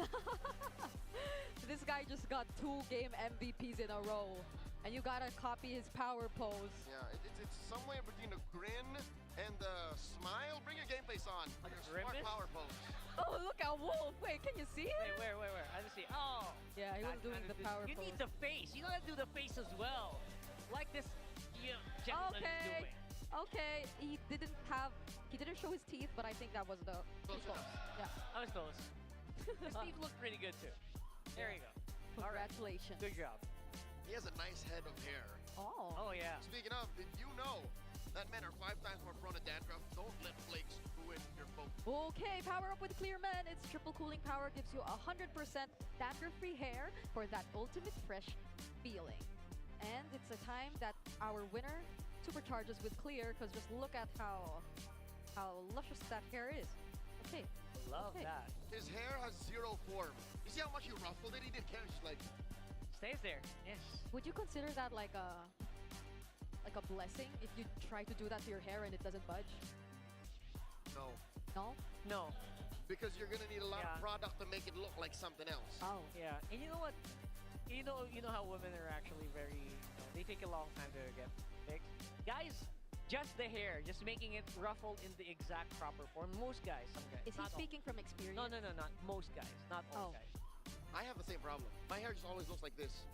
This guy just got 2 game MVPs in a row. And you gotta copy his power pose. Yeah, it's somewhere between the grin and the smile. Bring your game face on. Like your smart grimace? power pose. Oh, look at Wolf. Wait, can you see it? Wait, where? I just see. Oh! Yeah, he was That doing kind the of power You pose. need the face. You gotta do the face as well. Like this gentleman is Okay. doing. Okay, he didn't show his teeth, but I think that was the Close close. enough. Yeah. I was close. His teeth look pretty good too. There you go. All right. Congratulations. Good job. He has a nice head of hair. Oh. Oh yeah. Speaking of, did you know that men are 5 times more prone to dandruff? Don't let flakes ruin your focus. Okay, power up with Clear Men. Its triple cooling power gives you 100% dandruff-free hair for that ultimate fresh feeling. And it's a time that our winner supercharges with Clear, because just look at how luscious that hair is. Okay. Love Okay. that. His hair has 0 form. You see how much he ruffled it? He didn't care. Just like, Stays there. Yes. Would you consider that like a blessing if you try to do that to your hair and it doesn't budge? no. No? No. Because you're gonna need a lot of Yeah. product to make it look like something else. Oh. Yeah. And you know what? You know how women are actually very. They take a long time to get fixed. Guys, just the hair, just making it ruffled in the exact proper form. Most guys, some guys. Is he not all. speaking from experience? No, not most guys, not all Oh. guys. I have the same problem. My hair just always looks like this.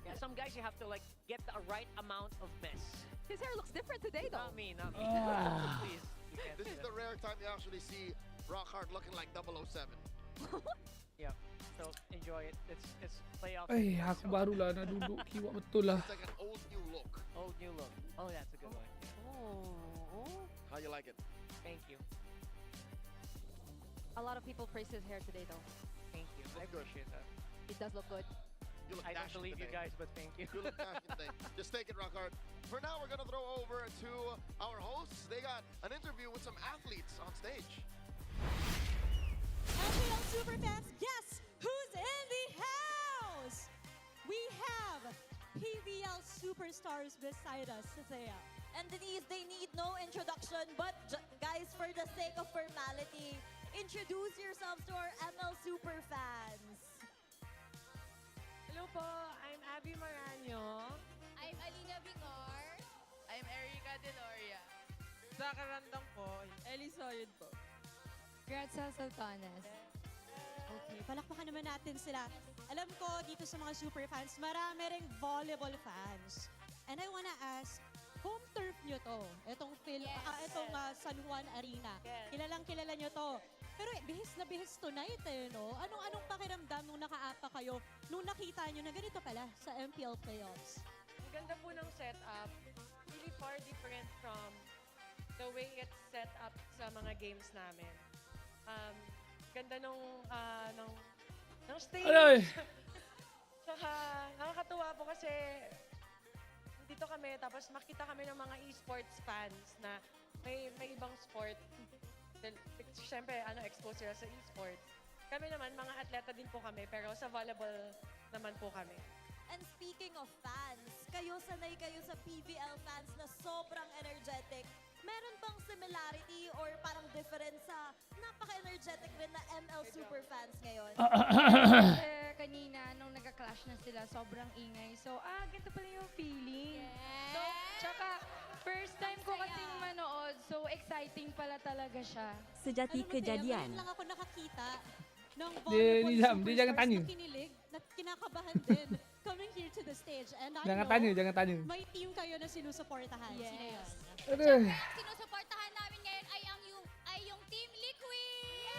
Yeah, some guys you have to get the right amount of mess. His hair looks different today, though. Not me, not me. Ah. Please, you can't This do is that. the rare time you actually see Rockhart looking like 007. Yeah. So enjoy it. It's playoff. Eh, aku barulah nak duduk kiwak betul lah. It's like an old new look. Old new look. Oh, that's a good one. Yeah. Oh. How you like it? Thank you. A lot of people praised his hair today, though. Thank you. I Look good. appreciate that. It does look good. You look I don't dashing believe you today. guys, but thank you. You look dashing today. Just take it, Rockhart. For now, we're gonna throw over to our hosts. They got an interview with some athletes on stage. MPL Superfans, guess who's in the house? We have PVL superstars beside us, Thea. And Denise, they need no introduction, but guys, for the sake of formality, introduce yourselves to our ML Superfans. Hello po, I'm Abby Maranyo. I'm Alina Binor. I'm Erica Deloria. Sa karandang po, Ellie Soyud po. Grazia Sultanas. Okay, palakpakan naman natin sila. Alam ko, dito sa mga superfans, marami ring volleyball fans. And I wanna ask, home turf nyo to. Itong San Juan Arena. Yes. Kilalang kilala nyo to. Pero bihis na bihis tonight no? Anong pakiramdam nung nakaapa kayo, nung nakita nyo na ganito pala sa MPL playoffs? Ang ganda po ng setup. Really far different from the way it's set up sa mga games namin. Ganda ng stage. Ay! Saka nakakatuwa po kasi dito kami, tapos makita kami ng mga esports fans na may ibang sport. Siyempre, expose sila sa esports. Kami naman, mga atleta din po kami, pero sa volleyball naman po kami. And speaking of fans, sanay kayo sa PVL fans na sobrang energetic. Meron bang similarity or parang difference sa napaka-energetic rin na ML Superfans ngayon? Kanina, nung nagka-clash na sila, sobrang ingay. So, ganito pala yung feeling. Yes. So, tsaka, first time ko kasing manood, so exciting pala talaga siya. Sejati Alam mo, Thea, kejadian. ngayon lang ako nakakita ng Dia volleyball ni Zam, dia jangan superstars tanya. na kinilig. kinakabahan din coming here to the stage. And I Jangan know, tanya, jangan tanya. may team kayo na sinusuportahan. Yes. Sino yun? Aduh. Ang sinusuportahan namin ngayon ay yung Team Liquid!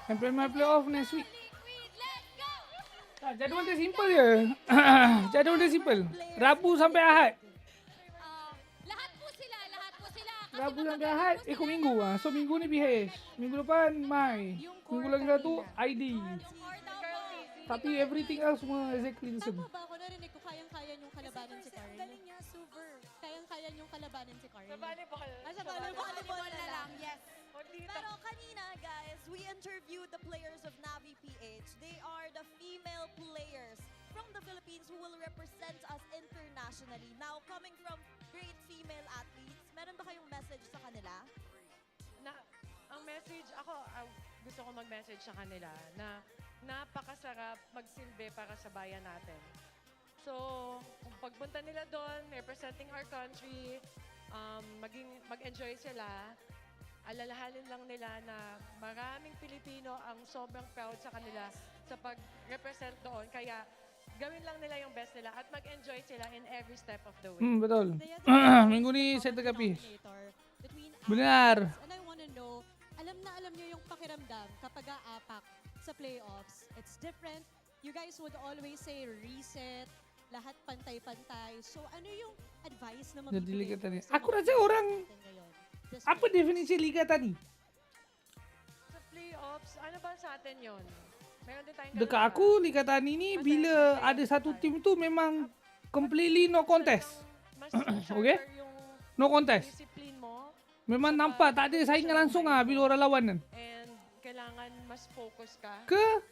MPLPHS playoff next week. Liquid, let's go! Jadual dia simple je. Jadual dia simple. Rabu sampai Ahad. Lahat po sila. Kasi Rabu sampai Ahad, ikut minggu. So minggu ni PH. Minggu depan Mai. Minggu lagi satu ID. Tapi everything else semua exactly the same. Tama ba ako? Narinig ko kayang-kaya niyong kalabanan si Karin. Galing niya, super. Kayang-kaya niyong kalabanan si Karin. Sa volleyball. Sa volleyball na lang, yes. Dito. Pero kanina, guys, we interviewed the players of Navi PH. They are the female players from the Philippines who will represent us internationally. Now, coming from great female athletes, meron ba kayong message sa kanila? Ang message, gusto ko mag-message sa kanila na napakasarap magsilbi para sa bayan natin. So, kung pagpunta nila doon, representing our country, mag-enjoy sila, alalahanin lang nila na maraming Pilipino ang sobrang proud sa kanila sa pag-represent doon. Kaya, gawin lang nila yung best nila at mag-enjoy sila in every step of the way. Betul. Minggu ni saya terkapi. Benar. And I want to know, alam niyo yung pakiramdam kapag aapak sa playoffs. It's different. You guys would always say reset, lahat pantay-pantay. So ano yung advice na Jadi liga tani. mabibigay mo sa Aku mga rasa orang ngayon? This apa definisi liga tani? Sa playoffs, ano ba sa atin yun? Meron din tayong Dekat aku liga tani ni bila ada satu tim tu memang completely no contest. Okay? No contest. discipline mo Memang nampak tak ada saingan langsung ah bila orang lawan kan. and kailangan mas focus ka. Ke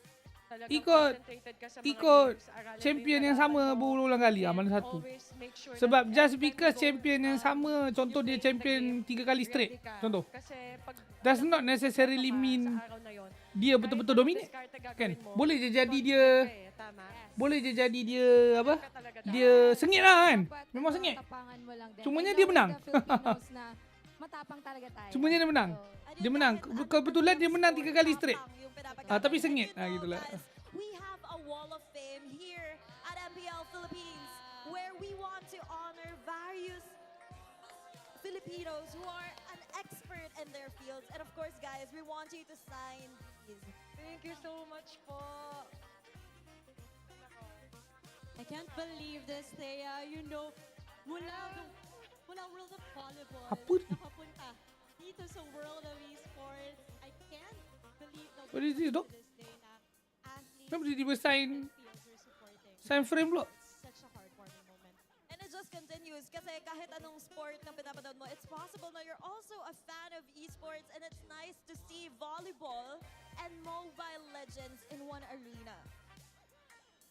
Talagang ikut concentrated ka sa mga ikut games, aralin champion mo yang yung sama kalaban mo, berulang kali and mana satu. always make sure Sebab that just every time because you go, champion yang sama, contoh dia champion 3 kali straight, ready ka. contoh. Kasi pag Does not necessarily mean sa araw na yon, dia betul-betul dominate. Kan? Boleh je jadi dia tama. boleh je jadi dia apa? Dia sengit lah kan. Memang sengit. Tapangan mo lang din. Cumanya I dia know menang. the Filipinos na matapang talaga tayo. Cumanya dia menang. Dia menang. Kebetulan dia menang 3 kali straight. Tapi sengit. Gitulah. We have a wall of fame here at MPL Philippines where we want to honor various Filipinos who are an expert in their fields. And of course, guys, we want you to sign these. Thank you so much po. I can't believe this, Thea. You know, mula world of volleyball, nakapunta dito sa world of esports. I can't believe na What is this, Doc? this day na athletes Kenapa dia sign fields are supporting. sign frame pula? Such a heartwarming moment. And it just continues kasi kahit anong sport na pinapanood mo, it's possible na you're also a fan of esports and it's nice to see volleyball and Mobile Legends in one arena.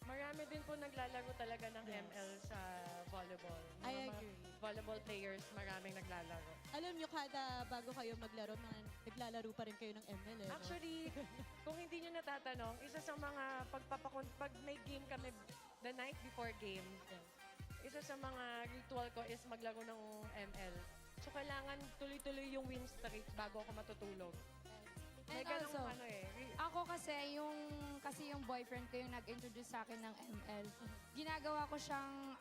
Marami din po naglalaro talaga ng ML sa volleyball. I Mga agree. Volleyball players, maraming naglalaro. Alam nyo, kada bago kayo maglaro, naglalaro pa rin kayo ng ML eh. no? Actually, kung hindi nyo natatanong, isa sa mga pag may game kami the night before game, isa sa mga ritual ko is maglaro ng ML. So, kailangan tuloy-tuloy yung win streak bago ako matutulog. May And ganong also, ano eh. ako kasi yung boyfriend ko yung nag-introduce sa akin ng ML. Ginagawa ko siyang,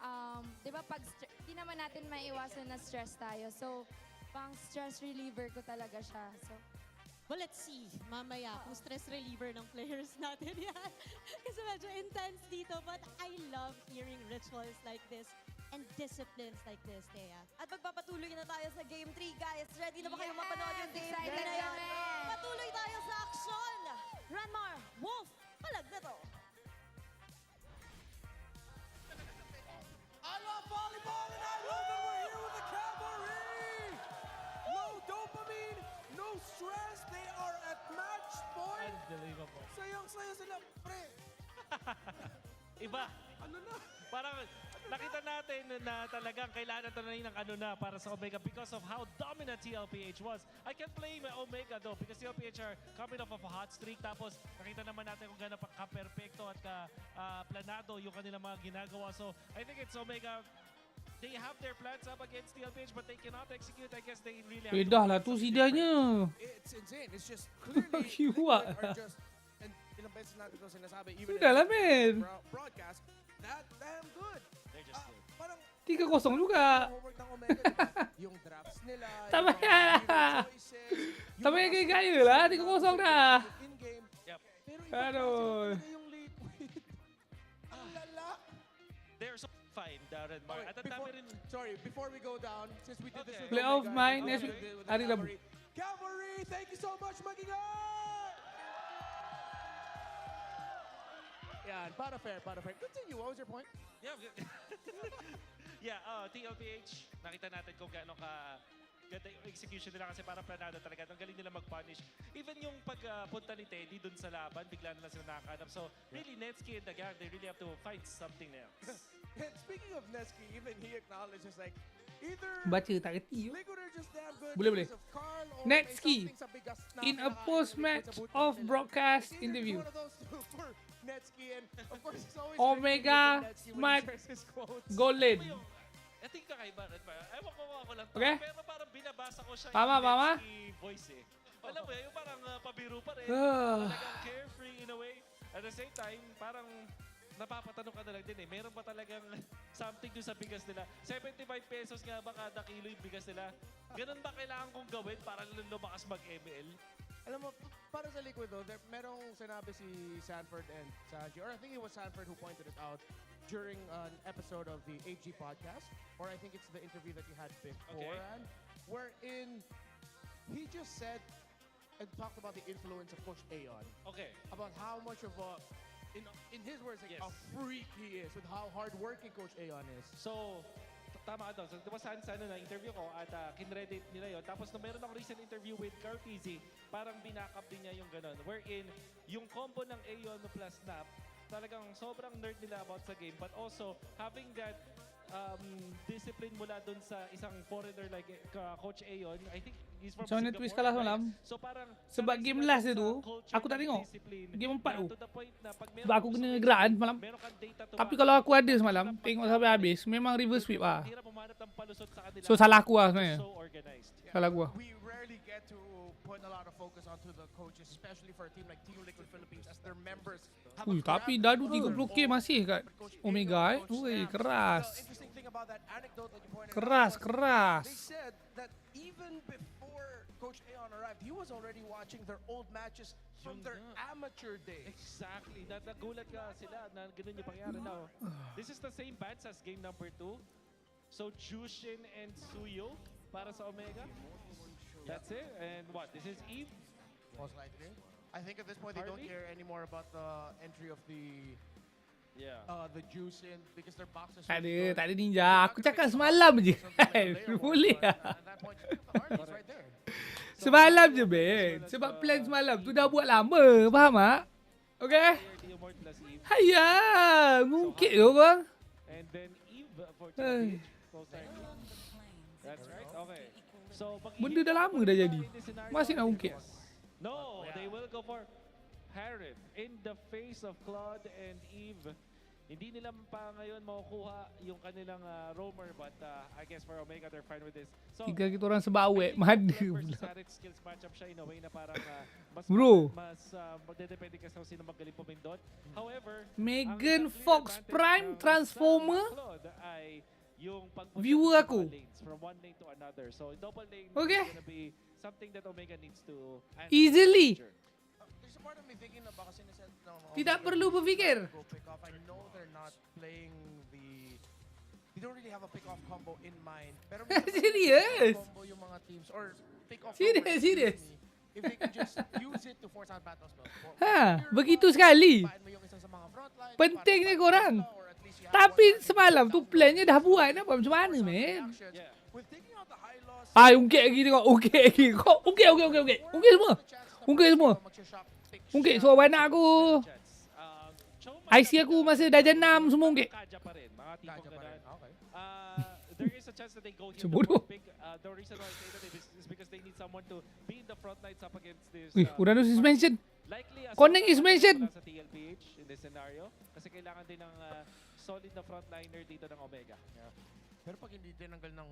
di ba pag, di naman natin maiwasan na stress tayo. So, pang stress reliever ko talaga siya. So, Well, let's see mamaya kung stress reliever ng players natin yan. Kasi medyo intense dito. But I love hearing rituals like this and disciplines like this, Thea. At magpapatuloy na tayo sa Game 3, guys. Ready na ba kayong mapanood yung Game 3 excited na yan? kami! Patuloy tayo sa aksyon! Ranmar, Wolf, palag na to! I love volleyball and I love that we're here with the cavalry! Low dopamine, no stress, they are at match point! Unbelievable. Sayang-saya sila, pre! Iba. Ano na? Parang nakita natin na talagang kailangan ito na ng ano na para sa Omega because of how dominant TLPH was. I can blame Omega though because TLPH are coming off of a hot streak. Tapos nakita naman natin kung gano'n ka-perfecto at ka-planado yung kanilang mga ginagawa. So I think it's Omega. They have their plans up against TLPH but they cannot execute. I guess they really have Dah lah tu sidanya. It's insane. It's just clearly You Liquid what? are just, and ilang beses natin ito sinasabi, even Udah lah, in men. broadcast, that damn good. They're just good. Parang Tiga kosong juga. homework ng Omega, diba? Yung drafts nila, Tama yung mga yan. hero choices, yung Tama mga yan kay skills Gayo lah. Tiga nila, kosong na. in-game. Yep. Pero iba Aduh. klase talaga yung liquid. Ang lala. They're so fine, Darren. Mar. At ang dami rin. Sorry, before we go down, since we did this with Playoff Omega, mine I next think week. with the Hari Rabu. Cavalry. Cavalry, thank you so much, Magigay! Yan, para fair. Continue, what was your point? Yeah. TLPH, nakita natin kung gaano ka ganda yung execution nila kasi parang planado talaga. Ang galing nila mag-punish. Even yung pagpunta ni Teddy dun sa laban, bigla na lang sila nakakanap. So, really, Netsky and the gang, they really have to find something else. And speaking of Nesky, even he acknowledges like, either Baca tak kerti. Liquid are just damn good Boleh. because of Carl or Netsky, may something sa bigas na in a kinakain post-match sa butas of nila. broadcast It's either interview. one of those two for Netsky, and of course it's always Omega great to hear from Netsky when he Smart shares his quotes. Golden. I think kakaiba rin ba? Ewan ko ako lang to. Okay. Pero parang binabasa ko siya Tama, yung tama. Netsky voice eh. Alam mo yun, yung parang pabiro pa rin. Ah. Talagang carefree in a way. At the same time, parang napapatanong ka na lang din eh. Meron ba talagang something doon sa bigas nila? 75 pesos nga ba kada kilo yung bigas nila? Ganun ba kailangan kong gawin para lumakas mag-ML? Alam mo, para sa Liquid though, merong sinabi si Sanford and Sanji, or I think it was Sanford who pointed it out during an episode of the AG podcast, or I think it's the interview that you had beforehand, wherein he just said and talked about the influence of Coach Aeon. Okay. About how much of a, in his words, like, Yes. a freak he is, with how hardworking Coach Aeon is. So, tama ka daw. So, diba sana na interview ko at kinredit nila yon. Tapos, nung meron akong recent interview with Carl Pizzi, parang binackup din niya yung ganun. Wherein, yung combo ng Aeon plus Snap, talagang sobrang nerd nila about sa game. But also, having that discipline mula dun sa isang foreigner like Coach Aeon, I think he's from So, Singapore. net-twist ka lah semalam. So, parang Sebab game last itu, aku tak tengok. Game 4 tu. to the point na pag Sebab aku kena geraan semalam. meron kang data to Tapi kalau aku ada semalam, tengok sampai habis, memang reverse sweep lah. hirap umanap ng palusot sa kanila. So, salah aku lah sebenarnya. So organized. Salah aku lah. We rarely get to put a lot of focus onto the coaches, especially for a team like Team Liquid Philippines, as their members have Ui, tapi dadu 30k masih kat Omega Ui, keras. The interesting thing about that anecdote that you pointed Keras, out was keras. they said that even before Coach Aeon arrived, he was already watching their old matches from their amateur days. Exactly. Nagulat ka sila na ganun yung pangyari now. This is the same batch as game number 2. So Jushin and Suyo para sa Omega. That's it. And what? This is Eve? Most likely. I think at this point they don't Harvey? care anymore about the entry of the juice in because their boxes. Tak ada ninja. Aku cakap semalam je kan. Boleh lah. right there. Semalam je Ben. Sebab plan semalam tu dah buat lama. Faham tak? Okay? Hayya. Mungkit ke orang? And then Eve for Ay. That's right. Okay. So Benda dah lama dah jadi. Masih nak ungkit. No, they will go for Harith in the face of Claude and Eve. Hindi nila pa ngayon makukuha yung kanilang roamer, but I guess for Omega they're fine with this. So, Tiga kita orang sebab awet. Mana versus pula. Harith skills matchup siya in a way na parang mas Bro. magdedepende ka sa sino magaling pumindot. However, Megan Fox Prime Transformer. Claude ay yung Viewer ako. lanes from one lane to another. So double lane Okay. is gonna be something that Omega needs to handle. Easily. There's a part of me thinking na baka sinesend ng Tidak perlu berfikir. go pick off. I know they're not playing they don't really have a pick off combo in mind. Pero Serious? combo yung mga teams or pick off Serious, combo, serious. if they can just use it to force out battles. Ha, begitu sekali. Pain mo yung isa sa mga frontline. Pentingnya korang. Tapi semalam tu plannya dah buat. Nampak macam mana, man? With taking out the high loss, Ay, ungkit lagi tengok. Ungkit lagi. Kau ungkit. Ungkit semua. Ungkit semua. Ungkit so banyak aku. IC aku masa dah jenam semua ungkit. Kaja pa rin, mga tipong ganun. There is a chance that they go here Sebodoh. to pick. The reason why I say that is because they need someone to be in the front lines up against this. Wih, Uranus is mentioned. Likely as Connect is mentioned. sa TLPH in this scenario. Kasi kailangan din ng solid na frontliner dito ng Omega. pero pag hindi tinanggal ng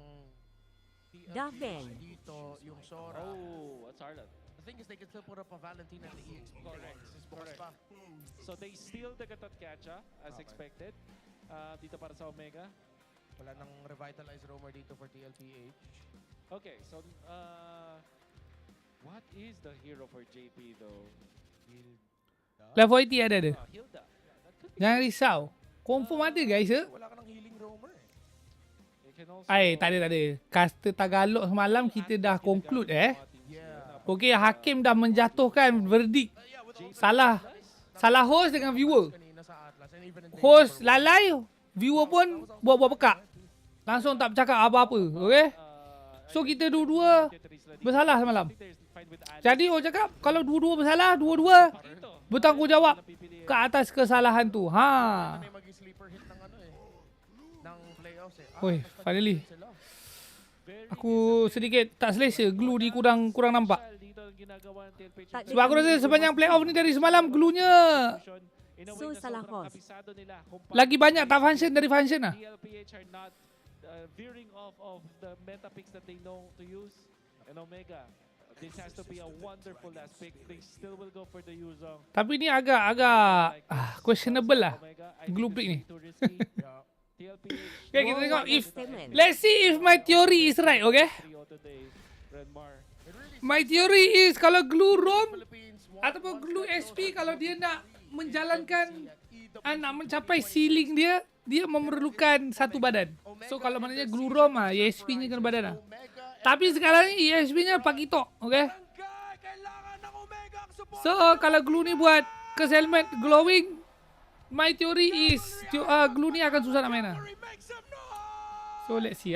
Daven. dito, yung Sora. Oh, that's Harlot. The thing is, they can still put up a Valentina and the EXP. Correct. So they steal the Gatot-Kacha as expected. Dito para sa Omega. Wala nang revitalized roamer dito for TLPH. Okay, so what is the hero for JP though? Level 80 ada. Hilda. Jangan risau. Confirm ada guys ya. Wala ka ng healing roamer. Ay, tak ada. Caster Tagalog semalam kita dah conclude Okey, hakim dah menjatuhkan verdict. Salah host dengan viewer. Host lalai, viewer pun buat-buat pekak. Langsung tak bercakap apa-apa, okey? So kita dua-dua bersalah semalam. Jadi orang cakap kalau dua-dua bersalah, dua-dua bertanggungjawab ke atas kesalahan tu. Oi, finally. Aku sedikit tak selesa, glue ni kurang nampak. Sebab aku rasa sepanjang playoff ni dari semalam glue-nya So salah host. lagi banyak tak function dari function lah. MLBB are not veering off of the meta picks that they know to use. And Omega, this has to be a wonderful last pick. They still will go for the Yuzong. Tapi ni agak questionable lah glue pick ni. Okay, kita tengok let's see if my theory is right, okay? My theory is kalau glue roam ataupun glue SP, kalau dia nak menjalankan nak mencapai ceiling dia memerlukan satu badan. So kalau maknanya glue roam ESP nya kena badan lah. Tapi sekarang ni ESP nya pakitok, okay? So kalau glue ni buat ke helmet glowing, my theory is glue ni akan susah nak main lah. So let's see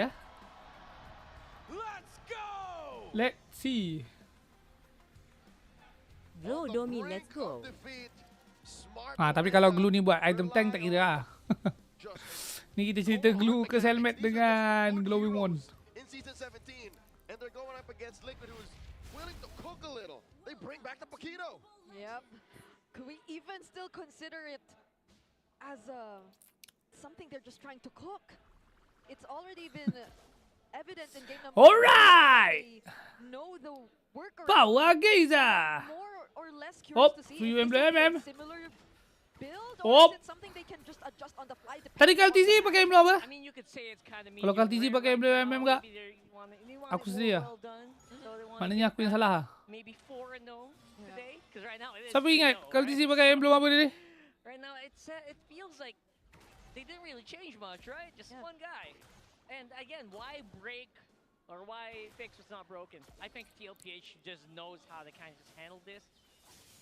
Let's see. Bro, Domi, let's go. Tapi kalau glue ni buat item tank tak kira lah. Ni kita cerita glue ke helmet dengan glowing wand. In season 17, and they're going up against Liquid, who is willing to cook a little. They bring back the Paquito. Yep. Could we even still consider it as something they're just trying to cook? It's already been evident in game number. Alright. They know the worker. Power Gazer. More or less curious to see free if it's MLBB. a similar build or is it something they can just adjust on the fly. Tadi KLTZ pakai emblem apa? I mean, you could say it's kind of Kalau KLTZ pakai emblem enggak? Aku sedih lah. Maknanya aku yang salah lah. Maybe 4-0 today, because right now it is. Siapa ingat KLTZ pakai emblem apa dia ni? Right now it feels like they didn't really change much, right? Just one guy. And again, why break or why fix what's not broken? I think TLPH just knows how to kind of just handle this.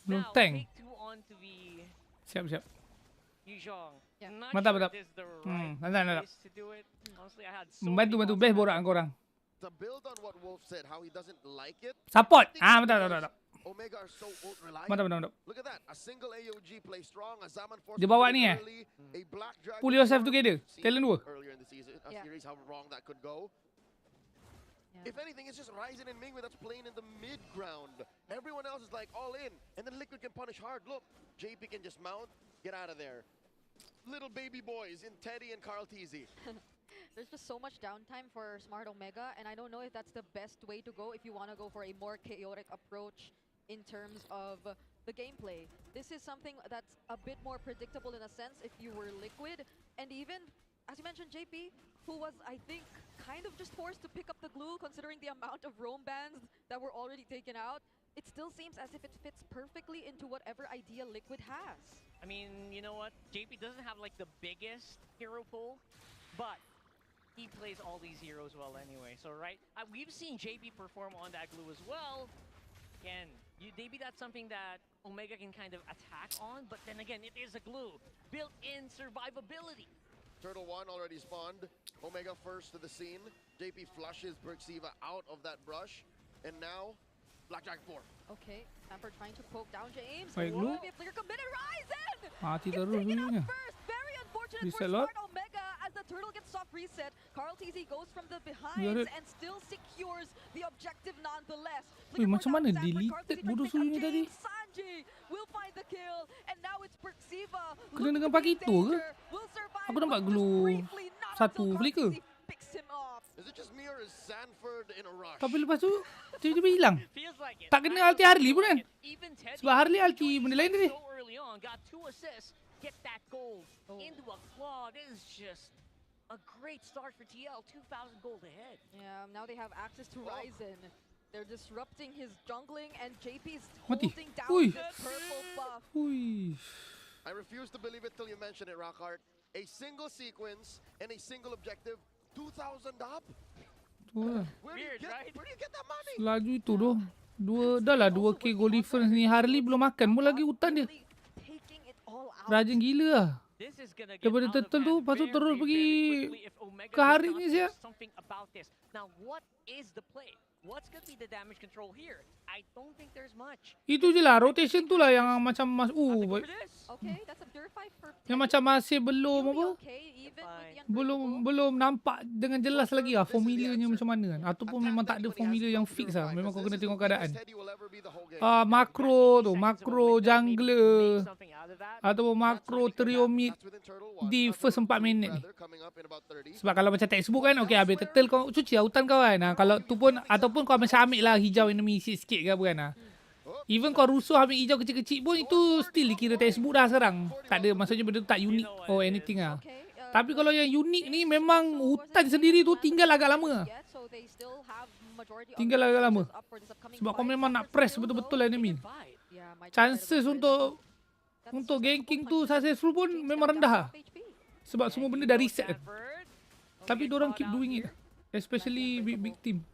Now, take two on to be Siap. Yuzhong. Mantap. This is the right place to do it. Honestly, I had so Bantu best borak dengan korang. To build on what Wolf said, how he doesn't like it. Support. Mantap. Omega are so ult-reliant. Mantap. Look at that. A single AOG play strong. A Zaman force. Dia bawa ni a Black Dragon. Pull yourself together. Talent 2. Earlier in the season, series, how wrong that could go. If anything, it's just Ryzen and Mingwei that's playing in the mid ground. Everyone else is like all in, and then Liquid can punish hard. Look, JP can just mount, get out of there. Little baby boys in Teddy and Carl TZ. There's just so much downtime for Smart Omega, and I don't know if that's the best way to go if you want to go for a more chaotic approach in terms of the gameplay. This is something that's a bit more predictable in a sense if you were Liquid, and even, as you mentioned, JP, who was, I think, kind of just forced to pick up the glue considering the amount of roam bans that were already taken out. It still seems as if it fits perfectly into whatever idea Liquid has. I mean, you know what? JP doesn't have like the biggest hero pool, but he plays all these heroes well anyway. So, right, we've seen JP perform on that glue as well. Again, maybe that's something that Omega can kind of attack on, but then again, it is a glue. Built-in survivability. Turtle 1 already spawned. Omega first to the scene. JP flushes Berxiva out of that brush. And now, Blackjack 4. Okay, Tamper trying to poke down James. Baik Will lu. be a flicker committed Ryzen! Mati Gets terus taken out dulunya. first. Very unfortunate Reset for lot. Smart Omega as the turtle gets soft reset. Carl TZ goes from the Biar behind dia- and still secures the objective nonetheless. Weh, macam mana deleted bodoh suyunya tadi? Sanji will find the kill and now it's Berxiva. Kena dengan Paquito ke? Aku nampak glue satu flicker. Picks him off. Is it just me or Tapi lepas tu tiba-tiba hilang. Tak kena ulti Harley pun kan. Sebab Harley ulti benda lain tadi. So early on, got 2 assists, get that gold into a claw. This is just a great start for TL. 2,000 gold ahead. Yeah, now they have access to Ryzen. They're disrupting his jungling, and JP's Mati. holding down Ui. the purple buff. Ui. I refuse to believe it till you mention it, Rockhart. A single sequence and a single objective, 2,000 up. Tu lah. Where do you get that money? Laju itu doh. Dah lah 2k goal difference ni. Harley belum makan pun lagi hutan dia. Rajin gila lah. Daripada turtle tu, lepas tu terus pergi ke Harley ni siap. Now what is the play? What's going to be the damage control here? I don't think there's much. Itu je lah, rotation tu lah yang macam Okay, that's a purify for yang macam masih belum apa? Belum nampak dengan jelas lagi lah formulanya macam mana kan. Ataupun memang tak ada formula yang fix lah. Memang kau kena tengok keadaan. Makro tu, makro jungler ataupun makro trio mid di first 4 minit ni. Sebab kalau macam textbook kan, okay habis turtle kau cuci lah hutan kau kan. Kalau tu pun, ataupun kau macam ambil lah hijau enemy sikit ke apa kan. Even kau rusuh ambil hijau kecil-kecil pun itu still dikira textbook dah sekarang. Tak ada, maksudnya benda tu tak unik or anything lah. Tapi kalau yang unik ni memang hutan sendiri tu tinggal agak lama. Tinggal agak lama. Sebab kau memang nak press betul-betul enemy. Chances untuk ganking tu successful pun memang rendah lah. Sebab semua benda dah reset kan. Tapi diorang keep doing it. Especially big team.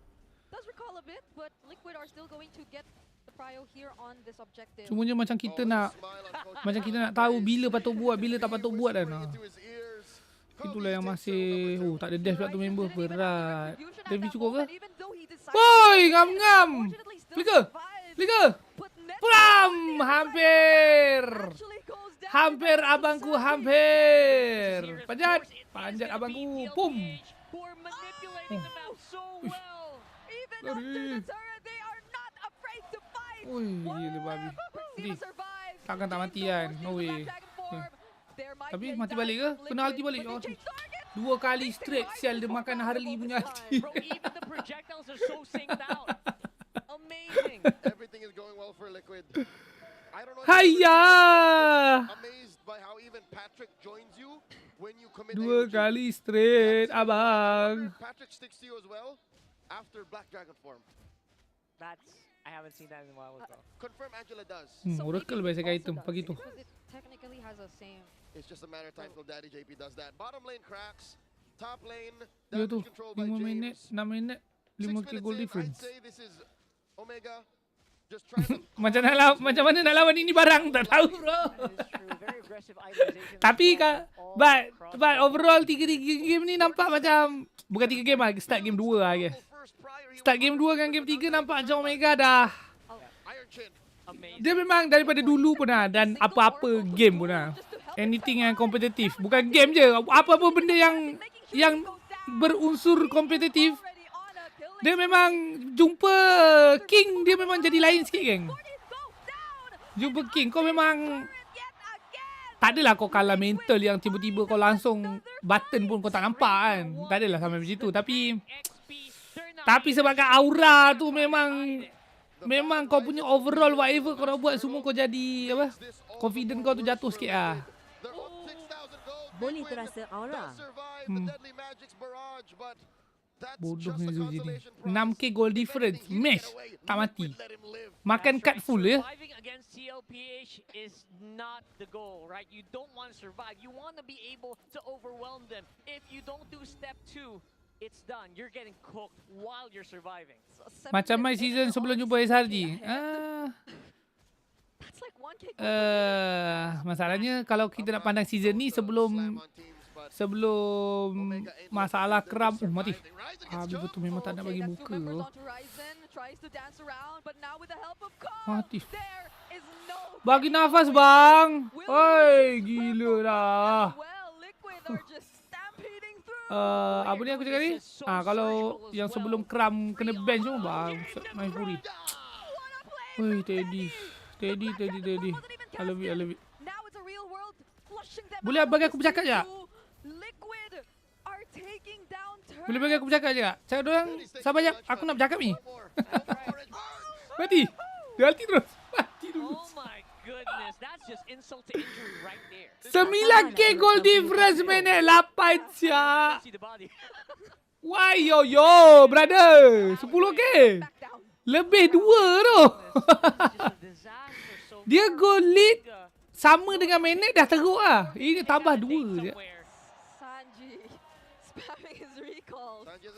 Cumanya macam kita nak tahu bila patut buat, bila tak patut buat kan. Itulah yang masih tak ada dash pula tu member. Berat. Devi cukup ke? Woi, ngam-ngam. Flicker. Pulam. Hampir abangku, hampir. Panjat abangku. Pum. Ui, gila babi. Takkan tak mati kan? No way. Tapi mati balik ke? Kena ulti balik. 2 kali straight sial dia makan Harley punya ulti. Everything is going well for Liquid. I don't know. Hayya! Amazed by how even Patrick joins you when you commit 2 kali straight, abang. Patrick sticks to you as well after Black Dragon form. I haven't seen that in a while as well. Confirm Angela does. Oracle biasa item pagi tu. It's just a matter of time till Daddy JP does that. Bottom lane cracks. Top lane Ya tu, damage controlled by 5 minit, James. 6 minit, 5k goal difference. I'd say this is Omega just trying to Macam mana nak lawan ini barang tak tahu bro. Tapi but overall 3 game ni nampak macam bukan 3 game lah, start game 2 lah guys. Start game 2 dengan game 3 nampak macam Omega dah. Dia memang daripada dulu pun lah, dan apa-apa game pun lah. Anything yang kompetitif, bukan game je, apa-apa benda yang berunsur kompetitif. Dia memang jumpa King, dia memang jadi lain sikit geng. Jumpa King, kau memang tak adalah kau kalah mental yang tiba-tiba kau langsung button pun kau tak nampak kan. Tak adalah sampai macam tu. Tapi sebagai aura tu memang kau punya overall whatever kau nak buat semua kau jadi apa? Confident kau tu jatuh sikit lah. Boleh terasa aura. Bodohnya Zuzi ni. 6k goal difference. Match. Tak mati. Makan cut full ya. Surviving against CLPH is not the goal, right? You don't want to survive. You want to be able to overwhelm them. If you don't do step 2, it's done. You're getting cooked while you're surviving. Macam my season sebelum jumpa SRG. Masalahnya kalau kita nak pandang season ni sebelum masalah kram mati. Habis betul memang tak nak bagi muka. Mati. Bagi nafas bang. Oi, gila dah. Apa ni aku cakap ni? Kalau yang sebelum kram kena ban semua bang. Main Fury. Oi, Teddy. I love it. Boleh bagi aku bercakap je? Boleh bagi aku bercakap je tak? Cakap dorang, sabar jap. Aku nak bercakap ni. Mati. Dia ulti terus. Mati dulu. Oh my goodness, that's just insult to injury right there. 9k goal difference minit 8 siap. See the body. Why yo, brother. 10k. Lebih 2 tu. Dia goal lead sama dengan minit dah teruk lah. Ini tambah 2 je. Sanji spamming his recall. Sanji's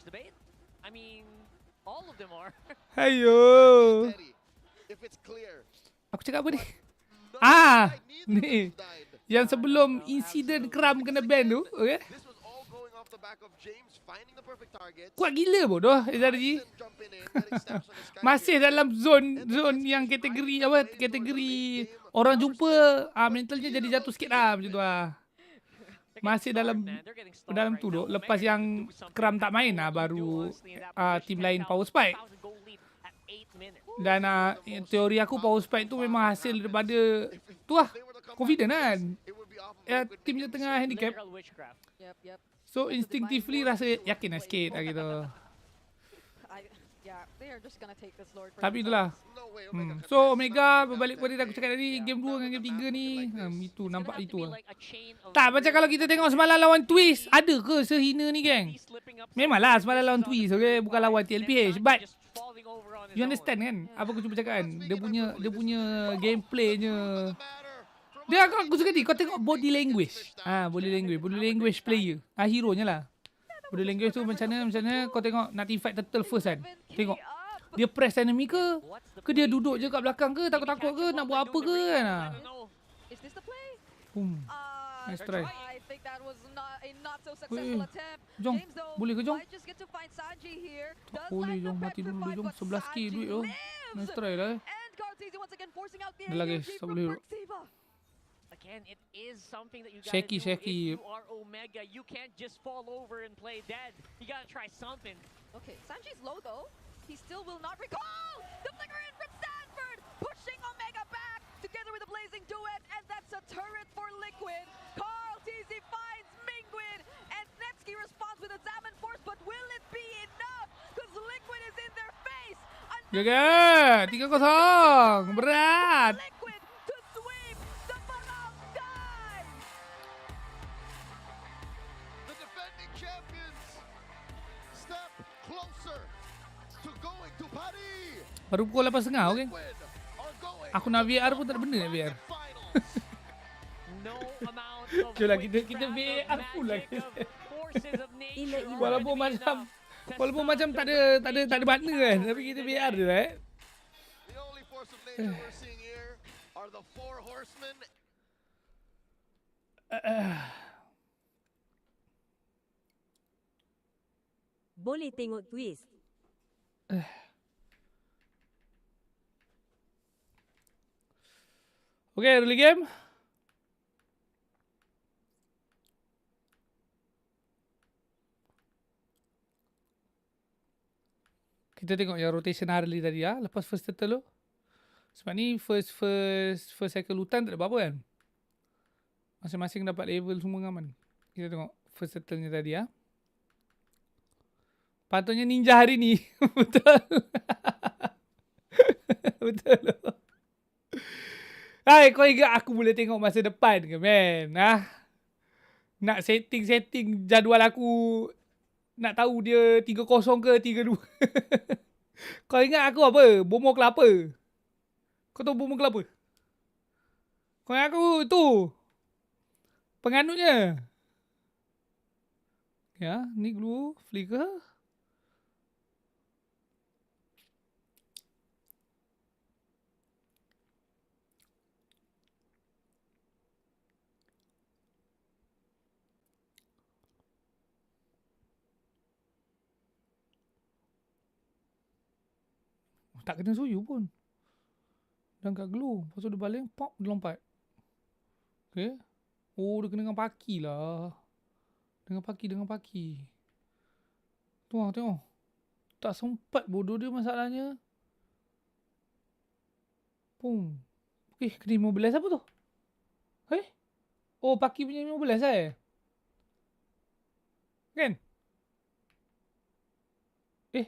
the bait. I mean, all of them are. Ayo. Aku cakap apa ni? Ni. Yang sebelum insiden kram kena ban tu, okay? Kuat gila bodoh SRG. Masih dalam zone yang kategori apa? Kategori orang jumpa mentalnya jadi jatuh sikit lah macam tu lah. Masih dalam tu duk. Lepas yang kram tak main lah baru team lain power spike. Dan teori aku power spike tu memang hasil daripada tu lah. Confident kan. Team je tengah handicap. So instinctively rasa yakin lah sikit lah gitu. Tapi itulah. So Omega berbalik kepada aku cakap tadi, game 2 dengan game 3 ni itu nampak itu lah. Tak macam kalau kita tengok semalam lawan Twist, ada ke sehina ni geng? Memanglah semalam lawan Twist, okay? Bukan lawan TLPH. But you understand kan apa aku cuba cakap kan? Dia punya gameplaynya. Dia aku suka ni kau tengok body language. Body language player. Hero nya lah. Body language tu macam mana kau tengok nak team fight turtle first kan. Tengok. Dia press enemy ke? Ke dia duduk je kat belakang ke? Takut-takut ke? Nak buat apa ke kan? Boom. Nice try. Jom. Boleh ke Jom? Tak boleh Jom. Mati dulu Jom. 11k duit tu. Nice try lah. Dah lah guys. Tak boleh. Again, it is something that you gotta Shaky. do. If you are Omega, you can't just fall over and play dead. You gotta try something. Okay, Sanji's low though. He still will not recall. The flicker in from Stanford, pushing Omega back together with a blazing duet, and that's a turret for Liquid. Carl TZ finds Mingwin, and Nevsky responds with a Zaman Force, but will it be enough? Because Liquid is in their face. Gagal. 3-0. Berat. Baru pukul 8.30 okay? Aku nak VR pun tak ada benda nak VR. Okay lah kita VR full lah. Walaupun macam tak ada makna kan. Tapi kita VR je lah Boleh tengok Twist. Okay, early game. Kita tengok yang rotation early tadi ya, lepas first turtle tu. Sebab ni first cycle hutan tak ada apa-apa kan. Masing-masing dapat level semua aman. Kita tengok first turtle-nya tadi ya. Patutnya ninja hari ni. Betul. Betul. Hai, kau ingat aku boleh tengok masa depan ke, man? Nak setting jadual aku. Nak tahu dia 3-0 ke 3-2. Kau ingat aku apa? Bomo kelapa. Kau tahu bomo kelapa? Kau ingat aku tu penganutnya. Ya, ni dulu flicker. Tak kena suyu pun. Dan kat glue. Lepas tu dia baling, pop, dia lompat. Okay. Oh, dia kena dengan paki lah. Dengan paki. Tengok. Tak sempat bodoh dia masalahnya. Pum. Kena 15 apa tu? Oh, paki punya 15 Kan?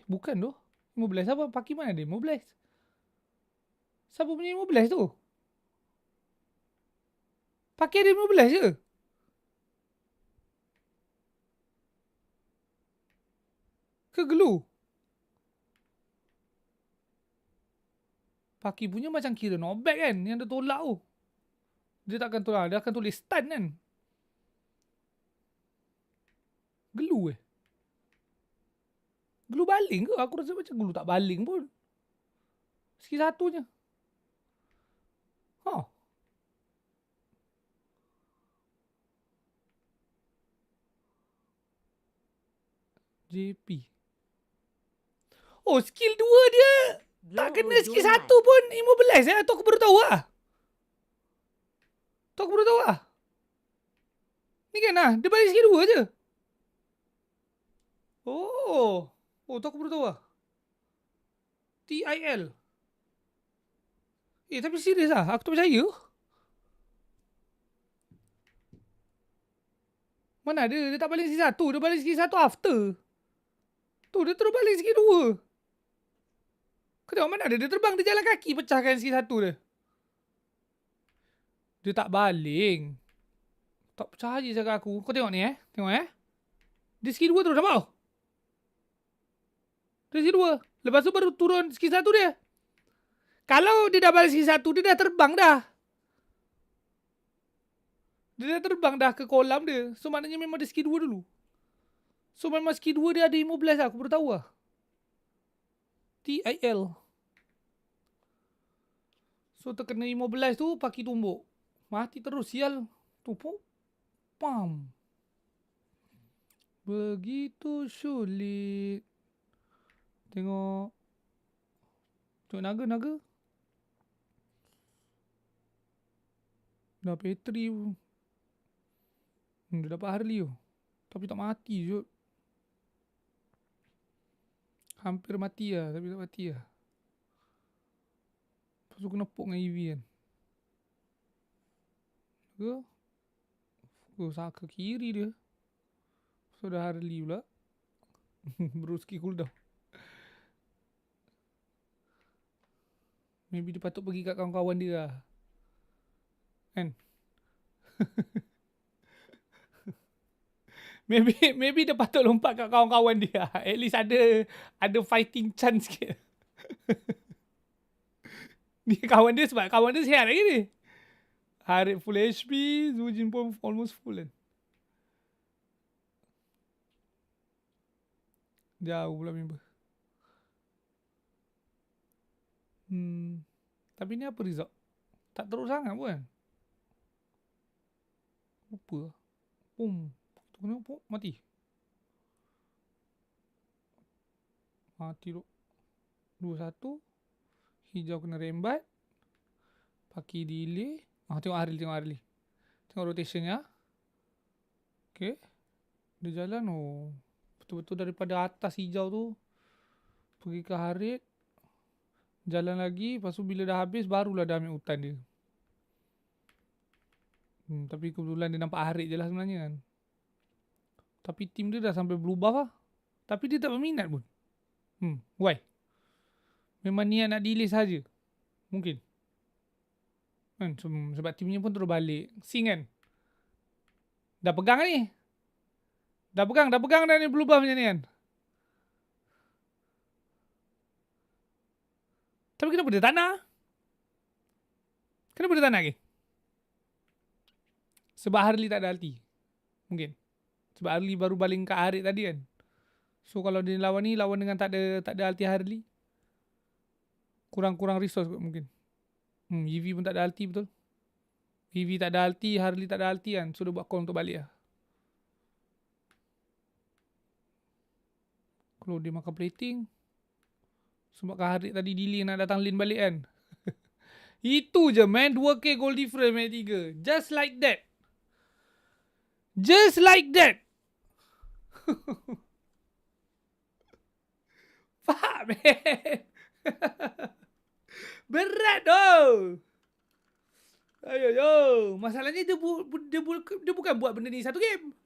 Bukan tu. 15 apa? Paki mana dia? 15. Siapa punya 15 tu? Paki ada 15 je. Ke Glue? Paki punya macam kira not bad kan? Yang dia tolak tu. Dia takkan tolak. Dia akan tulis stun kan? Glue Glue baling ke? Aku rasa macam Glue tak baling pun. Skill satunya. JP. Oh, skill 2 dia tak kena skill 1 pun immobilize tu aku baru tahu lah. Tu aku baru tahu lah. Ni kan lah, dia balik skill 2 je. Oh, tu aku baru tahu lah. TIL. Tapi serius lah, aku tak percaya. Mana ada, dia tak balik skill 1, dia balik skill 1 after. Tu, dia terus balik skill 2. Kau tengok mana ada, dia terbang, dia jalan kaki pecahkan skill 1 dia. Dia tak baling. Tak percaya cakap aku. Kau tengok ni tengok dia skill 2 terus, nampak? Dia skill 2. Lepas tu baru turun skill 1 dia. Kalau dia dah balik skill 1, dia dah terbang dah. Dia dah terbang dah ke kolam dia. So maknanya memang dia skill 2 dulu. So memang skill 2 dia ada immobilize lah. Aku baru tahu lah. TIL. So terkena immobilize tu, Paki tumbuk. Mati terus sial. Tumpuk. Pam. Begitu sulit. Tengok naga. Dah Petri. Dia dapat Harley tu. Tapi tak mati je. Hampir mati lah. Tapi tak mati lah. Lepas tu kena pok dengan EV kan. Ke kiri dia. So dah Harley pula. Bruski cooldown. Maybe dia patut pergi kat kawan-kawan dia lah. Kan? Maybe dia patut lompat kat kawan-kawan dia. At least ada fighting chance sikit. Ni kawan dia sebab kawan dia sihat lagi ni. Harit full HP, Zujin pun almost full kan. Jauh pula member. Tapi ni apa result? Tak teruk sangat pun kan? Lupa lah. Tu kena mati. Mati tu. 2-1. Hijau kena rembat. Paki delay. Tengok Harley. Tengok rotationnya. Okay. Dia jalan betul-betul daripada atas hijau tu pergi ke Harit. Jalan lagi. Lepas tu bila dah habis barulah dah ambil hutan dia. Tapi kebetulan dia nampak Harit je lah sebenarnya kan. Tapi tim dia dah sampai blue buff lah. Tapi dia tak berminat pun. Why? Memang niat nak delay saja. Mungkin. Kan? Sebab timnya pun terus balik. Sing kan? Dah pegang ni. Dah pegang dah ni blue buff macam ni kan. Tapi kenapa dia tak nak? Kenapa dia tak nak lagi? Sebab Harley tak ada ulti. Mungkin. Sebab Harley baru baling kat Harit tadi kan. So kalau dia lawan ni, lawan dengan tak ada ulti Harley. Kurang resource kot mungkin. EV pun tak ada ulti betul. EV tak ada ulti, Harley tak ada ulti kan. So dia buat call untuk balik lah. Kalau dia makan plating. Sebab Harit tadi delay nak datang lane balik kan. Itu je man. 2k goal difference match 3. Just like that. Just like that. Fuck man. Berat tau. Ayo. Masalahnya dia bukan buat benda ni satu game.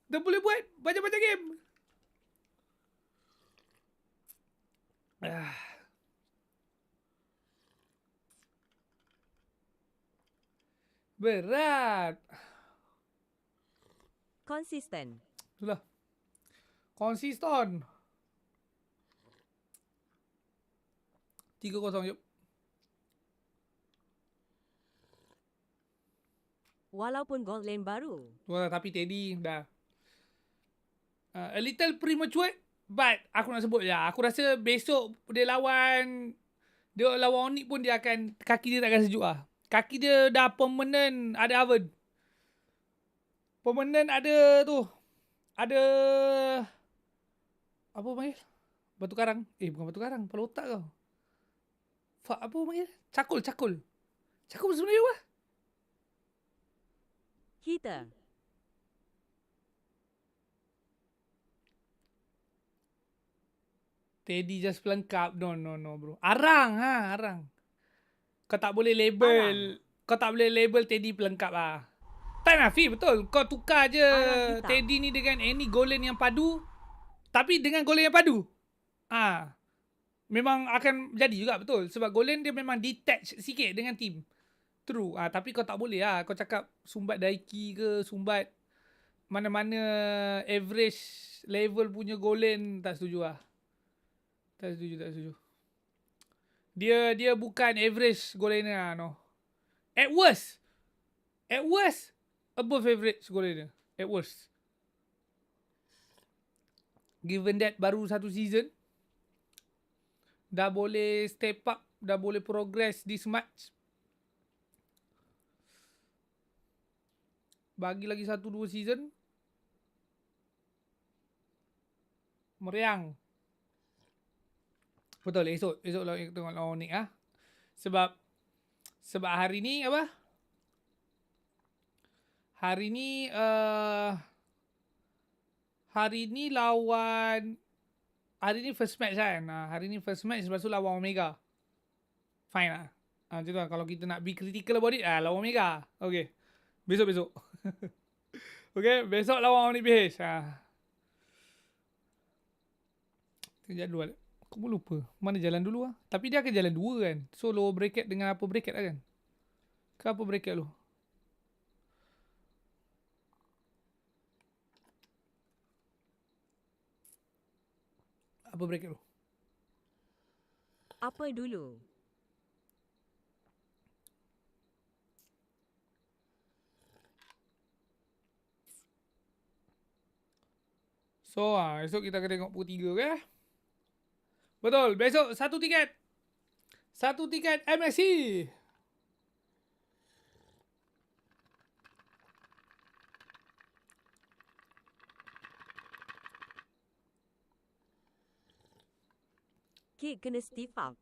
Kita boleh buat banyak-banyak game. Berat. Konsisten. Itulah. Konsisten. 3-0 yuk. Walaupun gol lane baru. Wah, tapi Teddy dah. A little premature, but aku nak sebut je. Aku rasa besok dia lawan Onyx pun dia akan, kaki dia tak akan sejuk lah. Kaki dia dah permanent ada oven. Permanent ada tu. Ada apa panggil? Batu karang. Bukan batu karang, kepala otak kau. Apa panggil? Cakul. Cakul sebenarnya apa? Heater. Teddy just pelengkap. No bro. Arang. Kau tak boleh label. Kau tak boleh label Teddy pelengkap lah. Tak Nafi, betul. Kau tukar je Teddy ni dengan any golan yang padu. Tapi dengan golan yang padu. Memang akan jadi juga, betul. Sebab golan dia memang detach sikit dengan team. True. Tapi kau tak boleh lah. Kau cakap sumbat Daiki ke, sumbat mana-mana average level punya golan, tak setuju lah. Tak setuju. Dia bukan average goal laner lah, no. At worst, above average goal laner. At worst. Given that baru satu season, dah boleh step up, dah boleh progress this much. Bagi lagi 1-2 season, meriang. Betul, esok tengok lawan Onyx ah. Sebab hari ni apa? Hari ni first match kan. Hari ni first match, lepas tu lawan Omega. Fine lah. Macam tu lah. Kalau kita nak be critical about it, lawan Omega. Okay. Besok. Okay, besok lawan MLBB. Tengok jadual. Aku pun lupa mana jalan dulu lah. Tapi dia akan jalan 2 kan. So lower bracket dengan upper bracket lah kan. Ke upper bracket lu? Upper bracket lu? Apa dulu? So esok kita akan tengok pukul 3 okay? Betul, besok satu tiket MSC. Kick kena Steve out.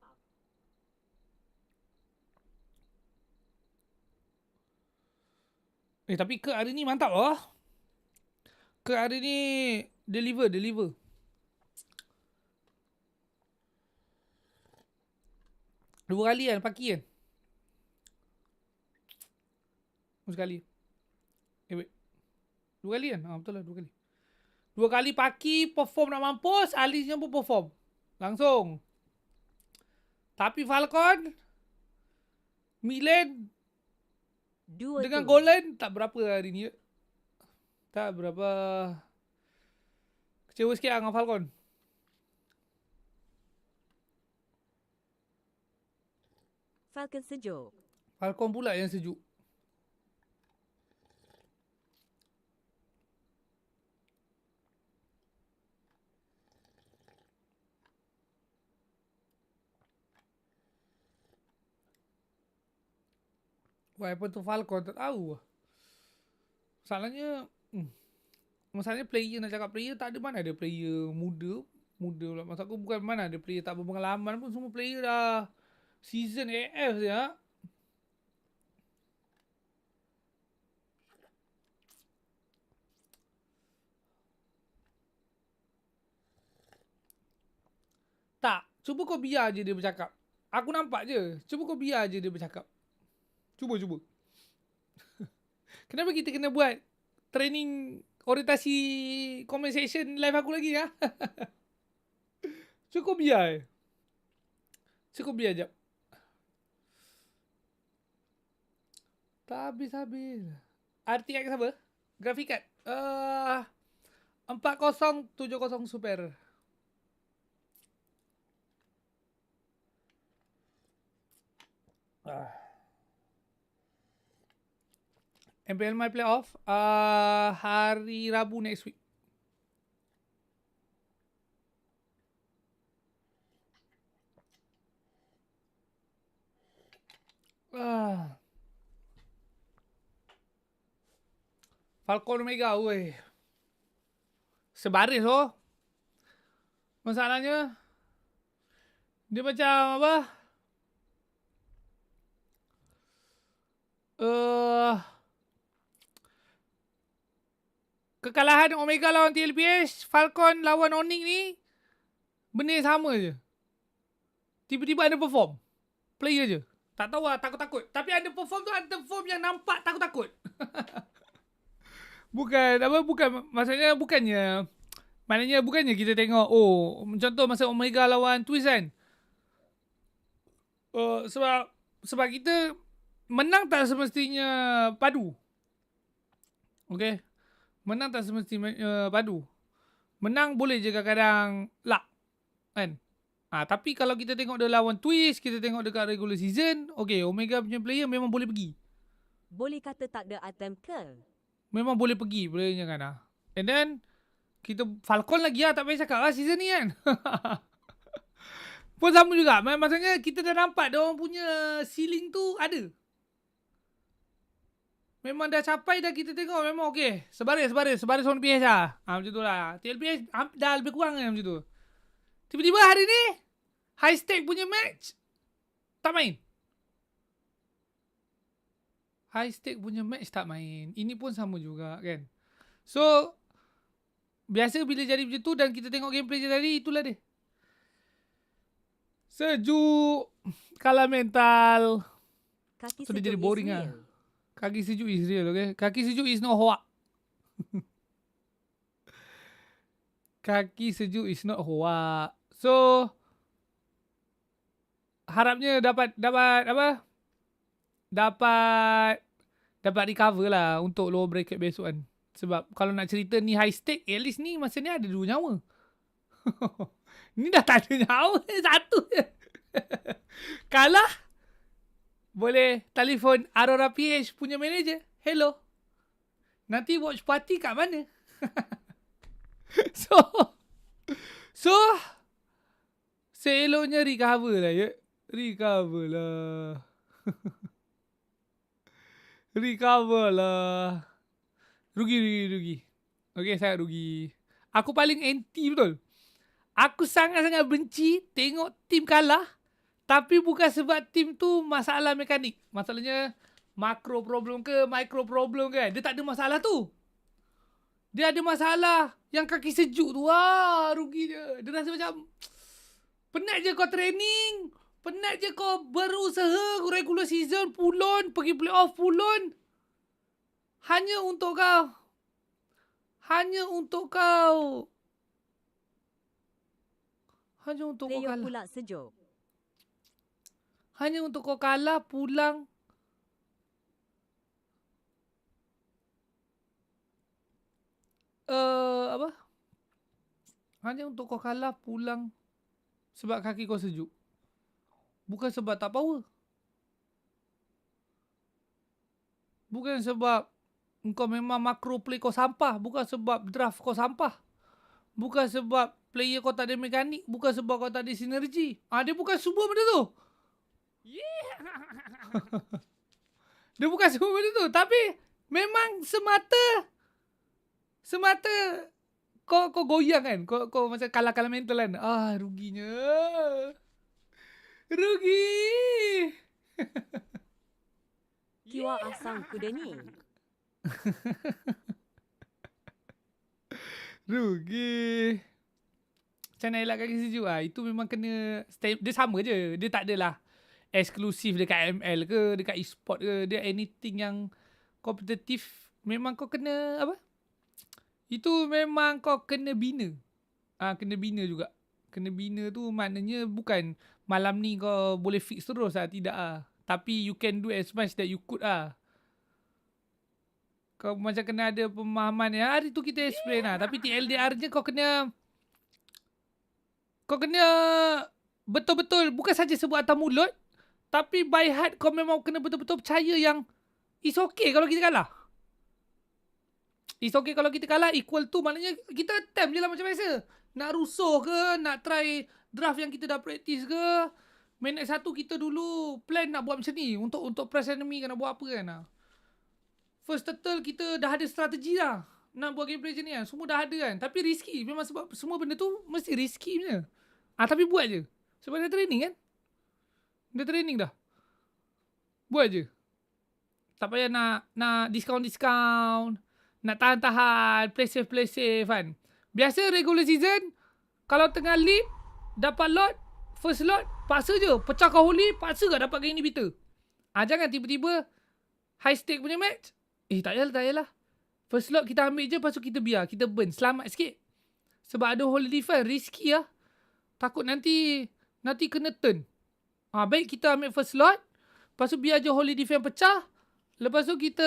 Tapi ke hari ni mantap lah. Ke hari ni deliver. Dua kali kan paki kan. Sekali. Wait. 2 kali kan? Betul lah 2 kali. 2 kali paki, perform nak mampus, Alisnya pun perform. Langsung. Tapi Falcon, Milan dengan Golan tak berapa hari ni. Tak berapa. Kecewa sikit lah dengan Falcon. Falcon sejuk. Falcon pula yang sejuk. What happened to Falcon? Tak tahu. Masalahnya player, nak cakap player tak ada, mana ada player muda pula. Maksud aku bukan mana ada player tak berpengalaman pun, semua player dah season AF je. Tak, cuba kau biar je dia bercakap. Aku nampak je. Cuba kau biar je dia bercakap. Cuba. Kenapa kita kena buat training orientasi comment section live aku lagi ya. Cukup biar. Cukup biar jap. Tak habis-habis. RTX apa? Graphic card. 4070 Super. MPL my playoff hari Rabu next week. Falcon Omega, weh. Sebaris oh. Masalahnya dia macam apa? Kekalahan Omega lawan TLPH, Falcon lawan Onyx ni benda yang sama je. Tiba-tiba ada perform. Player je. Tak tahu lah, takut-takut. Tapi ada perform tu, ada perform yang nampak takut-takut. Maksudnya bukannya kita tengok, contoh masa Omega lawan Twist kan. Sebab kita menang tak semestinya padu. Okay. Menang tak semestinya padu. Menang boleh je kadang-kadang luck. Kan? Tapi kalau kita tengok dia lawan Twist, kita tengok dekat regular season, okay, Omega punya player memang boleh pergi. Boleh kata tak ada attempt ke? Memang boleh pergi playernya kan. And then, kita Falcon lagi tak payah cakap lah season ni kan. Pun sama juga. Maksudnya kita dah nampak dia orang punya ceiling tu ada. Memang dah capai dah, kita tengok memang okey. Sebaris on PH lah. Macam tu lah. TLPH dah lebih kurang kan macam tu. Tiba-tiba hari ni, high stake punya match, tak main. High stake punya match tak main. Ini pun sama juga kan. So, biasa bila jadi macam tu dan kita tengok gameplay je tadi, itulah dia. Sejuk, kalah mental. So, dia jadi boring lah. Kaki sejuk is real, okay? Kaki sejuk is not hoak. Kaki sejuk is not hoak. So, harapnya dapat apa? Dapat recover lah untuk lower bracket besok kan. Sebab kalau nak cerita ni high stake, at least ni masa ni ada 2 nyawa. Ni dah tak ada nyawa, 1 je. Kalah, boleh telefon Aurora PH punya manager. Hello. Nanti watch party kat mana? So, seeloknya recover lah ya. Recover lah. Rugi. Okay, saya rugi. Aku paling anti betul. Aku sangat-sangat benci tengok tim kalah. Tapi bukan sebab tim tu masalah mekanik. Masalahnya makro problem ke micro problem ke. Dia tak ada masalah tu. Dia ada masalah yang kaki sejuk tu. Wah, rugi dia. Dia rasa macam penat je kau training. Penat je kau berusaha regular season pulon, pergi playoff pulon. Hanya untuk kau Player kalah. pula sejuk. Hanya untuk kau kalah pulang. Hanya untuk kau kalah pulang sebab kaki kau sejuk. Bukan sebab tak power. Bukan sebab kau memang makro play kau sampah. Bukan sebab draft kau sampah. Bukan sebab player kau tak ada mekanik. Bukan sebab kau tak ada sinergi. Dia bukan semua benda tu. Yeah. Dia bukan semua benda tu. Tapi memang semata kau goyang kan. Kau macam kalah mental kan. Ruginya. Rugi. Kiwa asang kuda ni. Rugi. Macam nak elak kaki sejuk itu memang kena dia sama je. Dia tak adalah eksklusif dekat ML ke, dekat e-sport ke. Dia anything yang kompetitif memang kau kena apa? Itu memang kau kena bina. Kena bina juga. Kena bina tu maknanya bukan malam ni kau boleh fix terus tidak Tapi you can do as much that you could Kau macam kena ada pemahaman hari tu kita explain Tapi TLDR je kau kena betul-betul bukan saja sebut atas mulut, tapi by heart kau memang kena betul-betul percaya yang it's okay kalau kita kalah. It's okay kalau kita kalah, equal to maknanya kita attempt je lah macam biasa. Nak rusuh ke, nak try draft yang kita dah practice ke. Minute 1 kita dulu plan nak buat macam ni. Untuk press enemy kan nak buat apa kan. First turtle kita dah ada strategi dah. Nak buat gameplay macam ni kan. Semua dah ada kan. Tapi risky. Memang sebab semua benda tu mesti risky punya. Tapi buat je. Sebab dah training kan. Dah training dah. Buat je. Tak payah nak discount. Nak tahan-tahan. Play safe kan. Biasa regular season. Kalau tengah lead. Dapat lot. First lot. Paksa je. Pecahkan holy. Paksa ke dapat game inhibitor. Jangan tiba-tiba. High stake punya match. Tak yalah. First lot kita ambil je. Lepas tu kita biar. Kita burn. Selamat sikit. Sebab ada holy defense. Risky lah. Takut nanti kena turn. Baik kita ambil first lot. Lepas tu biar je holy defense pecah. Lepas tu kita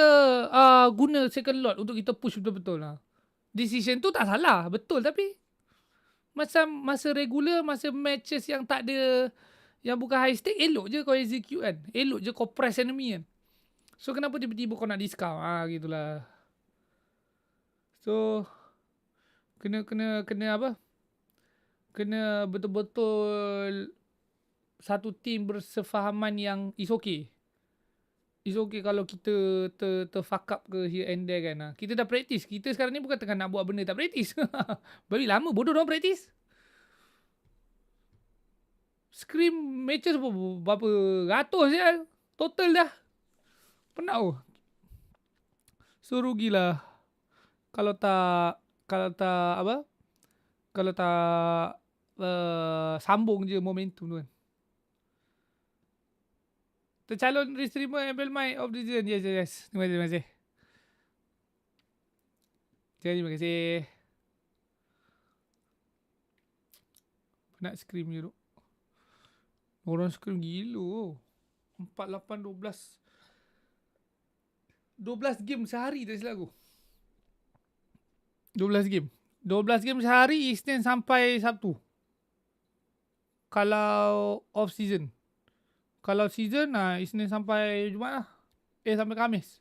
guna second lot untuk kita push betul-betul lah. Decision tu tak salah. Betul tapi masa regular, masa matches yang tak ada, yang bukan high stake, elok je kau execute kan. Elok je kau press enemy kan. So kenapa tiba-tiba kau nak discount? Gitulah. So kena apa? Kena betul-betul satu team bersefahaman yang is okay. It's okay kalau kita fuck up ke here and there kan. Kita dah practice. Kita sekarang ni bukan tengah nak buat benda tak practice. Bagi lama bodoh dorang practice. Scrim matches berapa ratus je. Total dah. Penat So rugilah. Kalau tak sambung je momentum tu kan. Tercalon streamer MPL Mic of the Season. Yes. Terima kasih. Terima kasih. Nak scream je tu. Orang scream gila. 4, 8, 12 game sehari tak silap aku. 12 game. 12 game sehari Isnin sampai Sabtu. Kalau off season. Kalau season, Isnin sampai Jumaat lah. Sampai Khamis.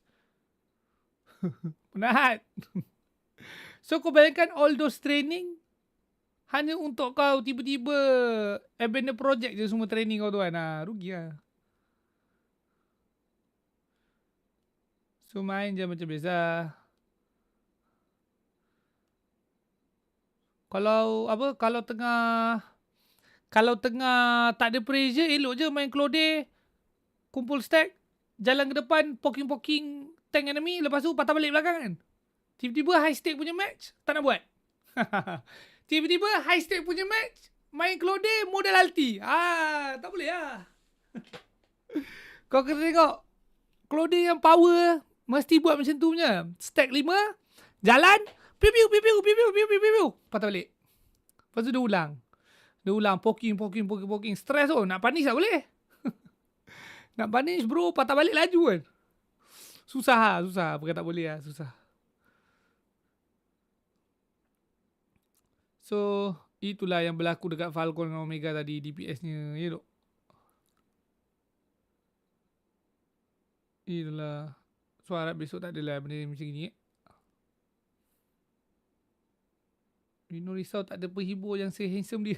Penat. So, kau bayangkan all those training hanya untuk kau tiba-tiba abandon project je semua training kau tu kan. Rugi lah. So, main je macam biasa. Kalau tengah tak ada pressure, elok je main Claude, kumpul stack, jalan ke depan, poking tank enemy, lepas tu patah balik belakang kan. Tiba-tiba high stake punya match, tak nak buat. Tiba-tiba high stake punya match, main Claude, modal ulti. Tak boleh lah. Kau kena tengok, Claude yang power, mesti buat macam tu punya. Stack 5, jalan, piu, patah balik. Lepas tu dia ulang. Poking. Stress tu. Nak punish tak boleh. Nak punish bro, patah balik laju kan. Susah. Bukan tak boleh lah. Susah. So, itulah yang berlaku dekat Falcon dengan Omega tadi. DPS-nya. Ya dok. Itulah. So, harap besok tak adalah benda macam ni. Rino risau tak ada penghibur yang se-handsome dia.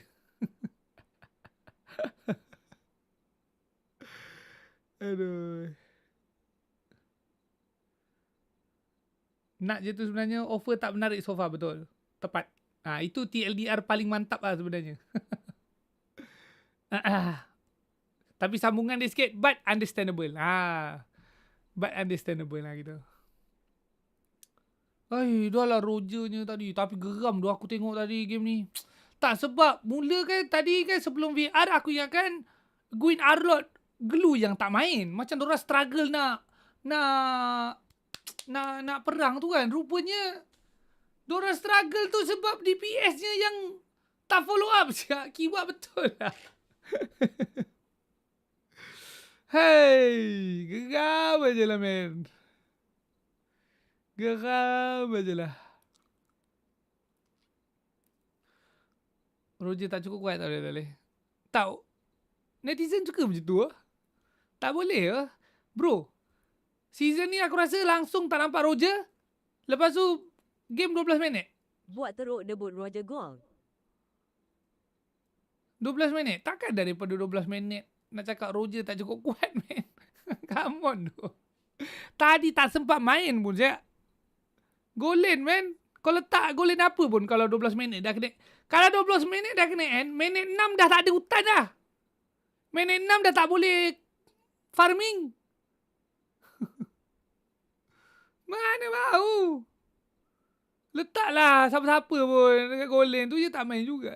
Aduh. Nak je tu sebenarnya offer tak menarik so far, betul. Tepat. Itu TLDR paling mantap lah sebenarnya. Tapi sambungan dia sikit, but understandable. But understandable lah gitu. Dah lah Rogernya tadi. Tapi geram tu aku tengok tadi game ni. Tak, sebab mula kan tadi kan sebelum VR aku ingatkan Gwyn Arlott Glue yang tak main. Macam diorang struggle nak perang tu kan. Rupanya Diorang struggle tu sebab DPS-nya yang tak follow up siap. Kiwak betul lah. Hey, geram aja lah men. Geram aja lah. Roger tak cukup kuat tau dia boleh. Tahu. Netizen suka macam tu lah. Tak boleh lah. Bro, season ni aku rasa langsung tak nampak Roger. Lepas tu, game 12 minit. Buat teruk debut Roger Gold. 12 minit. Takkan daripada 12 minit nak cakap Roger tak cukup kuat, man. Come on tu. Tadi tak sempat main pun, siap. Goal-in, man. Kalau tak goal-in apa pun kalau 12 minit dah kena. Kalau 12 minit dah kena end, minit 6 dah tak ada hutan dah. Minit 6 dah tak boleh farming. Mana mahu. Letaklah siapa-siapa pun dekat goal-in tu je tak main juga.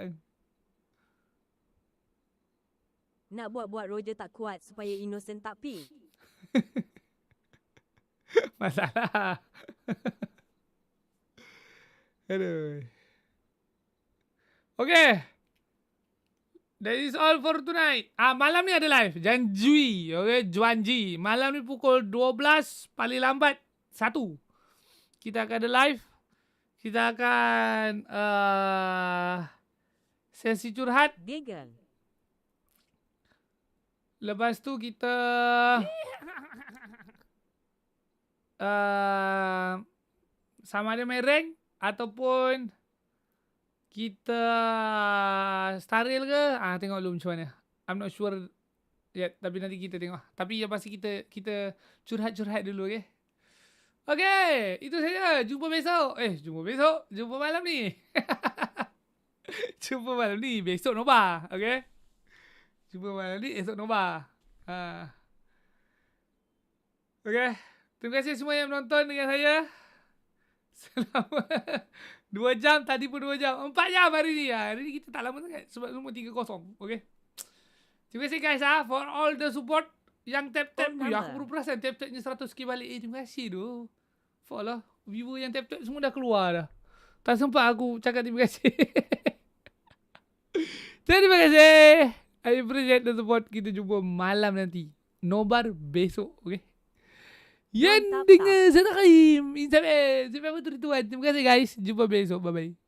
Nak buat-buat Roger tak kuat supaya Innocent tak pick. Masalah. Aduh. Okay. That is all for tonight. Malam ni ada live. Janjui. Okay. Juanji. Malam ni pukul 12. Paling lambat 1. Kita akan ada live. Kita akan sesi curhat. Gegal. Lepas tu kita sama ada main rank ataupun kita staril ke? Tengok dulu macam mana. I'm not sure yet, tapi nanti kita tengok. Tapi yang pasti kita curhat-curhat dulu, okay? Okay, itu saja. Jumpa besok. Jumpa malam ni. Jumpa malam ni. Besok Nova, okay? Jumpa malam ni, esok Nova. Okay. Terima kasih semua yang menonton dengan saya. Selama 2 jam. Tadi pun 2 jam. 4 jam hari ni. Hari ni kita tak lama sangat. Sebab semua 3-0. Okay. Terima kasih guys for all the support. Yang tap-tap. Aku baru perasan tap-tapnya 100k balik. Terima kasih tu. For lah. Viewer yang tap-tap semua dah keluar dah. Tak sempat aku cakap terima kasih. Terima kasih. I appreciate the support. Kita jumpa malam nanti. Nobar besok. Okay. Yang dengar saya Rahim. Sampai bertuan. Terima kasih guys. Jumpa besok. Bye-bye.